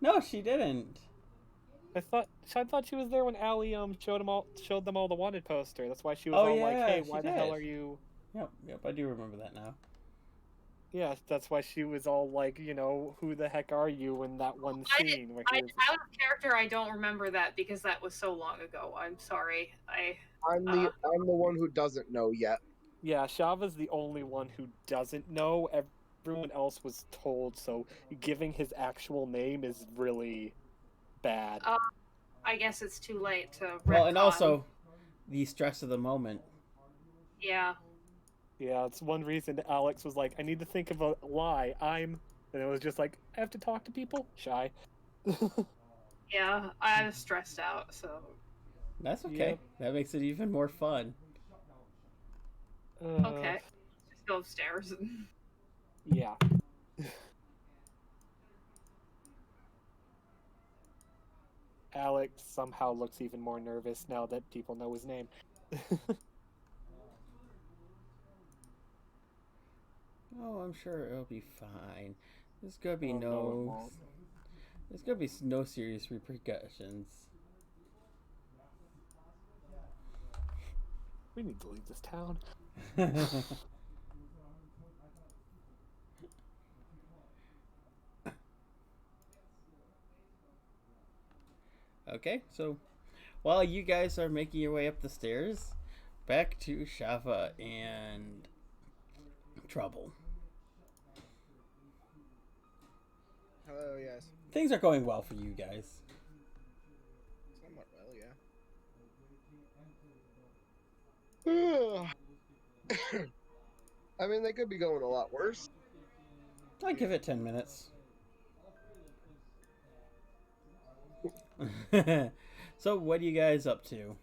No, she didn't. I thought she was there when Allie showed them all the wanted poster. That's why she was Oh, all like, yeah, "Hey, she why the hell did. are you?" Yep, I do remember that now. Yeah, that's why she was all like, "Who the heck are you?" in that one scene where he was. Out of character, I don't remember that because that was so long ago. I'm sorry. I'm the one who doesn't know yet. Yeah, Shava's the only one who doesn't know. Everyone else was told, so giving his actual name is really bad. I guess it's too late to. Well, and retcon. also the stress of the moment. Yeah. Yeah, it's one reason Alex was like, "I need to think of a lie. And it was just like, I have to talk to people? Shy." Yeah, I was stressed out, so That's okay. Yep. That makes it even more fun. okay. Just go upstairs. Yeah. Alex somehow looks even more nervous now that people know his name. Oh, I'm sure it'll be fine. There's gonna be Oh, no, it no. won't. There's gonna be no serious repercussions. We need to leave this town. Okay, so while you guys are making your way up the stairs, back to Shava and Trouble. Hello, yes. Things are going well for you guys. Somewhat well, yeah. I mean, they could be going a lot worse. I'll give it 10 minutes. So, what are you guys up to?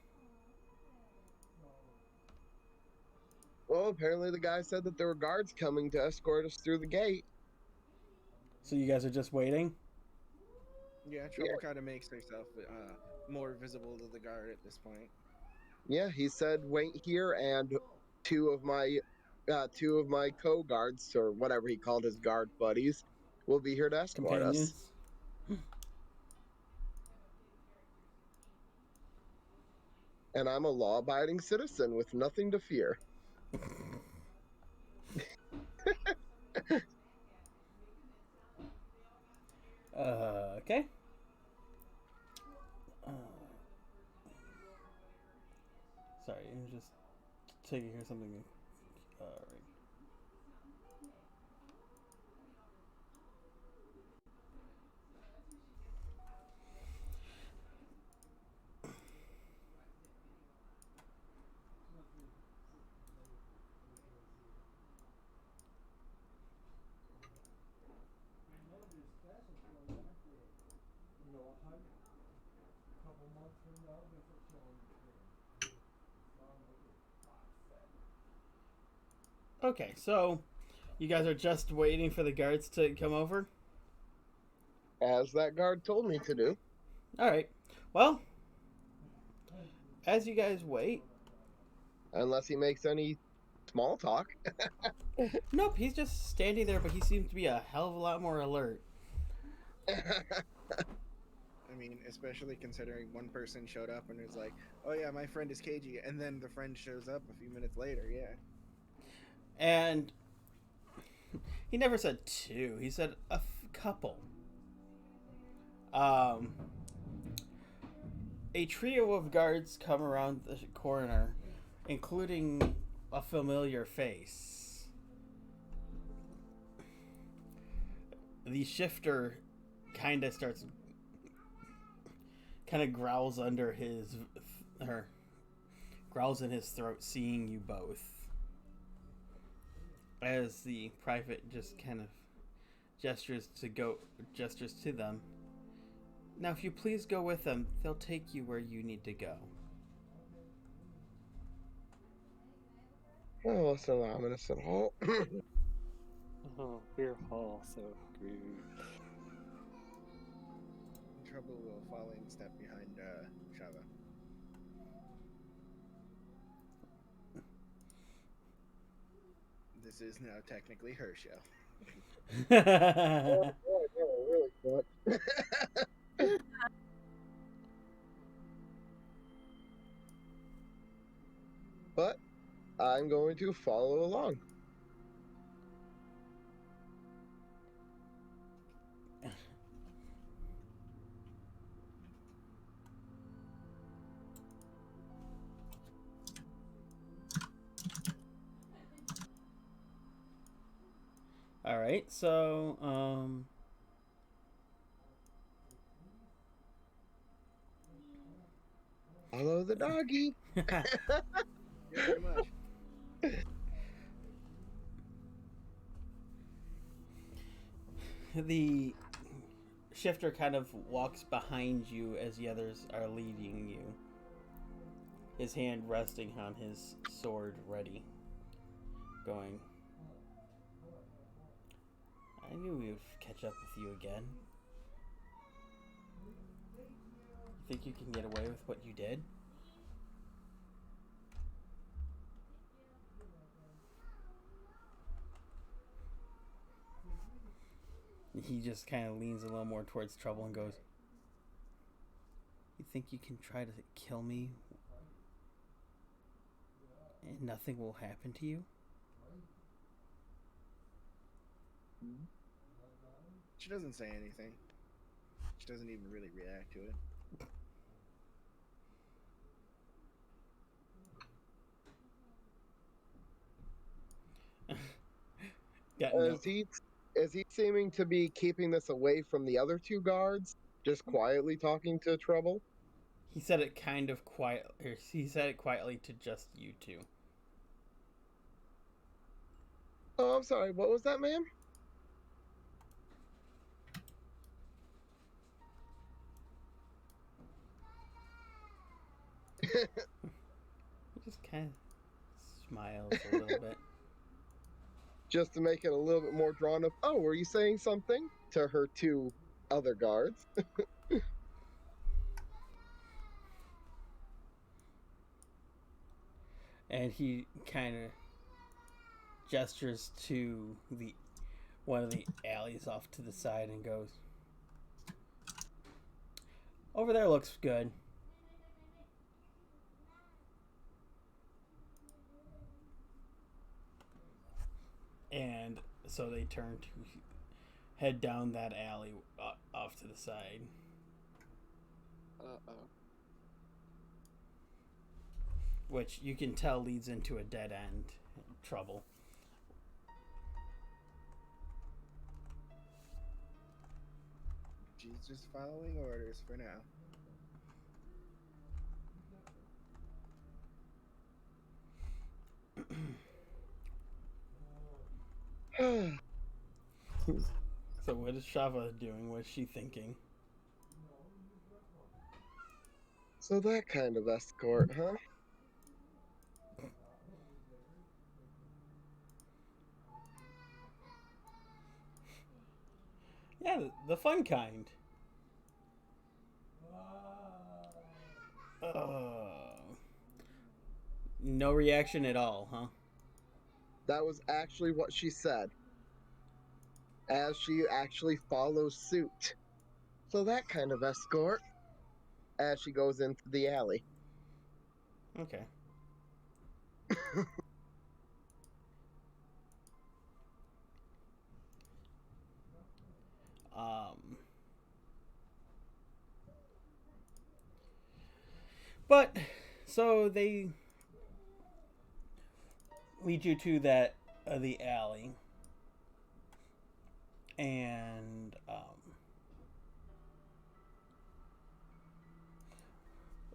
Well, apparently the guy said that there were guards coming to escort us through the gate. So, you guys are just waiting? Yeah, Trouble kind of makes herself more visible to the guard at this point. Yeah, he said wait here, and two of my co-guards, or whatever he called his guard buddies, will be here to escort us. Companions? And I'm a law-abiding citizen with nothing to fear. Okay. Sorry, I'm just taking here something. Right. Okay, so you guys are just waiting for the guards to come over? As that guard told me to do. Alright. Well, as you guys wait. Unless he makes any small talk. Nope, he's just standing there, but he seems to be a hell of a lot more alert. I mean, especially considering one person showed up and was like, "Oh yeah, my friend is KG," and then the friend shows up a few minutes later. Yeah. And he never said two. He said a couple. A trio of guards come around the corner, including a familiar face. The shifter kind of growls under his, growls in his throat, seeing you both. As the private just kind of gestures to them. Now, if you please go with them, they'll take you where you need to go. Oh, that's not ominous at all. Oh, we're all so screwed. Trouble will follow in step behind Shava. This is now technically her show. Really sucks. But I'm going to follow along. All right, so Follow the doggy. Yeah, pretty much. the Shifter kind of walks behind you as the others are leading you. His hand resting on his sword ready. Going, I knew we would catch up with you again. You think you can get away with what you did? He just kind of leans a little more towards Trouble and goes, you think you can try to kill me and nothing will happen to you? She doesn't say anything. She doesn't even really react to it. Got no- Is he seeming to be keeping this away from the other two guards? Just quietly talking to Trouble? He said it kind of quiet. Or he said it quietly to just you two. Oh, I'm sorry. What was that, ma'am? He just kind of smiles a little bit. Just to make it a little bit more drawn up. Oh, were you saying something? To her two other guards. And he kind of gestures to the one of the alleys off to the side and goes, over there looks good. And so they turn to head down that alley off to the side. Uh-oh. Which you can tell leads into a dead end. Trouble. She's just following orders for now. So what is Shava doing? What's she thinking? So that kind of escort, huh? Yeah, the fun kind. No reaction at all, huh? That was actually what she said. As she actually follows suit. So that kind of escort. As she goes into the alley. Okay. But so they lead you to that the alley, and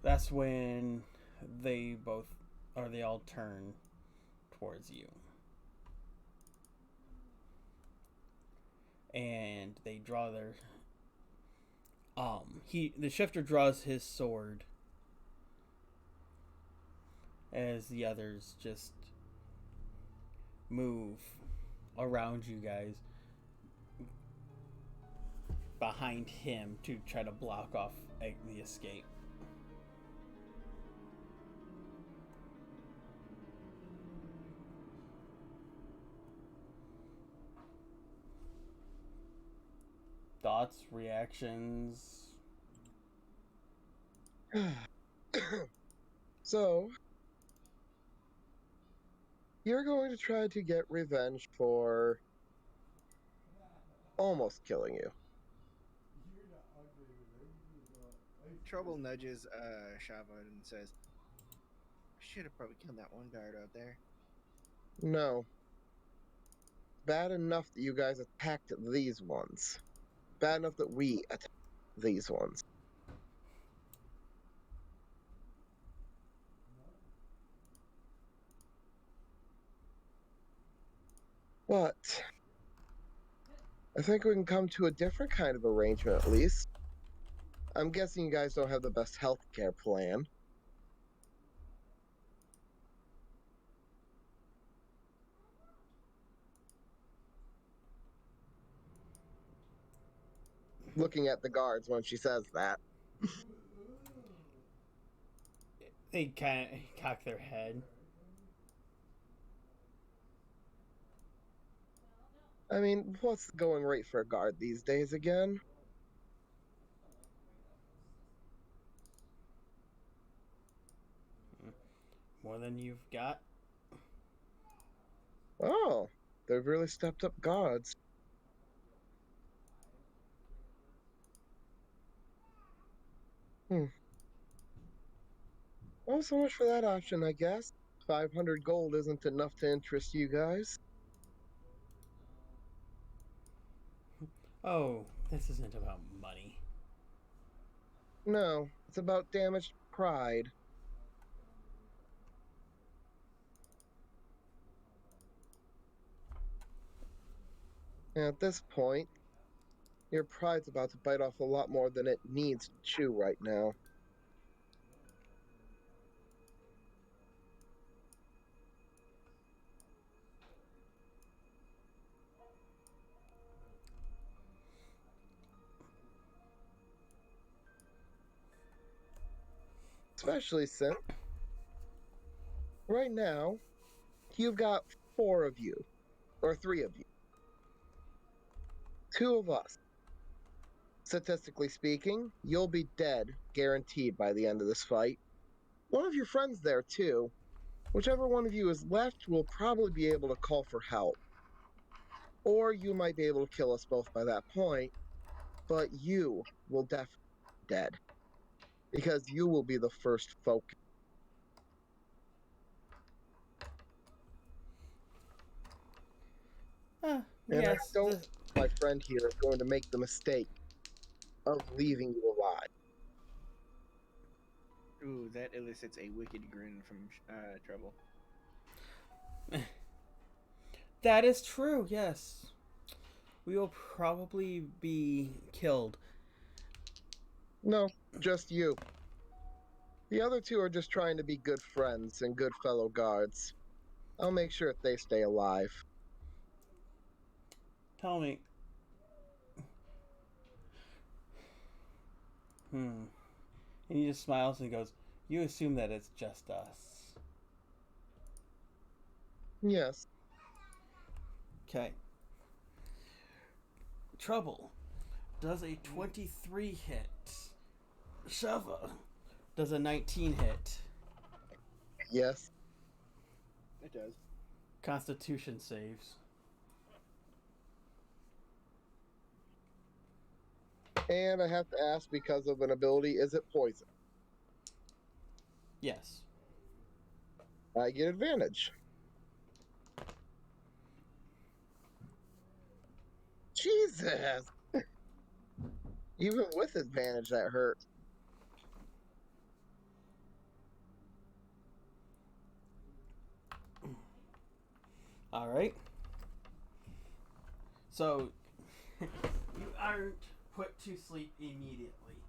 that's when they all turn towards you, and they draw their the shifter draws his sword as the others just move around you guys behind him to try to block off the escape. Thoughts, reactions? So, you're going to try to get revenge for almost killing you. Trouble nudges Shava and says, I should have probably killed that one guard out there. No. Bad enough that you guys attacked these ones. Bad enough that we attacked these ones. But I think we can come to a different kind of arrangement at least. I'm guessing you guys don't have the best healthcare plan. Looking at the guards when she says that. They kind of cock their head. I mean, what's the going rate for a guard these days again? More than you've got. Oh, they've really stepped up guards. Well, so much for that option, I guess. 500 gold isn't enough to interest you guys. Oh, this isn't about money. No, it's about damaged pride. And at this point, your pride's about to bite off a lot more than it needs to chew right now. Especially since, right now, you've got 4 of you, or 3 of you. 2 of us. Statistically speaking, you'll be dead, guaranteed, by the end of this fight. One of your friends there, too. Whichever one of you is left will probably be able to call for help. Or you might be able to kill us both by that point, but you will definitely be dead. Because you will be the first focus. And Yes. I don't think my friend here is going to make the mistake of leaving you alive. Ooh, that elicits a wicked grin from Trouble. That is true, yes. We will probably be killed. No, just you. The other 2 are just trying to be good friends and good fellow guards. I'll make sure that they stay alive. Tell me. And he just smiles and goes, "You assume that it's just us." Yes. Okay. Trouble does a 23 hit. Shava does a 19 hit. Yes. It does. Constitution saves. And I have to ask, because of an ability, is it poison? Yes. I get advantage. Jesus! Even with advantage, that hurt. Alright. So, you aren't put to sleep immediately,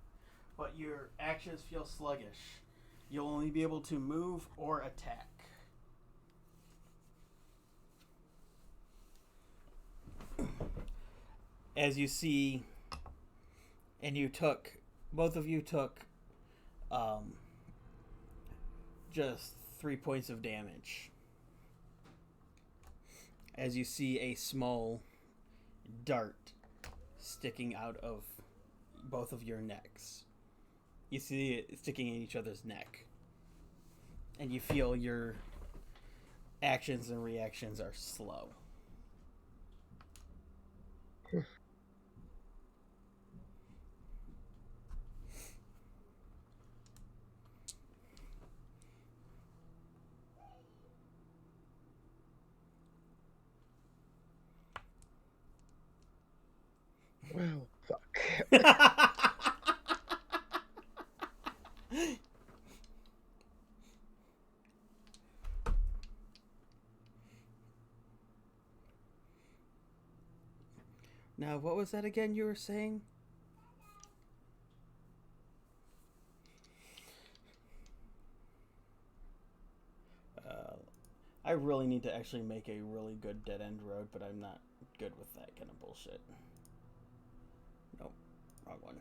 but your actions feel sluggish. You'll only be able to move or attack. As you see, and both of you took just 3 points of damage. As you see a small dart sticking out of both of your necks. You see it sticking in each other's neck. And you feel your actions and reactions are slow. Well, fuck. Now, what was that again you were saying? I really need to actually make a really good dead-end road, but I'm not good with that kind of bullshit. Nope, wrong one.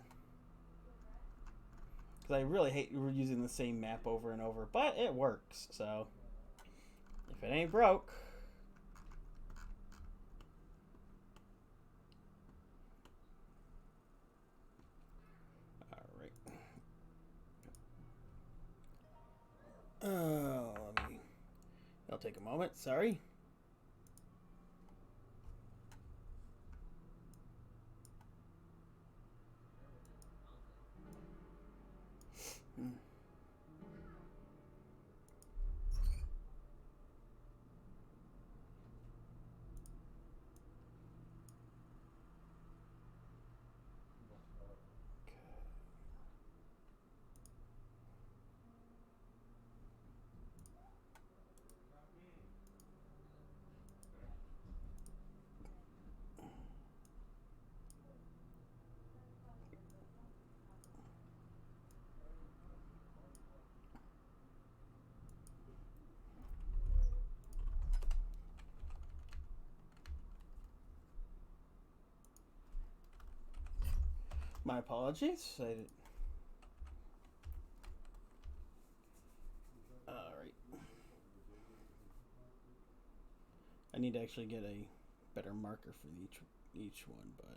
Because I really hate using the same map over and over, but it works, so if it ain't broke... Alright. Oh, it'll take a moment, sorry. My apologies. Alright. I need to actually get a better marker for each one, but...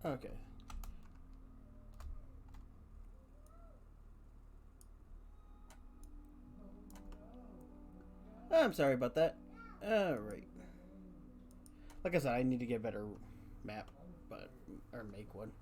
Okay. I'm sorry about that. Alright. Like I said, I need to get a better map, or make one.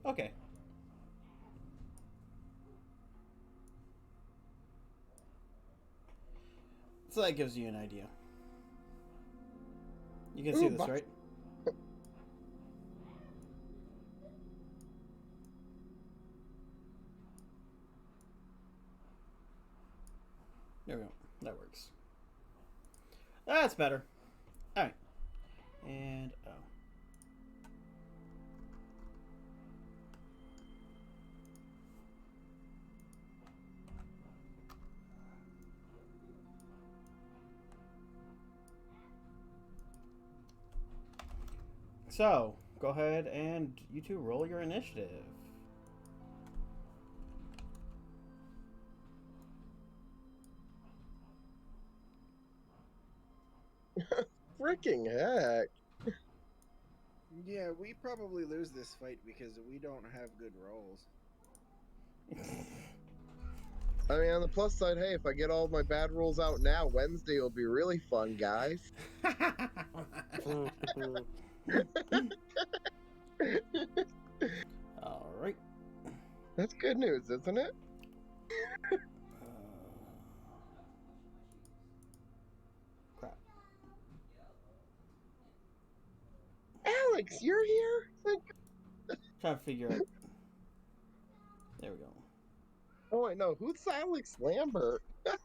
Okay. So that gives you an idea. You can see this, right? There we go. That works. That's better. Alright. And, oh. So, go ahead and you two roll your initiative. Freaking heck. Yeah, we probably lose this fight because we don't have good rolls. I mean, on the plus side, hey, if I get all of my bad rolls out now, Wednesday will be really fun, guys. Alright. That's good news, isn't it? Crap. Alex, you're here? Trying to figure out. There we go. Oh, wait, no. Who's Alex Lambert? God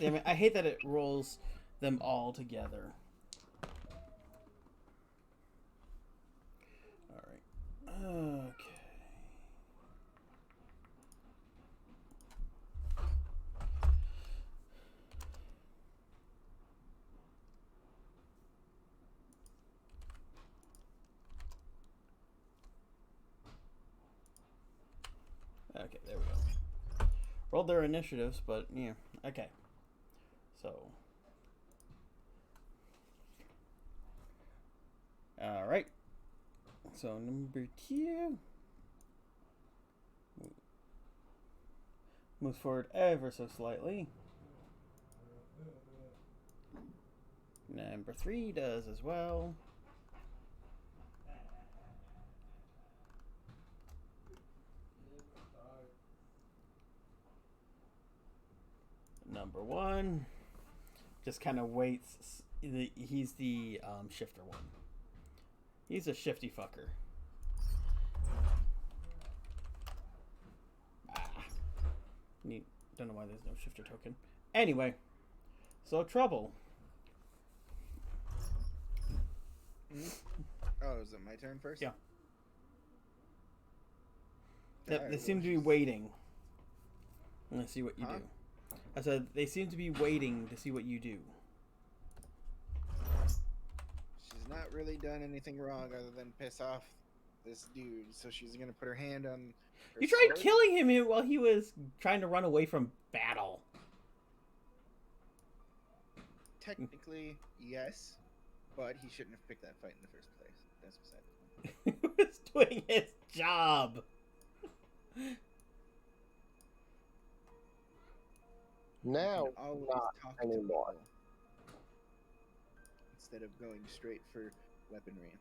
damn it. I hate that it rolls them all together. Alright. Okay. Okay, there we go. Rolled their initiatives, but yeah. Okay. So. Alright. So, number 2. Moves forward ever so slightly. Number 3 does as well. Number 1 just kind of waits. He's the shifter one. He's a shifty fucker. Don't know why there's no shifter token. Anyway, so Trouble. Oh, is it my turn first? Yeah. Alright, They seem well, to be waiting. Let's see what you Huh? do. I said they seem to be waiting to see what you do. She's not really done anything wrong other than piss off this dude, so she's gonna put her hand on. Her You tried sword. killing him while he was trying to run away from battle. Technically, yes, but he shouldn't have picked that fight in the first place. That's beside the point. He was doing his job. Now, You can always not talk to anymore. people instead of going straight for weaponry.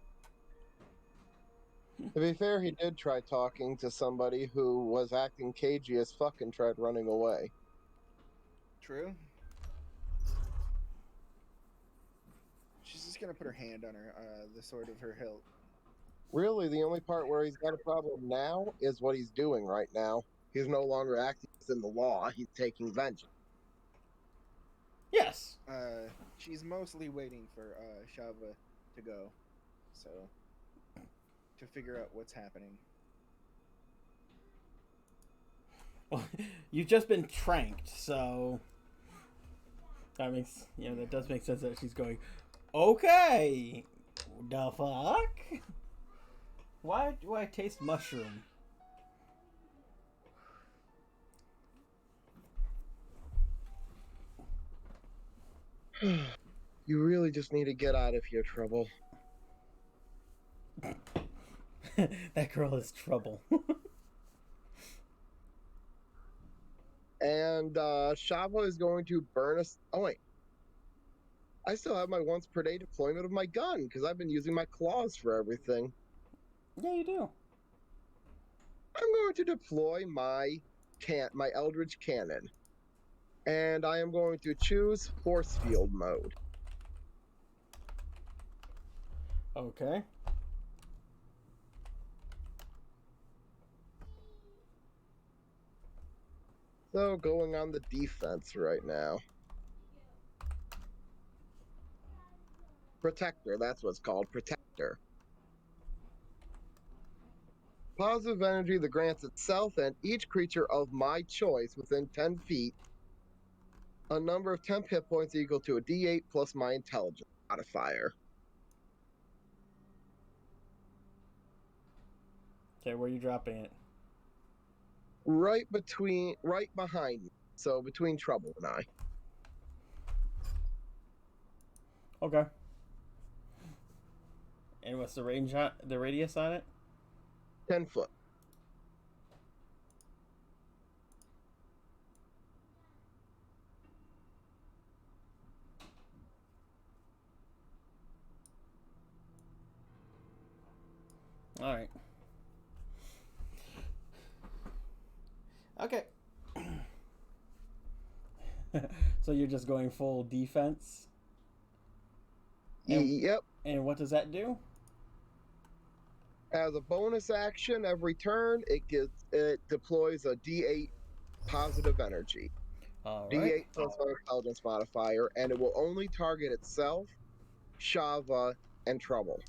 To be fair, he did try talking to somebody who was acting cagey as fuck and tried running away. True. She's just gonna put her hand on her, the sword of her hilt. Really, the only part where he's got a problem now is what he's doing right now. He's no longer acting in the law. He's taking vengeance. Yes. She's mostly waiting for Shava to go, so to figure out what's happening. Well, you've just been tranked, so that makes that does make sense that she's going. Okay, the fuck? Why do I taste mushroom? You really just need to get out of here, Trouble. That girl is trouble. And Shava is going to burn us. Oh, wait. I still have my once per day deployment of my gun because I've been using my claws for everything. Yeah, you do. I'm going to deploy my Eldritch Cannon. And I am going to choose Force Field mode. Okay. So, going on the defense right now. Protector, that's what's called. Protector. Positive energy that grants itself and each creature of my choice within 10 feet a number of temp hit points equal to a d8 plus my intelligence modifier. Okay, where are you dropping it? Right behind me. So between Trouble and I. Okay. And what's the range on the radius on it? 10 foot. All right. Okay. So you're just going full defense? And, Yep. and what does that do? As a bonus action, every turn it deploys a d8 positive energy. All D8 right. plus my intelligence modifier, and it will only target itself, Shava, and Trouble.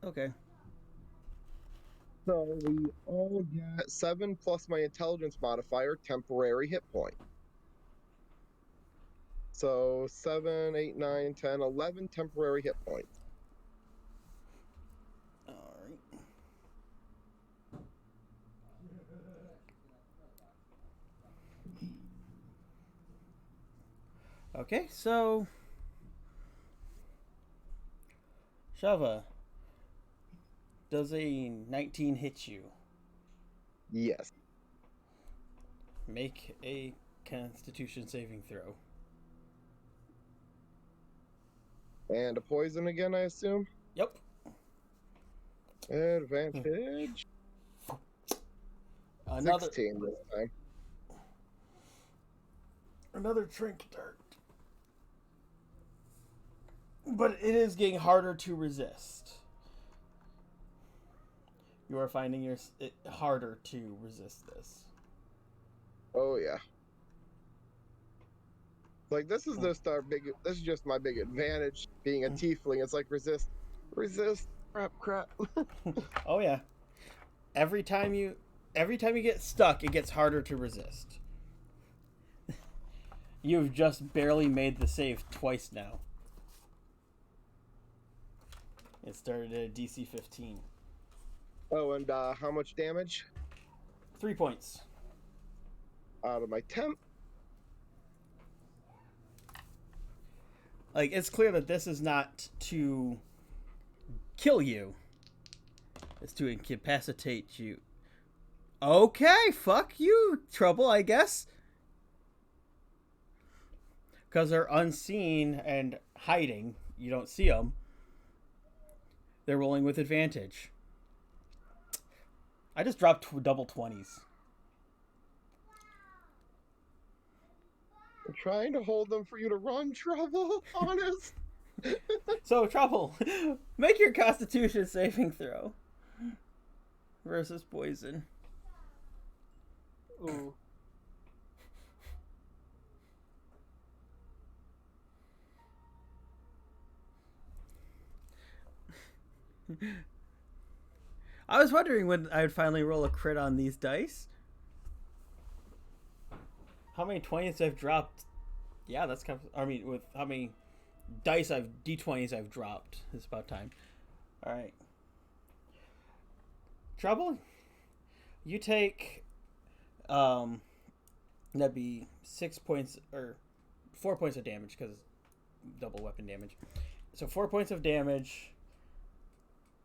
Okay. So we all get 7 plus my intelligence modifier, temporary hit point. So 7, 8, 9, 10, 11 temporary hit points. All right. Okay, so Shava, does a 19 hit you? Yes. Make a Constitution saving throw. And a poison again, I assume? Yep. Advantage. Another 16 this time. another trink dart. But it is getting harder to resist. You are finding it harder to resist this. Oh yeah. Like this is just our big. This is just my big advantage being a tiefling. It's like resist, crap. Oh yeah. Every time you get stuck, it gets harder to resist. You've just barely made the save twice now. It started at DC 15. Oh, and how much damage 3 points. out of my temp? Like, it's clear that this is not to kill you. It's to incapacitate you. Okay, fuck you, Trouble, I guess. Because they're unseen and hiding. You don't see them. They're rolling with advantage. I just dropped double 20s. I'm trying to hold them for you to run, Trouble. Honest. So, Trouble, make your Constitution saving throw. Versus poison. Ooh. I was wondering when I would finally roll a crit on these dice. How many 20s I've dropped? Yeah, that's kind of, I mean, with how many D20s I've dropped, it's about time. All right. Trouble, you take, that'd be 6 points, or 4 points of damage, because double weapon damage. So 4 points of damage,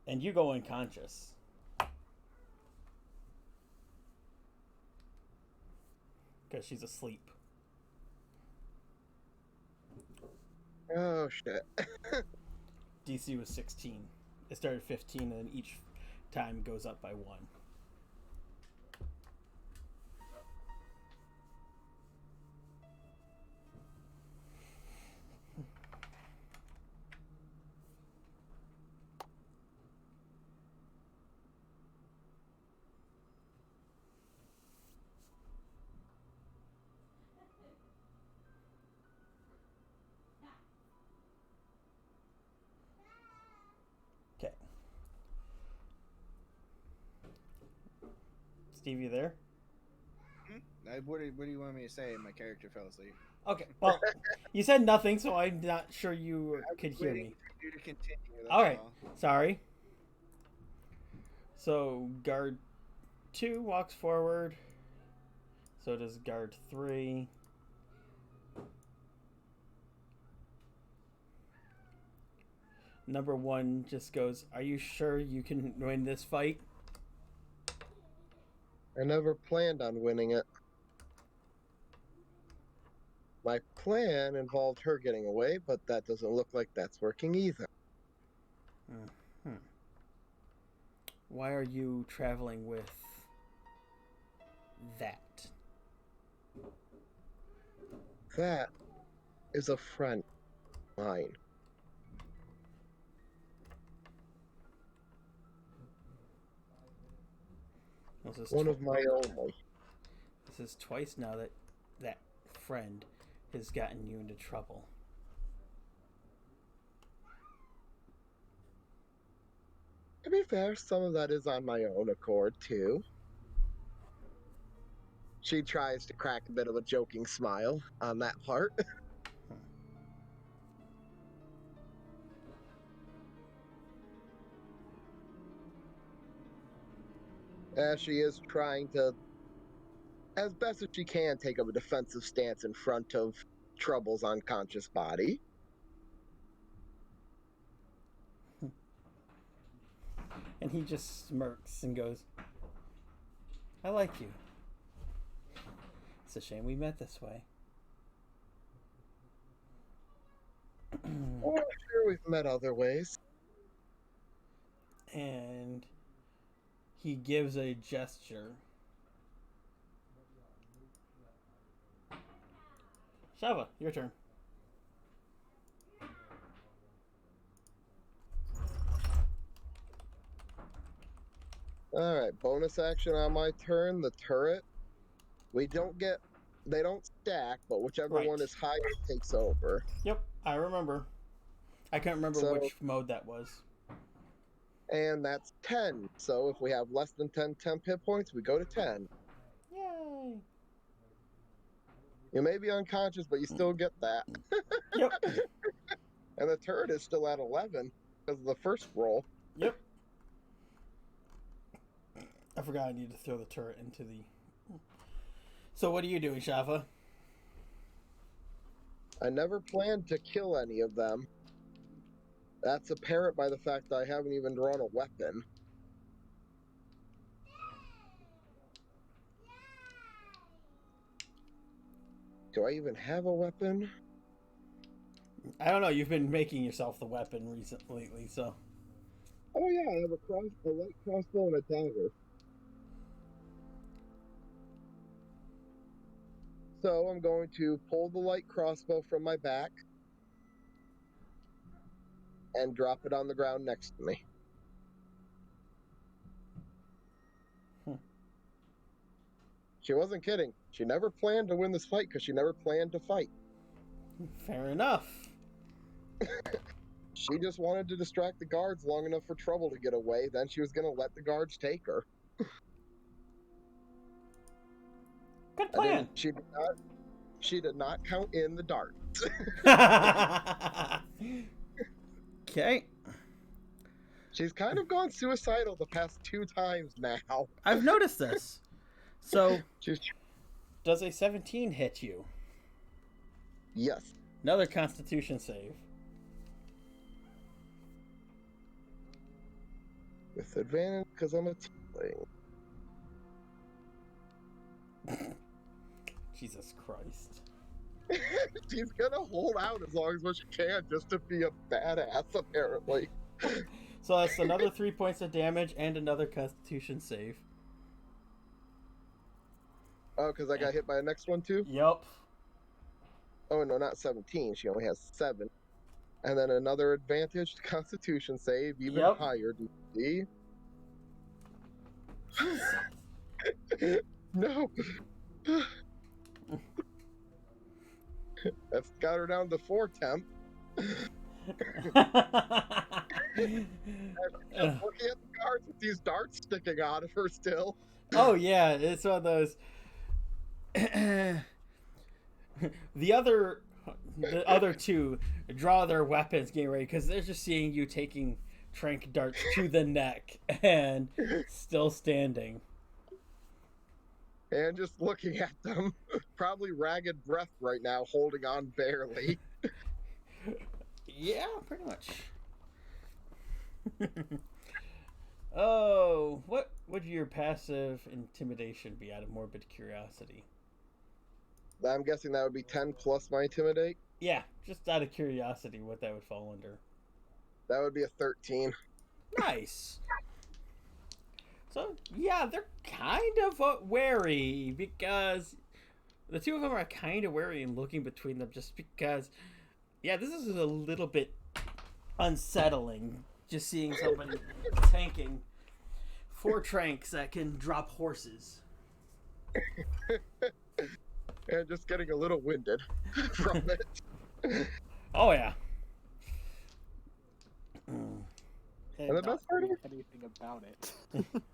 and you go unconscious. Because she's asleep. Oh shit. DC was 16. It started 15, and then each time goes up by 1. Okay. Steve, you there? What do you want me to say? My character fell asleep. Okay. Well, you said nothing, so I'm not sure you could hear Waiting me. for you to continue. That's All right. all. Sorry. So guard 2 walks forward. So does guard 3. Number 1 just goes, "Are you sure you can win this fight?" I never planned on winning it. My plan involved her getting away, but that doesn't look like that's working either. Hmm. Why are you traveling with that? That is a friend of mine. This is One of my only. This is twice now that that friend has gotten you into trouble. To be fair, some of that is on my own accord, too. She tries to crack a bit of a joking smile on that part. As she is trying to, as best as she can, take up a defensive stance in front of Trouble's unconscious body. And he just smirks and goes, I like you. It's a shame we met this way. Well, I'm sure we've met other ways. And he gives a gesture. Shava, your turn. Alright, bonus action on my turn, the turret. They don't stack, but whichever Right. one is higher takes over. Yep, I remember. I can't remember So- which mode that was. And that's 10. So if we have less than 10 temp hit points, we go to 10. Yay! You may be unconscious, but you still get that. Yep, And the turret is still at 11 because of the first roll. yep. I forgot I need to throw the turret into the... So what are you doing, Shava? I never planned to kill any of them. That's apparent by the fact that I haven't even drawn a weapon. Do I even have a weapon? I don't know, you've been making yourself the weapon lately, so... Oh yeah, I have a light crossbow and a dagger. So I'm going to pull the light crossbow from my back and drop it on the ground next to me. She wasn't kidding. She never planned to win this fight because she never planned to fight. Fair enough. She just wanted to distract the guards long enough for Trouble to get away. Then she was going to let the guards take her. Good plan. She did not count in the dart. Okay. She's kind of gone suicidal the past 2 times now. I've noticed this. So, She's does a 17 hit you? yes. Another Constitution save. With advantage because I'm a tiefling. Jesus Christ. She's gonna hold out as long as she can just to be a badass, apparently. So that's another 3 points of damage and another Constitution save. Oh, because I got hit by the next one too? Yup. Oh, no, not 17. She only has 7. And then another advantage Constitution save, even Yep. higher DC. No! That's got her down to 4 temp. Looking at the guards with these darts sticking out of her still. Oh yeah, it's one of those. the other two draw their weapons, getting ready because they're just seeing you taking trank darts to the neck and still standing. And just looking at them, probably ragged breath right now, holding on barely. Yeah, pretty much. Oh, what would your passive intimidation be out of morbid curiosity? I'm guessing that would be 10 plus my intimidate. Yeah, just out of curiosity, what that would fall under. That would be a 13. Nice. So, yeah, they're kind of wary because the two of them are kind of wary and looking between them just because, yeah, this is a little bit unsettling just seeing somebody tanking 4 tranks that can drop horses. And just getting a little winded from it. Oh, yeah. And the best part doing is, anything about it.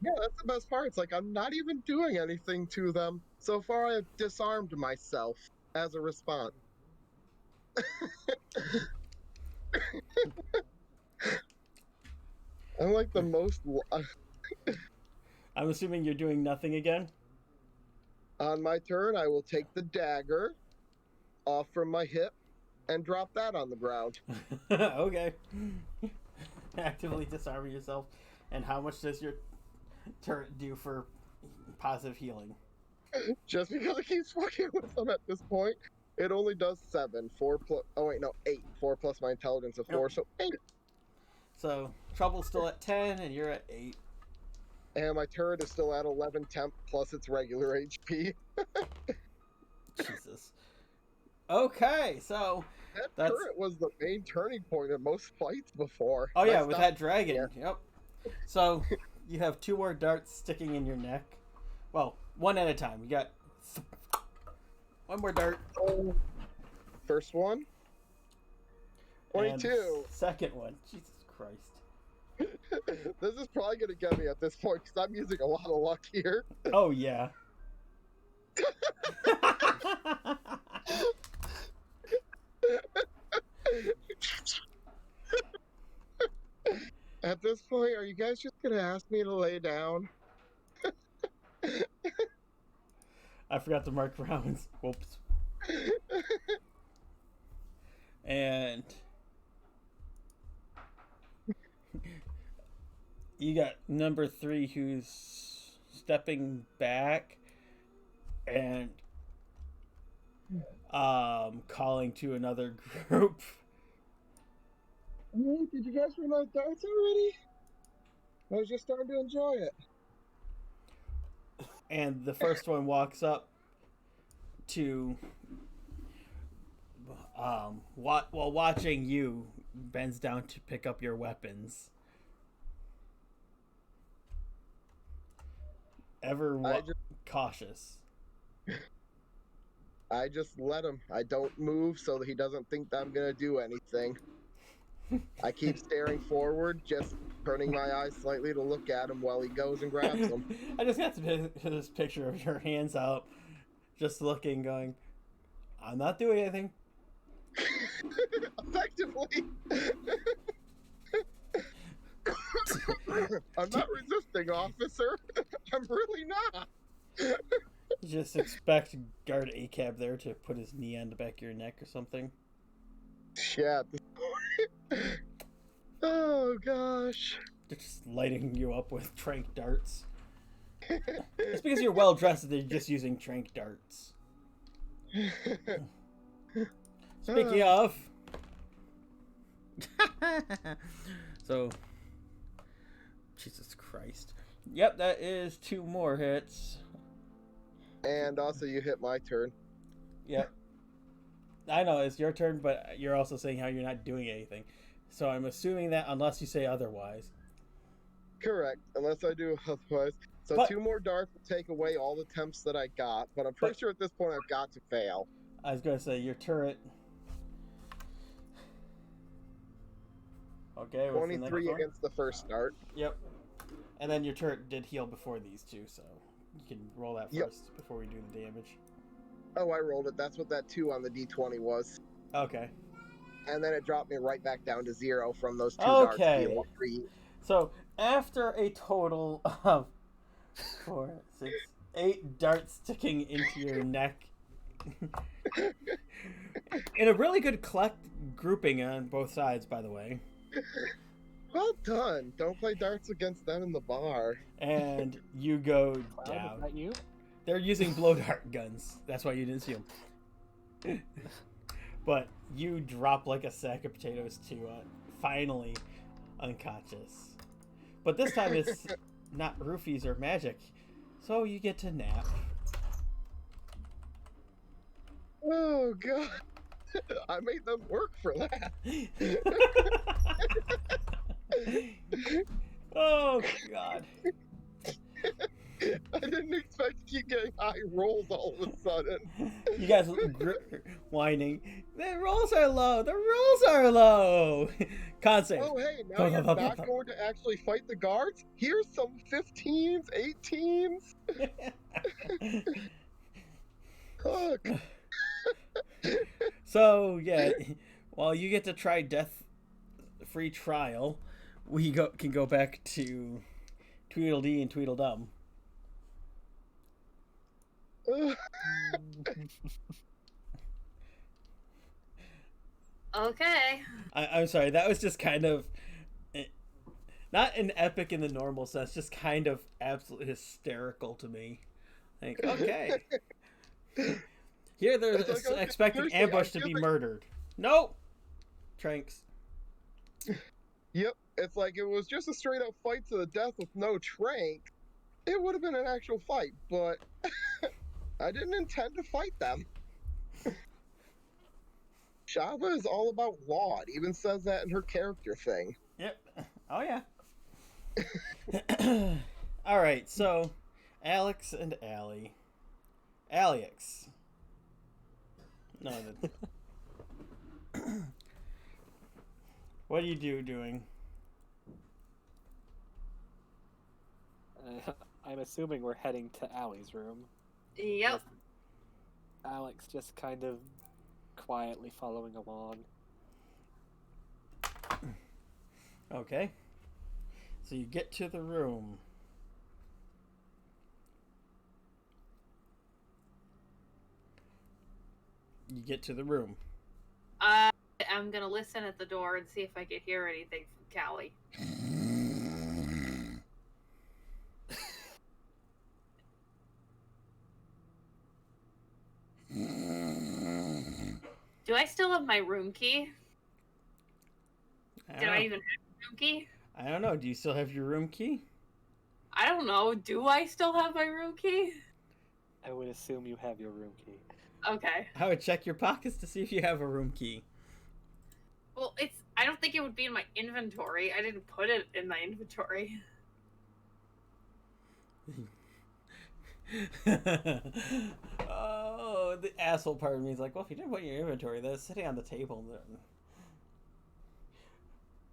yeah, that's the best part. It's like I'm not even doing anything to them. So far, I've disarmed myself as a response. I'm like the most. I'm assuming you're doing nothing again? On my turn, I will take the dagger. off from my hip and drop that on the ground. Okay. Actively disarming yourself. And how much does your turret do for positive healing? Just because it keeps fucking with them at this point, it only does 7. 4 plus. Oh wait, no, 8. 4 plus my intelligence of 4, so 8. So Trouble's still at 10, and you're at 8. And my turret is still at 11 temp plus its regular HP. Jesus. Okay, so That turret was the main turning point in most fights before. oh yeah, That's with not- that dragon. Yep. So you have 2 more darts sticking in your neck. Well, one at a time. You got one more dart. Oh, first one. and 22. Second one. Jesus Christ. This is probably gonna get me at this point because I'm using a lot of luck here. Oh yeah. At this point, are you guys just gonna ask me to lay down? I forgot to mark rounds. Whoops. And you got number 3 who's stepping back and calling to another group. Hey, did you guys run out of darts already? I was just starting to enjoy it. And the first one walks up to while watching you, bends down to pick up your weapons. Cautious. I just let him. I don't move so that he doesn't think that I'm gonna do anything. I keep staring forward, just turning my eyes slightly to look at him while he goes and grabs them. I just got this picture of your hands out, just looking, going, I'm not doing anything. Effectively. I'm not resisting, officer. I'm really not. Just expect guard ACAB there to put his knee on the back of your neck or something. Shit. Oh gosh. They're just lighting you up with trank darts. It's because you're well dressed that they're just using trank darts. Speaking of, so Jesus Christ. Yep, that is 2 more hits. And also, you hit my turn. Yep. I know it's your turn, but you're also saying how you're not doing anything. So I'm assuming that unless you say otherwise. Correct, unless I do otherwise. So But- 2 more darts will take away all the temps that I got, but I'm pretty sure at this point I've got to fail. I was gonna say your turret. Okay, what's the next 23 one? against the first dart. Yep. And then your turret did heal before these 2, so you can roll that Yep. first before we do the damage. Oh, I rolled it. That's what that 2 on the d20 was. Okay. And then it dropped me right back down to 0 from those 2 Okay. darts. 3. So after a total of 4, 6, 8 darts sticking into your neck, in a really good grouping on both sides, by the way, Well done. Don't play darts against them in the bar. and you go Cloud, is down. that you? They're using blow dart guns. That's why you didn't see them. But you drop like a sack of potatoes to finally unconscious. But this time it's not roofies or magic, so you get to nap. Oh, God. I made them work for that. Oh God! I didn't expect to keep getting high rolls all of a sudden. You guys whining. The rolls are low. The rolls are low. Concept. Oh, hey, now you're not going to actually fight the guards? Here's some 15s, 18s. Look. So yeah, while you get to try death-free trial, we can go back to Tweedledee and Tweedledum. Okay. I'm sorry, that was just kind of not an epic in the normal sense, just kind of absolutely hysterical to me. Like, okay. Here they're It's like, okay, expecting seriously, Ambush I'm to be giving- murdered. Nope. Tranks. Yep, it's like it was just a straight up fight to the death with no Trank. It would have been an actual fight, but I didn't intend to fight them. Shava is all about law. It even says that in her character thing. Yep. Oh yeah. All right. So, Alex and Allie. Alex. No. What are you doing? I'm assuming we're heading to Allie's room. Yep. Alex just kind of quietly following along. Okay. So you get to the room. You get to the room. I'm gonna listen at the door and see if I can hear anything from Callie. Do I still have my room key? Did I even have a room key? I don't know. Do you still have your room key? I don't know. Do I still have my room key? I would assume you have your room key. Okay. I would check your pockets to see if you have a room key. Well, I don't think it would be in my inventory. I didn't put it in my inventory. Oh, the asshole part of me is like, well, if you didn't put it in your inventory, that's sitting on the table. Then,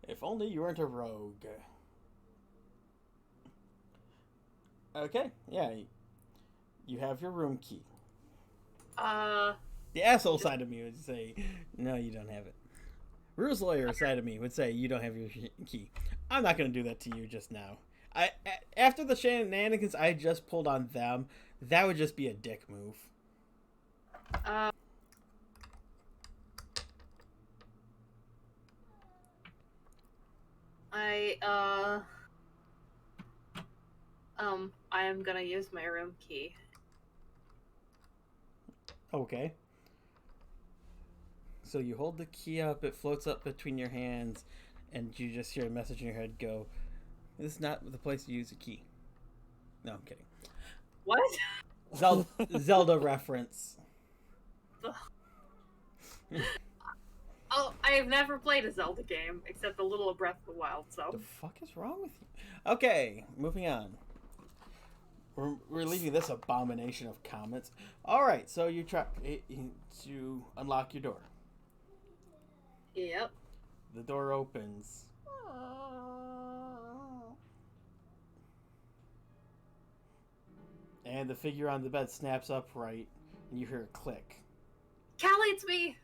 if only you weren't a rogue. Okay, yeah, you have your room key. The asshole side of me would say, no, you don't have it. Rule's lawyer side of me would say, you don't have your key. I'm not going to do that to you just now. After the shenanigans I just pulled on them, that would just be a dick move. I am gonna use my room key. Okay. So you hold the key up, it floats up between your hands, and you just hear a message in your head go, this is not the place to use a key. No, I'm kidding. What? Zelda reference. Oh, I have never played a Zelda game except a little of Breath of the Wild, so. The fuck is wrong with you? Okay, moving on. We're leaving this abomination of comments. Alright, so you try to unlock your door. Yep. The door opens. And the figure on the bed snaps upright, and you hear a click. Callie, it's me!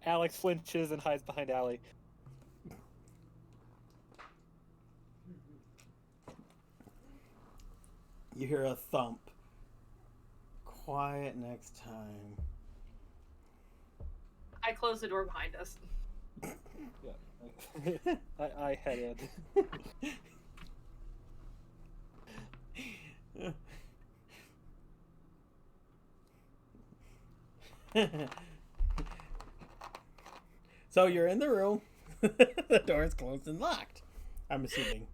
Alex flinches and hides behind Allie. You hear a thump. Quiet next time. I close the door behind us. Yeah. I head in. So you're in the room. The door is closed and locked. I'm assuming.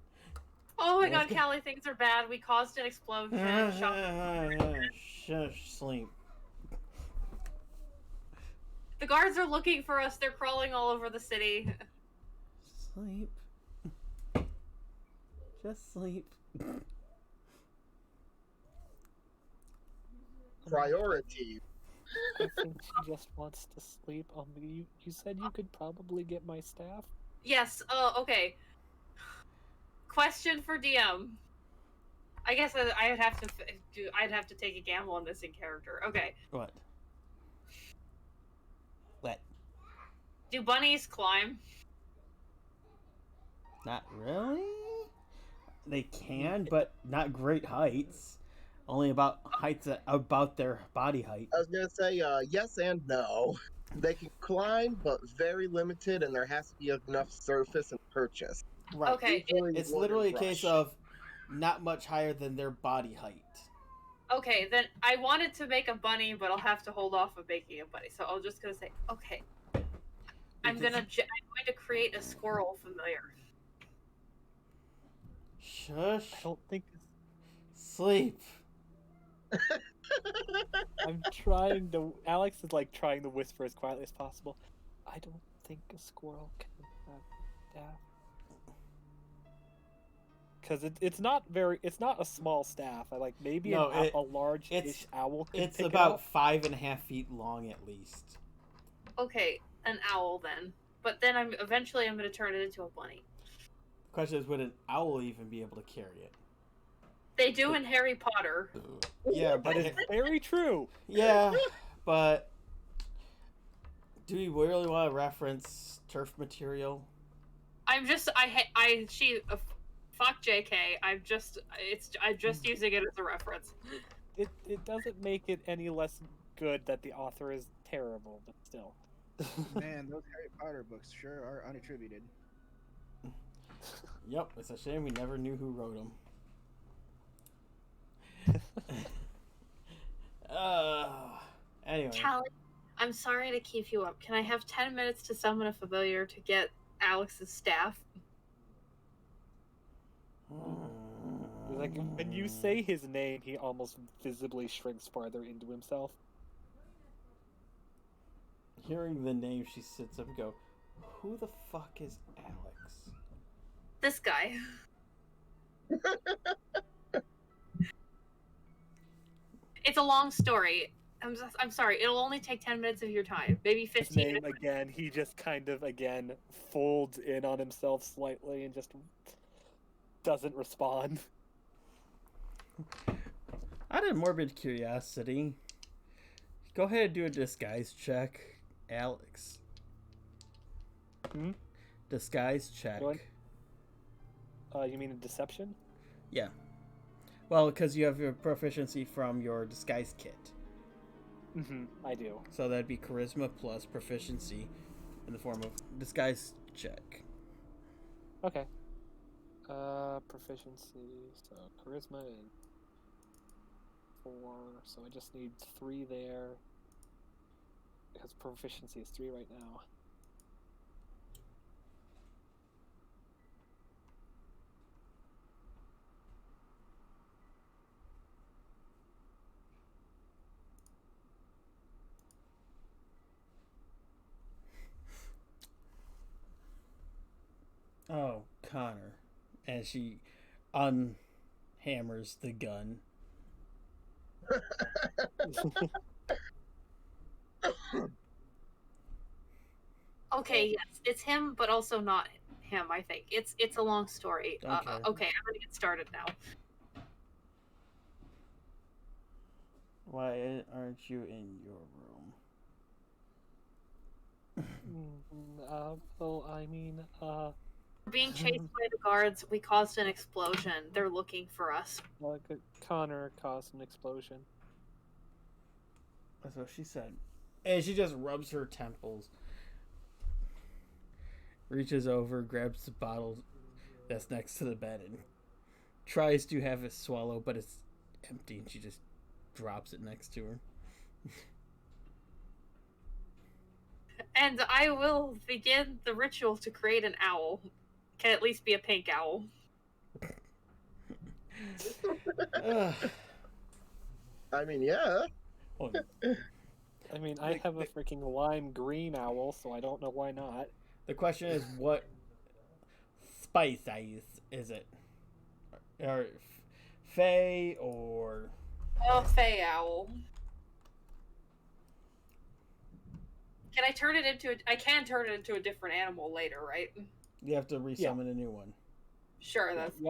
Oh my god, Callie, things are bad. We caused an explosion. Shush, sleep. The guards are looking for us. They're crawling all over the city. Sleep. Just sleep. Priority. I think she just wants to sleep. You said you could probably get my staff? Yes, okay. Question for DM. I guess I'd have to take a gamble on this in character. Okay. What? What? Do bunnies climb? Not really? They can, but not great heights. Only about heights about their body height. I was gonna say yes and no. They can climb, but very limited, and there has to be enough surface and purchase. Right. Okay, Usually It's wood literally a and case brush. of not much higher than their body height. Okay, then I wanted to make a bunny, but I'll have to hold off of making a bunny. So I'm just gonna say, okay, I'm Because- going to create a squirrel familiar. Shush. I don't think Sleep. I'm trying to. Alex is like trying to whisper as quietly as possible. I don't think a squirrel can have staff. Because it's not very. It's not a small staff. I like maybe No, a large-ish it's- owl could It's pick about it up. 5.5 feet long at least. Okay, an owl then. But then I'm going to turn it into a bunny. The question is, would an owl even be able to carry it? They do in Harry Potter. Yeah, That is very true. yeah, but do we really want to reference turf material? I'm just fuck JK. I'm just using it as a reference. It doesn't make it any less good that the author is terrible, but still. Man, those Harry Potter books sure are unattributed. Yep, it's a shame we never knew who wrote them. Anyway. Callie, I'm sorry to keep you up. Can I have 10 minutes to summon a familiar to get Alex's staff? Like when you say his name, he almost visibly shrinks farther into himself. Hearing the name, she sits up and go, who the fuck is Alex? This guy. It's a long story. I'm sorry. It'll only take 10 minutes of your time. Maybe His 15 name minutes. again, he just kind of again folds in on himself slightly and just doesn't respond. Out of morbid curiosity, go ahead and do a disguise check, Alex. Hmm? Disguise check. Go You mean a deception? Yeah. Well, because you have your proficiency from your disguise kit. Mm-hmm. I do. So that'd be charisma plus proficiency in the form of disguise check. Okay. Proficiency. So charisma is 4. So I just need 3 there. Because proficiency is 3 right now. Oh, Connor. And she unhammers the gun. Okay, yes, it's him, but also not him. I think it's a long story. Okay. Okay, I'm gonna get started now. Why aren't you in your room? Well, I mean, Being chased by the guards, we caused an explosion. They're looking for us. Connor caused an explosion. That's what she said. And she just rubs her temples. Reaches over, grabs the bottle that's next to the bed, and tries to have it swallow, but it's empty, and she just drops it next to her. And I will begin the ritual to create an owl. Can at least be a pink owl. Ugh. I mean, yeah. Hold on. I mean, I have a freaking lime green owl, so I don't know why not. The question is, what spice is it? Or Fae or... Oh, Fey owl. Can I turn it into I can turn it into a different animal later, right? You have to resummon a new one. Sure, that's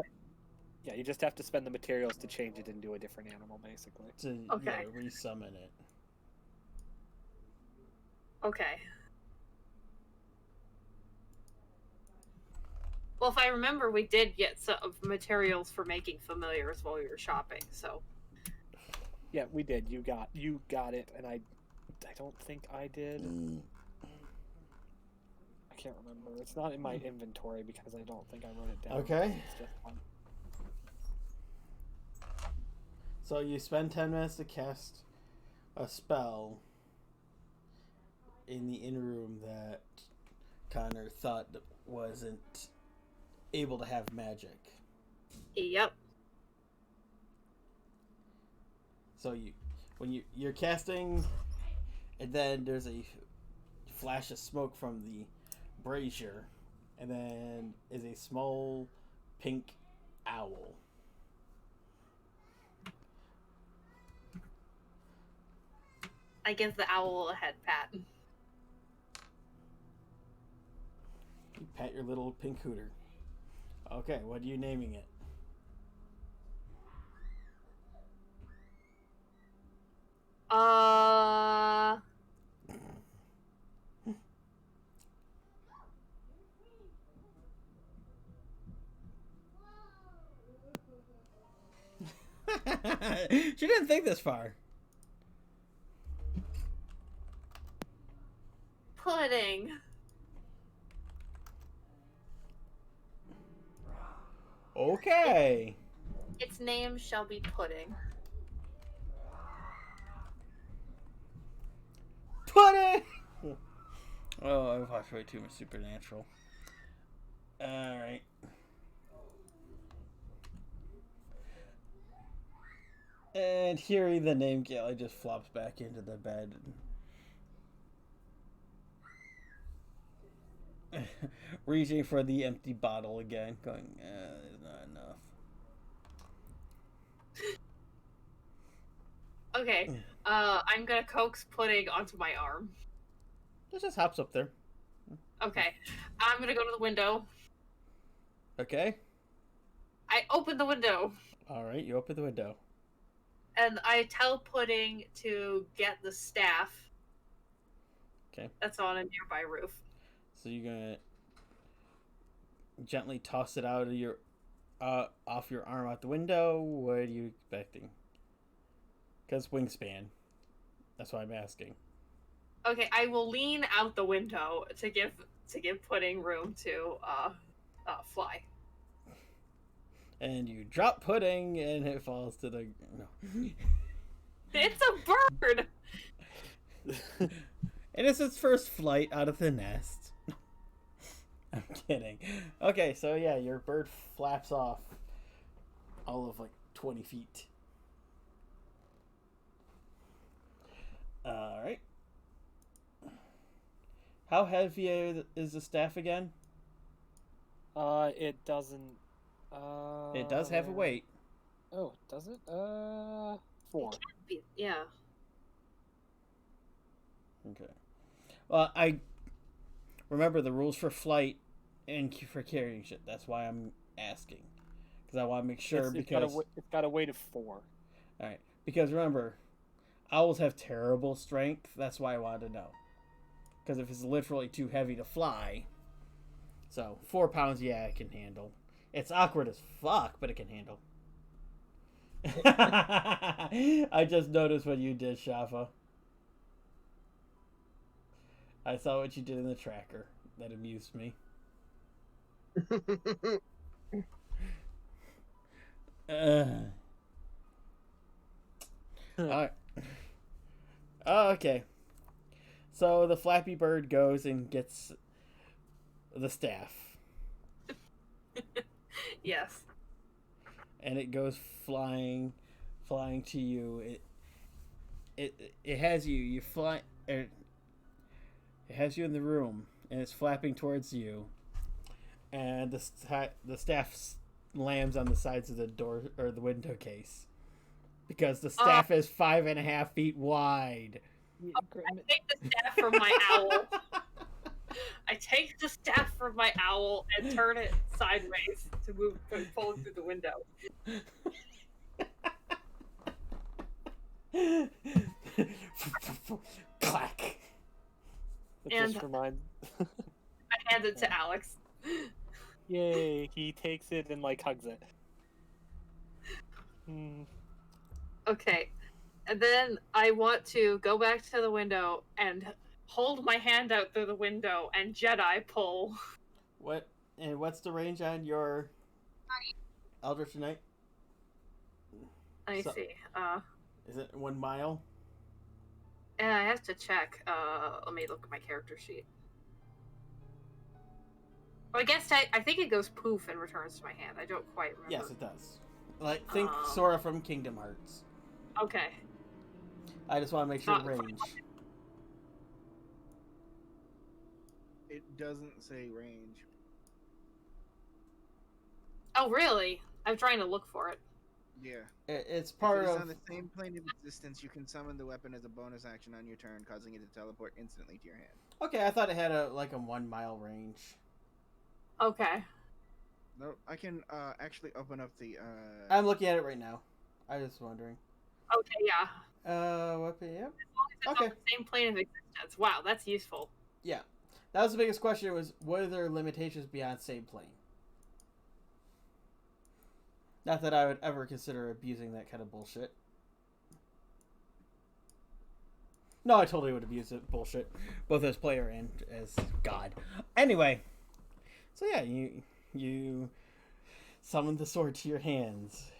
Yeah, you just have to spend the materials to change it into a different animal, basically. To Okay. resummon it. okay. Well, if I remember, we did get some materials for making familiars while we were shopping, so Yeah, we did. You got it, and I don't think I did. I can't remember. It's not in my inventory because I don't think I wrote it down. Okay. It's just one. So you spend 10 minutes to cast a spell in the inner room that Connor thought wasn't able to have magic. Yep. So you're casting, and then there's a flash of smoke from the brazier, and then is a small pink owl. I give the owl a head pat. You pat your little pink hooter. Okay, what are you naming it? She didn't think this far. Pudding. Okay. Its name shall be Pudding. Pudding! Oh, I've watched way too much Supernatural. Alright. And hearing the name, Gally just flops back into the bed. Reaching for the empty bottle again, going, there's not enough. Okay. I'm gonna coax Pudding onto my arm. It just hops up there. Okay. I'm gonna go to the window. Okay. I open the window. Alright, you open the window. And I tell Pudding to get the staff. Okay. That's on a nearby roof. So you're gonna gently toss it out of your off your arm out the window. What are you expecting? Because wingspan. That's why I'm asking. Okay, I will lean out the window to give Pudding room to fly. And you drop Pudding, and it falls to the no. It's a bird. And it's its first flight out of the nest. I'm kidding. Okay, so yeah, your bird flaps off all of like 20 feet. Alright. How heavy is the staff again? It doesn't. It does have a weight. Oh, does it? 4. Yeah. Okay. Well, I remember the rules for flight and for carrying shit. That's why I'm asking, because I want to make sure. It's got a weight of 4. All right. Because remember, owls have terrible strength. That's why I wanted to know. Because if it's literally too heavy to fly, so 4 pounds, yeah, it can handle. It's awkward as fuck, but it can handle. I just noticed what you did, Shafa. I saw what you did in the tracker. That amused me. Alright. Oh, okay. So the Flappy Bird goes and gets the staff. Yes. And it goes flying to you. It has you. You fly. It has you in the room, and it's flapping towards you. And the staff slams on the sides of the door or the window case because the staff is 5.5 feet wide. I take the staff from my owl. I take the staff from my owl and turn it sideways to pull it through the window. Clack. And Just remind. I hand it to Alex. Yay! He takes it and like hugs it. Okay. And then I want to go back to the window and hold my hand out through the window and Jedi pull. What's the range on your Eldritch Knight? Let me So- see. Is it 1 mile? And I have to check. Let me look at my character sheet. Well, I guess I think it goes poof and returns to my hand. I don't quite remember. Yes, it does. Like, think Um, Sora from Kingdom Hearts. Okay. I just want to make sure Not- range. It doesn't say range. Oh, really? I'm trying to look for it. Yeah. It's If part it is of. on the same plane of existence, you can summon the weapon as a bonus action on your turn, causing it to teleport instantly to your hand. Okay, I thought it had a 1 mile range. Okay. No, I can actually open up the. I'm looking at it right now. I was wondering. Okay, yeah. Weapon, yep. It's Okay. on the same plane of existence. Wow, that's useful. Yeah. That was the biggest question was, what are their limitations beyond same plane? Not that I would ever consider abusing that kind of bullshit. No, I totally would abuse it bullshit, both as player and as god. Anyway, so yeah, you summon the sword to your hands,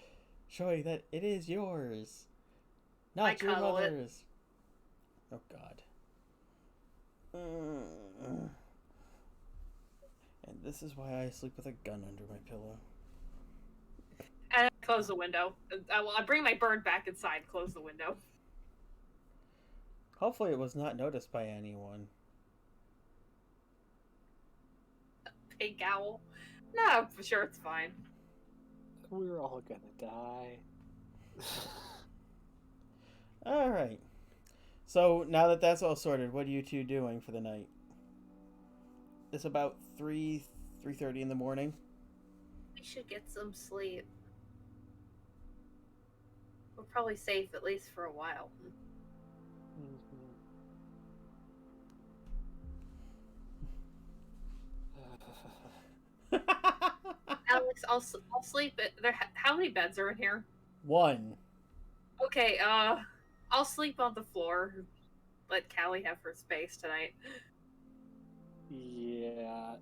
showing that it is yours, I not your cuddle it. mother's. Oh God. And this is why I sleep with a gun under my pillow. And I close the window. I bring my bird back inside. Close the window. Hopefully it was not noticed by anyone. Big owl. No, for sure it's fine. We're all gonna die. Alright. So, now that that's all sorted, what are you two doing for the night? It's about 3:30 in the morning. We should get some sleep. We're probably safe at least for a while. Alex, I'll sleep at there. How many beds are in here? 1. Okay, I'll sleep on the floor. Let Callie have her space tonight. Yeah.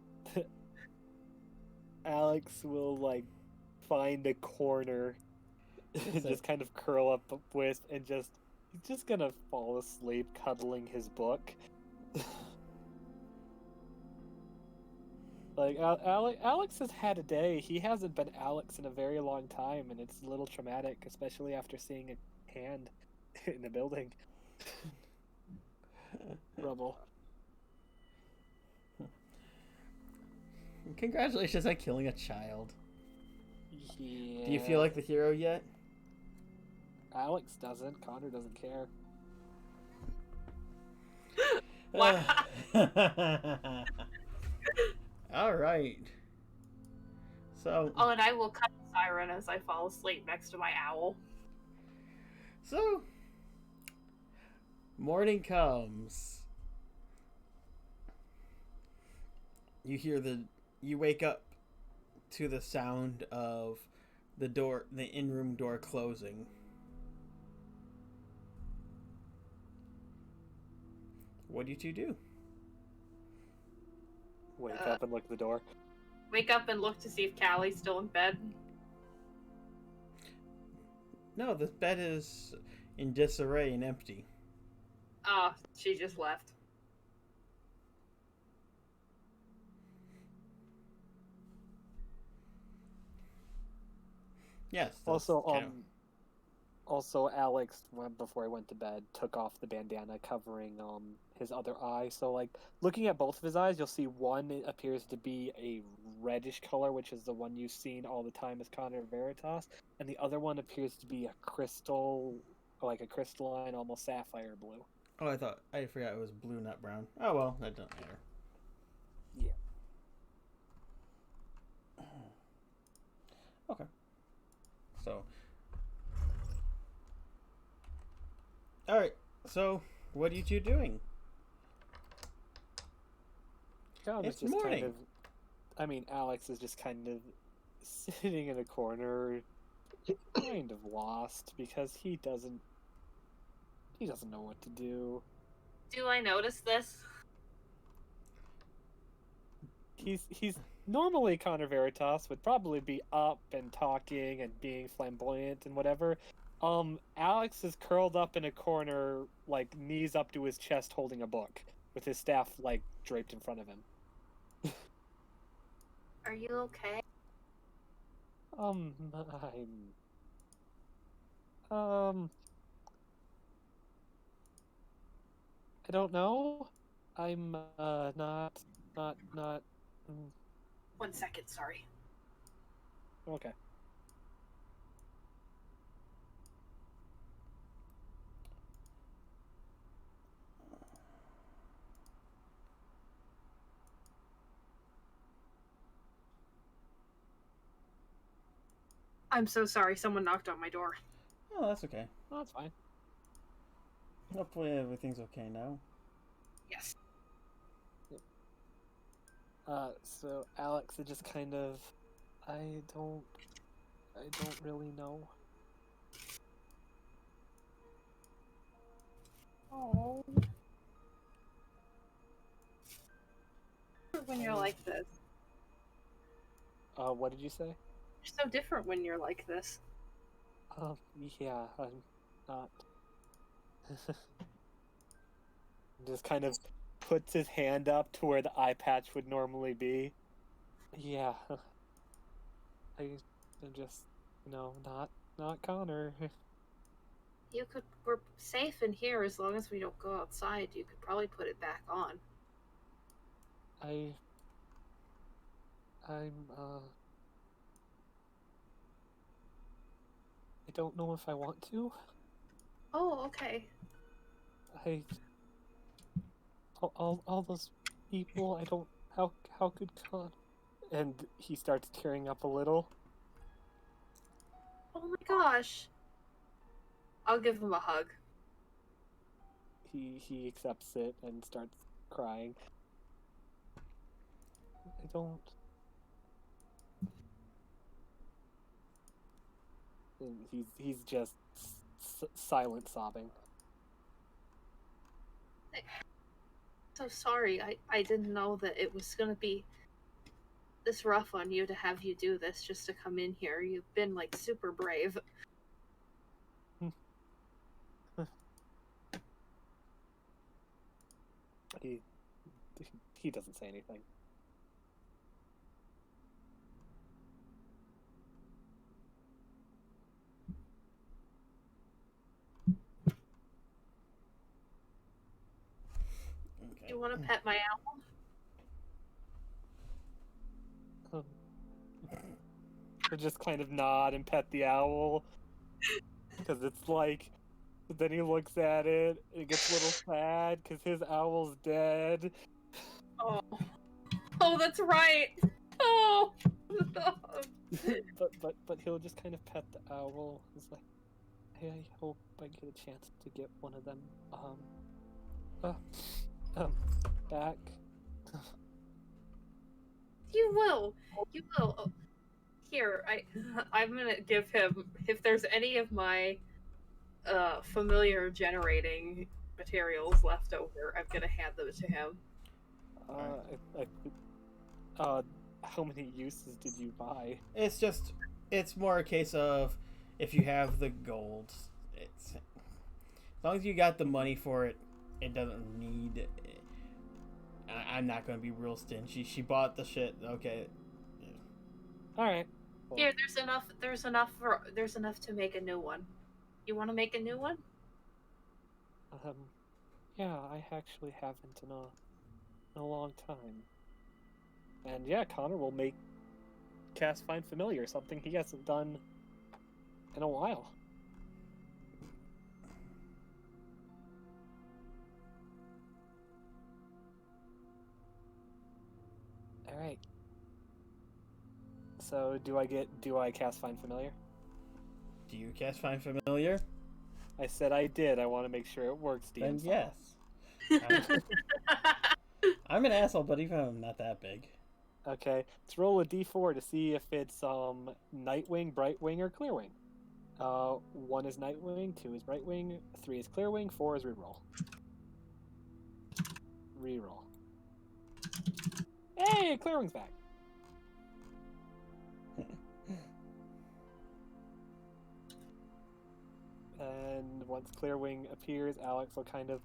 Alex will like find a corner and So- just kind of curl up with and he's just gonna fall asleep cuddling his book. Like Alex has had a day. He hasn't been Alex in a very long time, and it's a little traumatic, especially after seeing a hand in the building. Rubble. Congratulations on killing a child. Yeah. Do you feel like the hero yet? Alex doesn't? Connor doesn't care. Wow. All right. So, Oh, and I will cut the siren as I fall asleep next to my owl. so morning comes. You wake up to the sound of the in-room door closing. What do you two do? Wake up and look at the door. Wake up and look to see if Callie's still in bed. No, the bed is in disarray and empty. Ah, she just left. Yes. that's Also, kind of- also Alex, before he went to bed, took off the bandana covering his other eye. So, like, looking at both of his eyes, you'll see one appears to be a reddish color, which is the one you've seen all the time as Connor Veritas, and the other one appears to be a crystal, like a crystalline, almost sapphire blue. Oh, I forgot it was blue, not brown. Oh well, that doesn't matter. Yeah. Okay. So. All right. So, what are you two doing? Connor's It's just morning. kind of. I mean, Alex is just kind of sitting in a corner, kind of lost because he doesn't He doesn't know what to do. Do I notice this? He's normally Connor Veritas would probably be up and talking and being flamboyant and whatever. Alex is curled up in a corner, like knees up to his chest, holding a book with his staff like draped in front of him. Are you okay? I don't know. I'm not. mm, 1 second, sorry. Okay. I'm so sorry, someone knocked on my door. Oh, that's okay. Oh, that's fine. Hopefully everything's okay now. Yes. So Alex is just kind of, I don't really know. Oh. When you're like this. What did you say? You're so different when you're like this. Yeah, I'm not. Just kind of puts his hand up to where the eye patch would normally be. Yeah. I'm just, not Connor. We're safe in here as long as we don't go outside. You could probably put it back on. I'm, I don't know if I want to. Oh, okay. All those people, I don't, how could Con... And he starts tearing up a little. Oh my gosh. I'll give him a hug. He accepts it and starts crying. I don't... And he's just silent sobbing. So sorry. I didn't know that it was gonna be this rough on you to have you do this just to come in here. You've been like super brave. He doesn't say anything. Okay. You want to pet my owl? He'll just kind of nod and pet the owl. Because it's like... But then he looks at it, and it gets a little sad, because his owl's dead. Oh. Oh, that's right. Oh. but he'll just kind of pet the owl. He's like, hey, I hope I get a chance to get one of them, back. You will. You will. Oh. Here, I'm gonna give him, if there's any of my familiar generating materials left over, I'm gonna hand them to him. How many uses did you buy? It's more a case of if you have the gold, as long as you got the money for it, it doesn't need. I'm not gonna be real stingy. She bought the shit. Okay. All right. Well, Here, there's enough to make a new one. You want to make a new one? yeah, I actually haven't in a long time. And yeah, Connor will cast Find Familiar, something he hasn't done in a while. All right. So do I cast Find Familiar? Do you cast Find Familiar? I said I did. I want to make sure it works, DM. Then yes. I'm an asshole, but even I'm not that big. Okay, let's roll a d4 to see if it's Nightwing, Brightwing, or Clearwing. 1 is Nightwing, 2 is Brightwing, 3 is Clearwing, 4 is Reroll. Reroll. Hey, Clearwing's back. And once Clearwing appears, Alex will kind of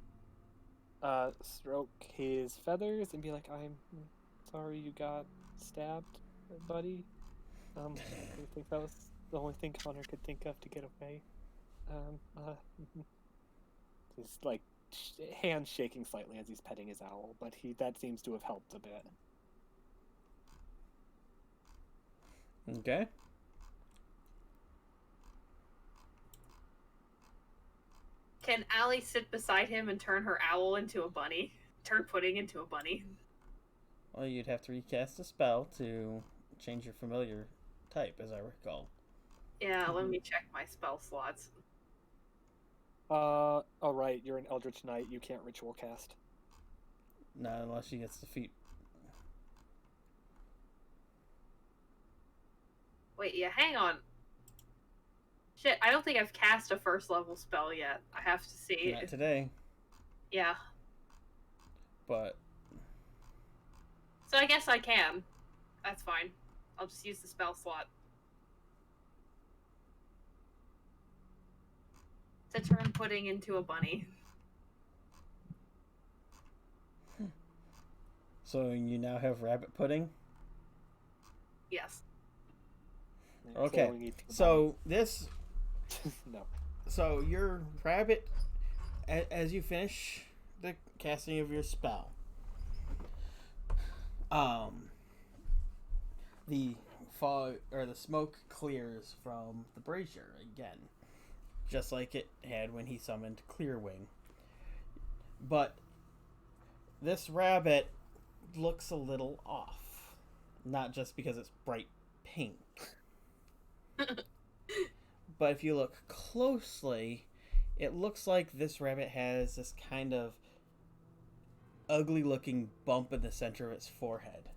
stroke his feathers and be like, "I'm sorry you got stabbed, buddy. I think that was the only thing Connor could think of to get away." Just like hands shaking slightly as he's petting his owl, but that seems to have helped a bit. Okay. Can Allie sit beside him and turn her owl into a bunny? Turn Pudding into a bunny? Well, you'd have to recast a spell to change your familiar type, as I recall. Yeah, let me check my spell slots. Oh right, you're an Eldritch Knight. You can't ritual cast. Not unless she gets the feat. Wait, yeah, hang on. Shit, I don't think I've cast a first level spell yet. I have to see. Not today, Yeah. but So I guess I can. That's fine. I'll just use the spell slot. To turn Pudding into a bunny. so you now have rabbit pudding. Yes. Okay, Clearwing eats the so this, bunny. No. so your rabbit, as you finish the casting of your spell, the fog or the smoke clears from the brazier again, just like it had when he summoned Clearwing. But this rabbit looks a little off, not just because it's bright pink. But if you look closely, it looks like this rabbit has this kind of ugly looking bump in the center of its forehead.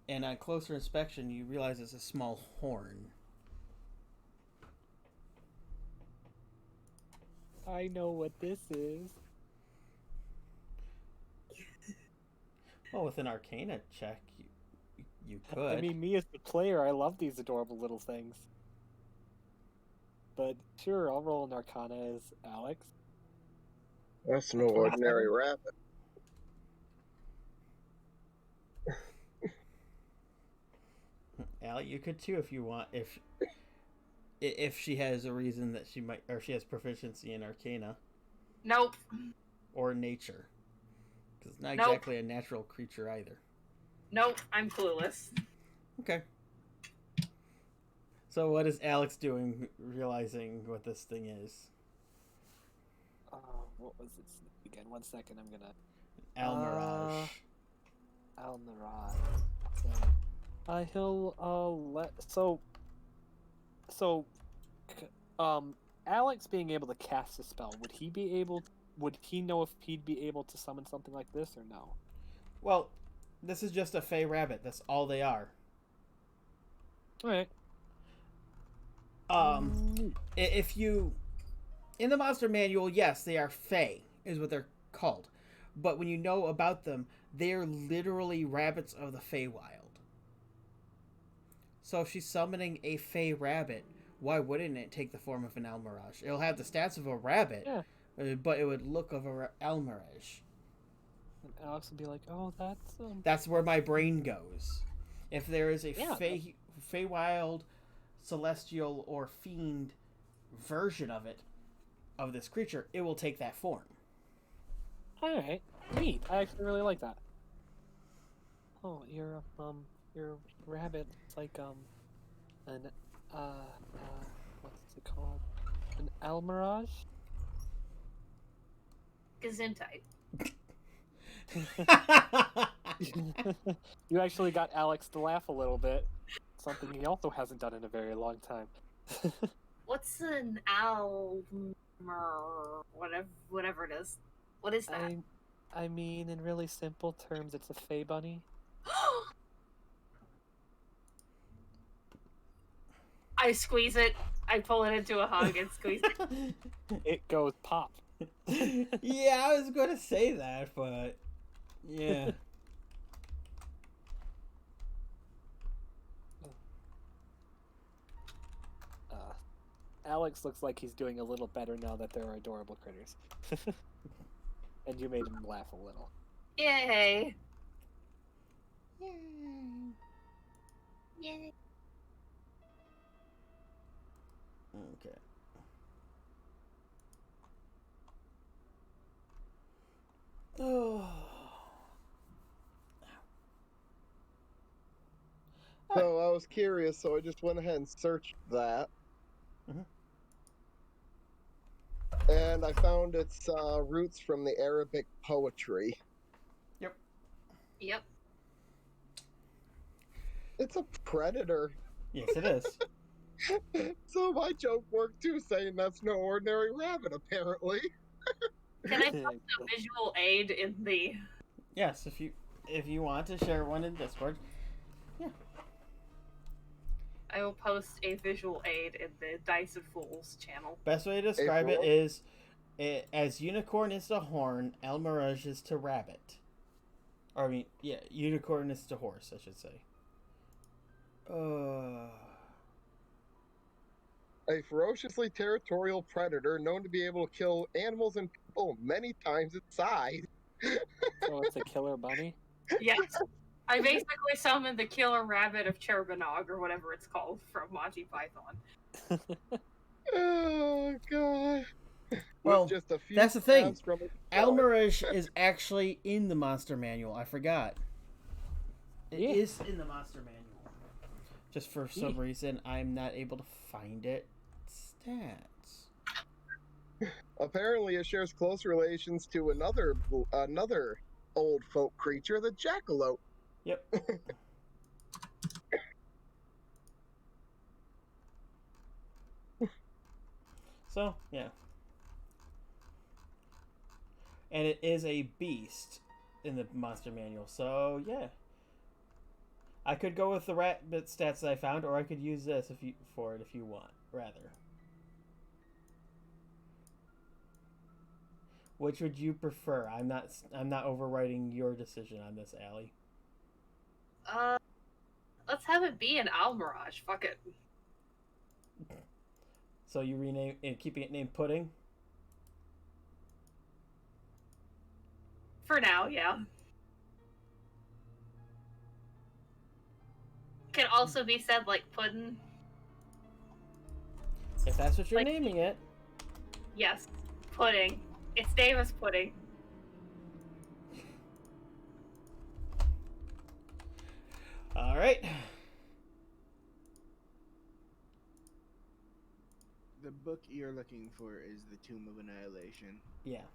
And on closer inspection, you realize it's a small horn. I know what this is. Well, with an Arcana check, you could. I mean, me as the player, I love these adorable little things. But sure, I'll roll an Arcana as Alex. That's no ordinary rabbit. Allie, you could too if you want. If she has a reason that she might, or she has proficiency in Arcana Nope. or nature, because it's not Nope. exactly a natural creature either. Nope. I'm clueless. Okay. So what is Alex doing, realizing what this thing is? What was it again? 1 second, I'm gonna... Almirage. Almirage. Okay. He'll, Alex being able to cast a spell, would he know if he'd be able to summon something like this or no? Well, this is just a fey rabbit. That's all they are. Alright. If you, in the monster manual, yes, they are fey, is what they're called. But when you know about them, they're literally rabbits of the Feywild. So if she's summoning a fey rabbit, why wouldn't it take the form of an Almirage? It'll have the stats of a rabbit, Yeah. But it would look of a Almirage. And Alex would be like, "Oh, that's That's where my brain goes. If there is a Yeah. Feywild, celestial, or fiend version of it, of this creature, it will take that form. alright, neat. I actually really like that." Oh, your rabbit. It's like an what's it called? An Almirage? Gesundheit. You actually got Alex to laugh a little bit. Something he also hasn't done in a very long time. What's an Almer? Whatever it is. What is that? I mean, in really simple terms, it's a fey bunny. I squeeze it. I pull it into a hug and squeeze it. It goes pop. Yeah, I was going to say that, but yeah. Alex looks like he's doing a little better now that there are adorable critters. And you made him laugh a little. Yay! Yay! Okay. Oh. So I was curious, so I just went ahead and searched that. Mhm. And I found its roots from the Arabic poetry. Yep. It's a predator. Yes, it is. So my joke worked too, saying that's no ordinary rabbit, apparently. Can I post a visual aid in the? Yes, if you want to share one in Discord. I will post a visual aid in the Dice of Fools channel. Best way to describe it April? is, as unicorn is to horn, El Mirage is to rabbit. Or I mean, yeah, unicorn is to horse, I should say. A ferociously territorial predator known to be able to kill animals and people many times its size. So it's a killer bunny? Yes. I basically summoned the killer rabbit of Cherbonog, or whatever it's called, from Monty Python. Oh, God. Well, With just a few that's the thing. stabs from its El claw. Mirage is actually in the monster manual. I forgot. It Yeah. is in the monster manual. Just for some Yeah. reason, I'm not able to find it. Stats. Apparently, it shares close relations to another old folk creature, the jackalope. Yep. So, yeah. And it is a beast in the monster manual. So, yeah. I could go with the rabbit stats that I found, or I could use this if you want, rather. Which would you prefer? I'm not overriding your decision on this, Allie. Let's have it be an Almirage. Fuck it. So you rename and keeping it named Pudding? For now, yeah. Can also be said like puddin'. If that's what you're Like- naming it. Yes, pudding. Its name is pudding. All right. The book you're looking for is The Tomb of Annihilation. Yeah.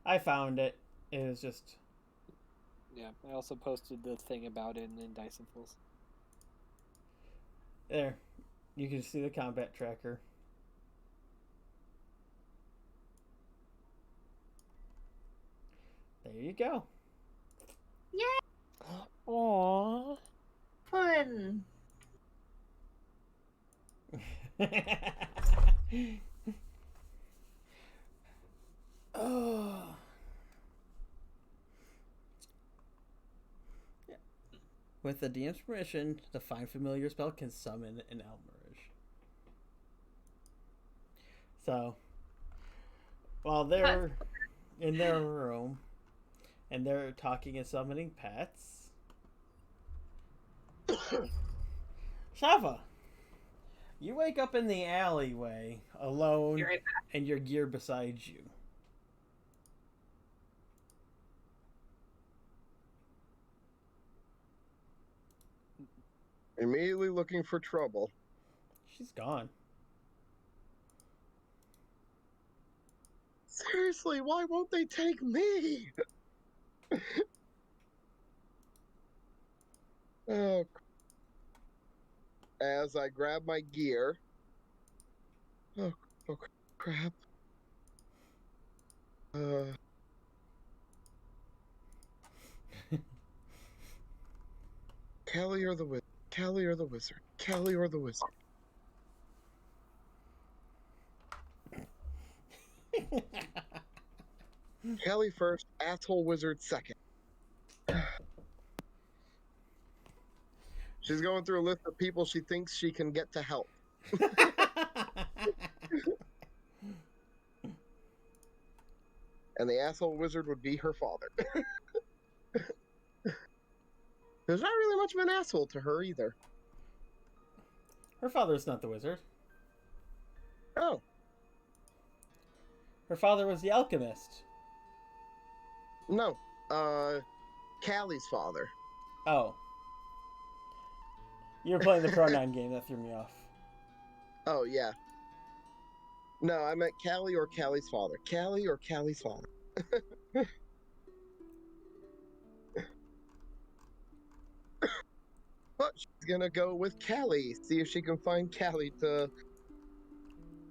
I found it. It was just Yeah, I also posted the thing about it in Dice and Fools. there. You can see the combat tracker. There you go. Aww. Puddin'. Oh. Yeah. With the DM's permission, the Find Familiar spell can summon an El Mirage. So, while they're in their room and they're talking and summoning pets, Shava, you wake up in the alleyway alone Be right and your gear beside you. Immediately looking for trouble. She's gone. Seriously, why won't they take me? Oh. As I grab my gear. Oh crap. Callie or the wizard? Callie or the wizard? Callie or the wizard? Callie first, asshole wizard second. She's going through a list of people she thinks she can get to help. And the asshole wizard would be her father. There's not really much of an asshole to her either. Her father's not the wizard. Oh, Her father was the alchemist. no. Callie's father. Oh. You were playing the pronoun game, that threw me off. Oh, yeah. No, I meant Callie or Callie's father. Callie or Callie's father. But she's gonna go with Callie, see if she can find Callie to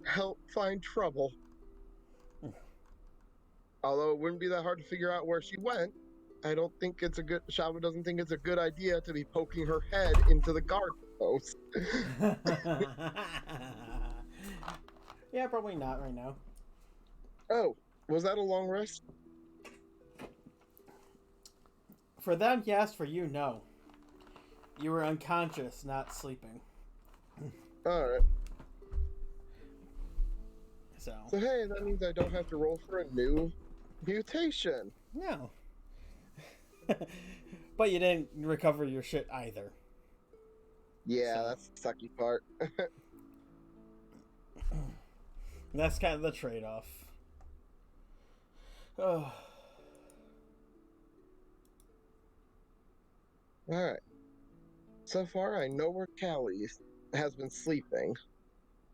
help find trouble. Although it wouldn't be that hard to figure out where she went, I don't think it's a good. Shava doesn't think it's a good idea to be poking her head into the guard post. Yeah, probably not right now. Oh, was that a long rest? For them, yes. For you, no. You were unconscious, not sleeping. Alright. So So hey, that means I don't have to roll for a new mutation. no. But you didn't recover your shit either. Yeah, So- that's the sucky part. That's kind of the trade-off. Oh. Alright. So far, I know where Callie has been sleeping.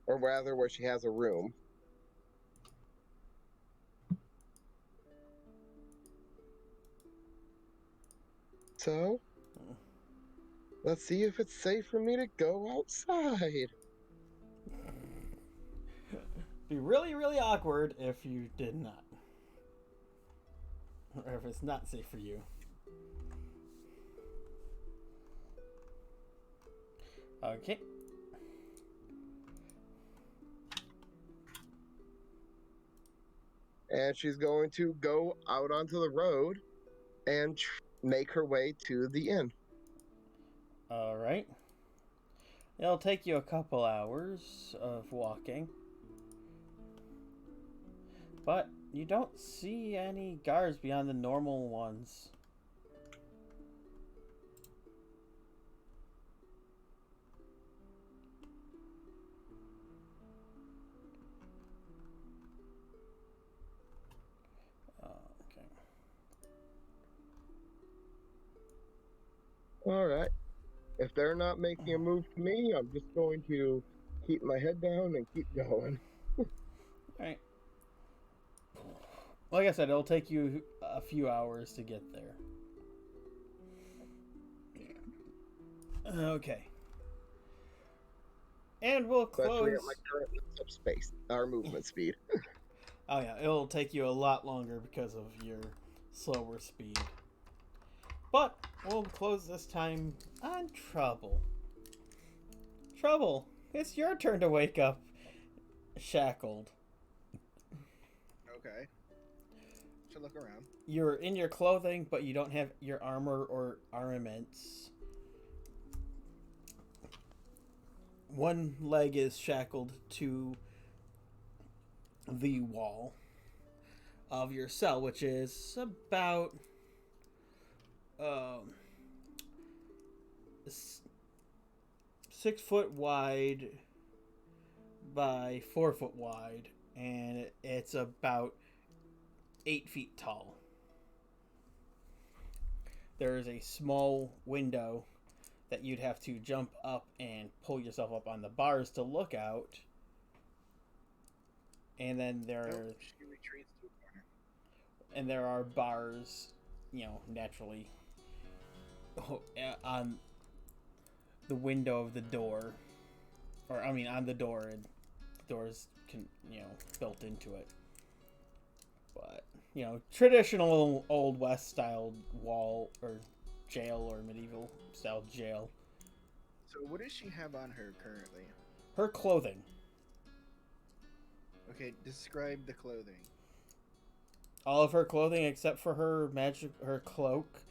Or rather, where she has a room. So, let's see if it's safe for me to go outside. Be really, really awkward if you did not. Or if it's not safe for you. Okay. And she's going to go out onto the road and make her way to the inn. Alright. It'll take you a couple hours of walking. But you don't see any guards beyond the normal ones. Okay. Alright. If they're not making a move to me, I'm just going to keep my head down and keep going. Alright. Like I said, it'll take you a few hours to get there. Okay. And we'll Especially close. at my current subspace, our movement speed. Oh yeah, it'll take you a lot longer because of your slower speed. But we'll close this time on Trouble. Trouble, it's your turn to wake up shackled. Okay. Should look around. You're in your clothing, but you don't have your armor or armaments. One leg is shackled to the wall of your cell, which is about 6 foot wide by 4 foot wide, and it's about 8 feet tall. There is a small window that you'd have to jump up and pull yourself up on the bars to look out. And then there are She retreats to a corner. and there are bars, you know, naturally on the window of the door, or I mean on the door, and the doors can, you know, built into it. But you know, traditional old west style wall or jail or medieval style jail. So what does she have on her currently? Her clothing. Okay, describe the clothing. All of her clothing except for her cloak.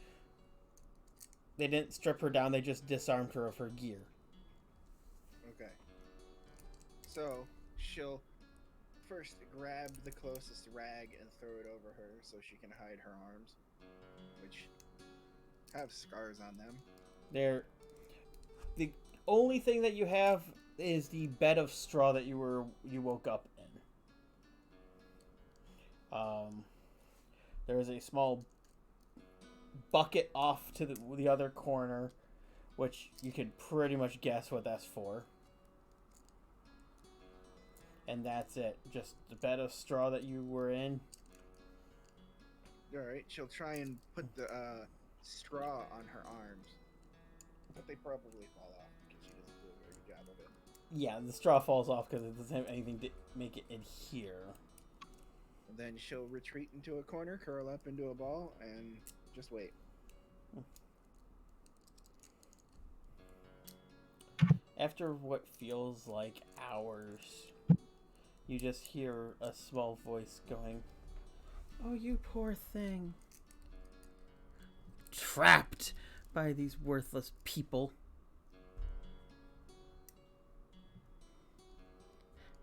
They didn't strip her down, they just disarmed her of her gear. Okay. So, she'll first grab the closest rag and throw it over her so she can hide her arms, which have scars on them. The only thing that you have is the bed of straw that you woke up in. There is a small bucket off to the other corner, which you could pretty much guess what that's for. And that's it. Just the bed of straw that you were in. Alright, she'll try and put the straw on her arms. But they probably fall off because she doesn't do a very good job of it. Yeah, the straw falls off because it doesn't have anything to make it adhere. And then she'll retreat into a corner, curl up into a ball, and just wait. After what feels like hours, you just hear a small voice going, "Oh, you poor thing. Trapped by these worthless people.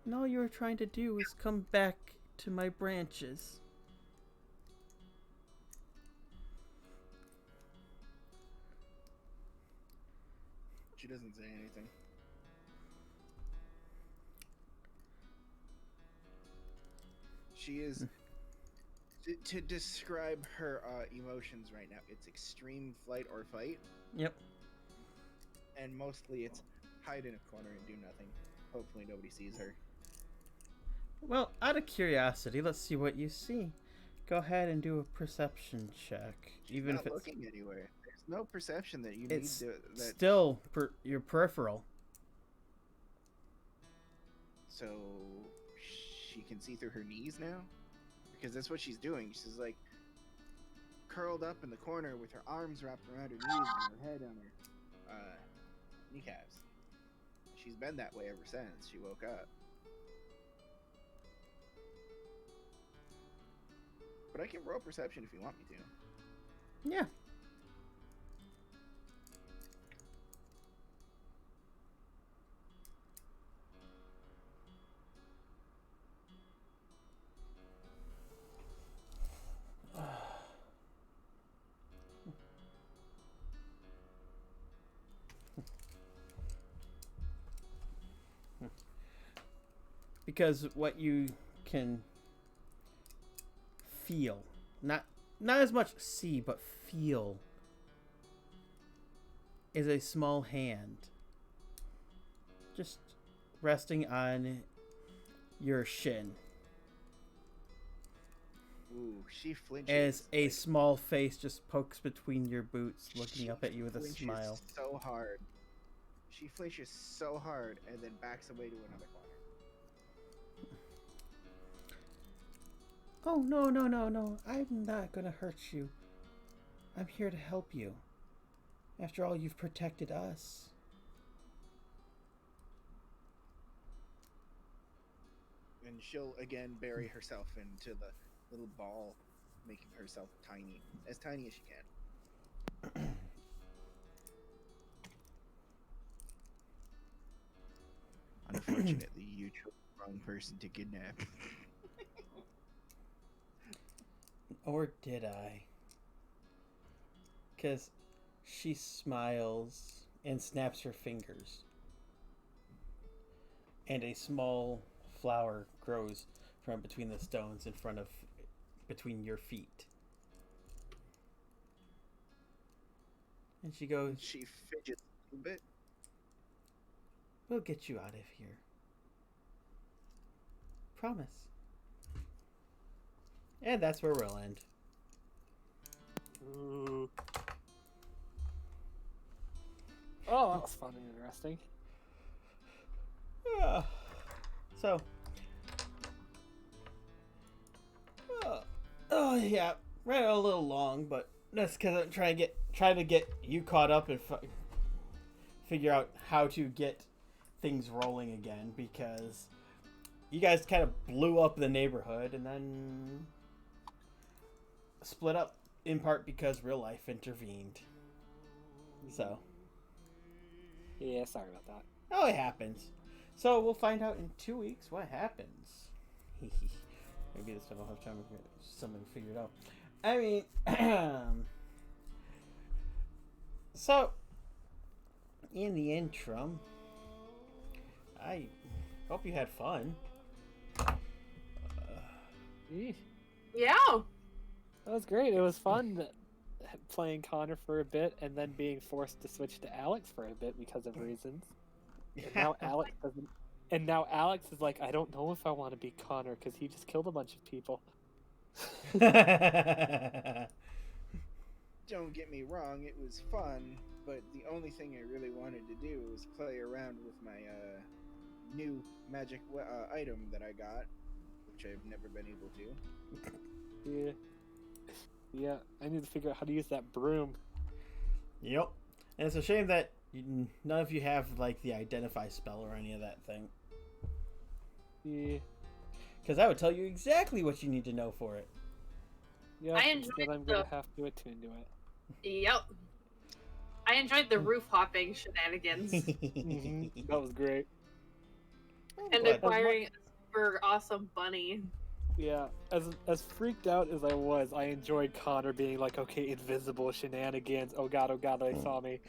And all you were trying to do was come back to my branches." She doesn't say anything. She is... To describe her emotions right now, it's extreme flight or fight. Yep. And mostly it's hide in a corner and do nothing. Hopefully nobody sees her. Well, out of curiosity, let's see what you see. Go ahead and do a perception check. Even Not if it's looking anywhere. There's no perception that you it's need to... That... still your peripheral. So she can see through her knees now? Because that's what she's doing. She's like curled up in the corner with her arms wrapped around her knees and her head on her kneecaps. She's been that way ever since she woke up. But I can roll perception if you want me to. Yeah. Because what you can feel, not as much see, but feel, is a small hand just resting on your shin. Ooh, she flinches. As a like, small face just pokes between your boots, looking she up at you with a flinches smile. so hard. She flinches so hard and then backs away to another corner. Oh, no. I'm not gonna hurt you. I'm here to help you. After all, you've protected us. And she'll again bury herself into the little ball, making herself tiny. As tiny as she can. Unfortunately, you chose the wrong person to kidnap. Or did I? Because she smiles and snaps her fingers. And a small flower grows from between the stones between your feet. And she goes, She fidgets a little bit. "We'll get you out of here. Promise." And that's where we'll end. Ooh. Oh, that was fun and interesting. So. Oh yeah, ran a little long, but that's because I'm trying to get you caught up and figure out how to get things rolling again, because you guys kind of blew up the neighborhood and then split up in part because real life intervened. So, Yeah, sorry about that. oh, it happens. So we'll find out in 2 weeks what happens. Maybe this time I'll have time to get something figured out. I mean, so in the interim, I hope you had fun. Eesh. Yeah. That was great. It was fun playing Connor for a bit and then being forced to switch to Alex for a bit because of reasons. And now Alex doesn't. And now Alex is like, I don't know if I want to be Connor because he just killed a bunch of people. Don't get me wrong, it was fun, but the only thing I really wanted to do was play around with my new magic item that I got, which I've never been able to. Yeah. Yeah, I need to figure out how to use that broom. Yep. And it's a shame that none of you have like the identify spell or any of that thing. Yeah. Because I would tell you exactly what you need to know for it. Yeah, I instead enjoyed I'm gonna the- have to attune to it. Yep. I enjoyed the roof hopping shenanigans That was great. and Glad. acquiring a super awesome bunny. Yeah, as freaked out as I was, I enjoyed Connor being like, okay, invisible shenanigans. Oh god, they saw me.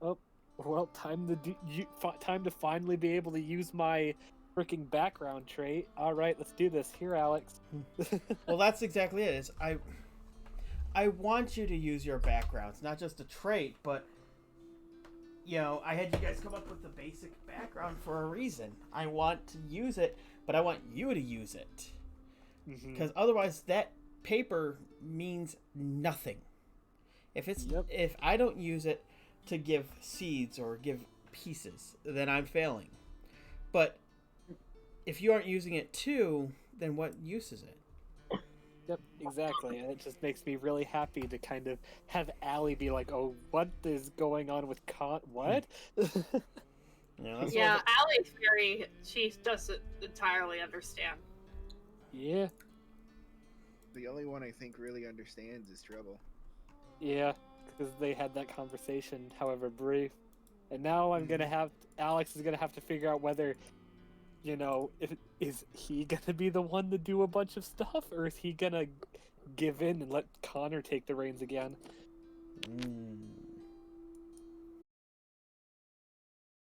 Oh, well, time to finally be able to use my freaking background trait. All right, let's do this. Here, Alex. Well, that's exactly it. Is I want you to use your backgrounds, not just a trait, but you know, I had you guys come up with the basic background for a reason. I want to use it, but I want you to use it. Because otherwise that paper means nothing. If I don't use it to give seeds or give pieces, then I'm failing. But if you aren't using it too, then what use is it? Yep, exactly. And it just makes me really happy to kind of have Allie be like, oh, what is going on with what? Yeah, that's Yeah, Allie's she doesn't entirely understand. Yeah, The only one I think really understands is Trouble. yeah, because they had that conversation, however brief. And now Alex is gonna have to figure out whether, you know, is he gonna be the one to do a bunch of stuff, or is he gonna give in and let Connor take the reins again? Mm.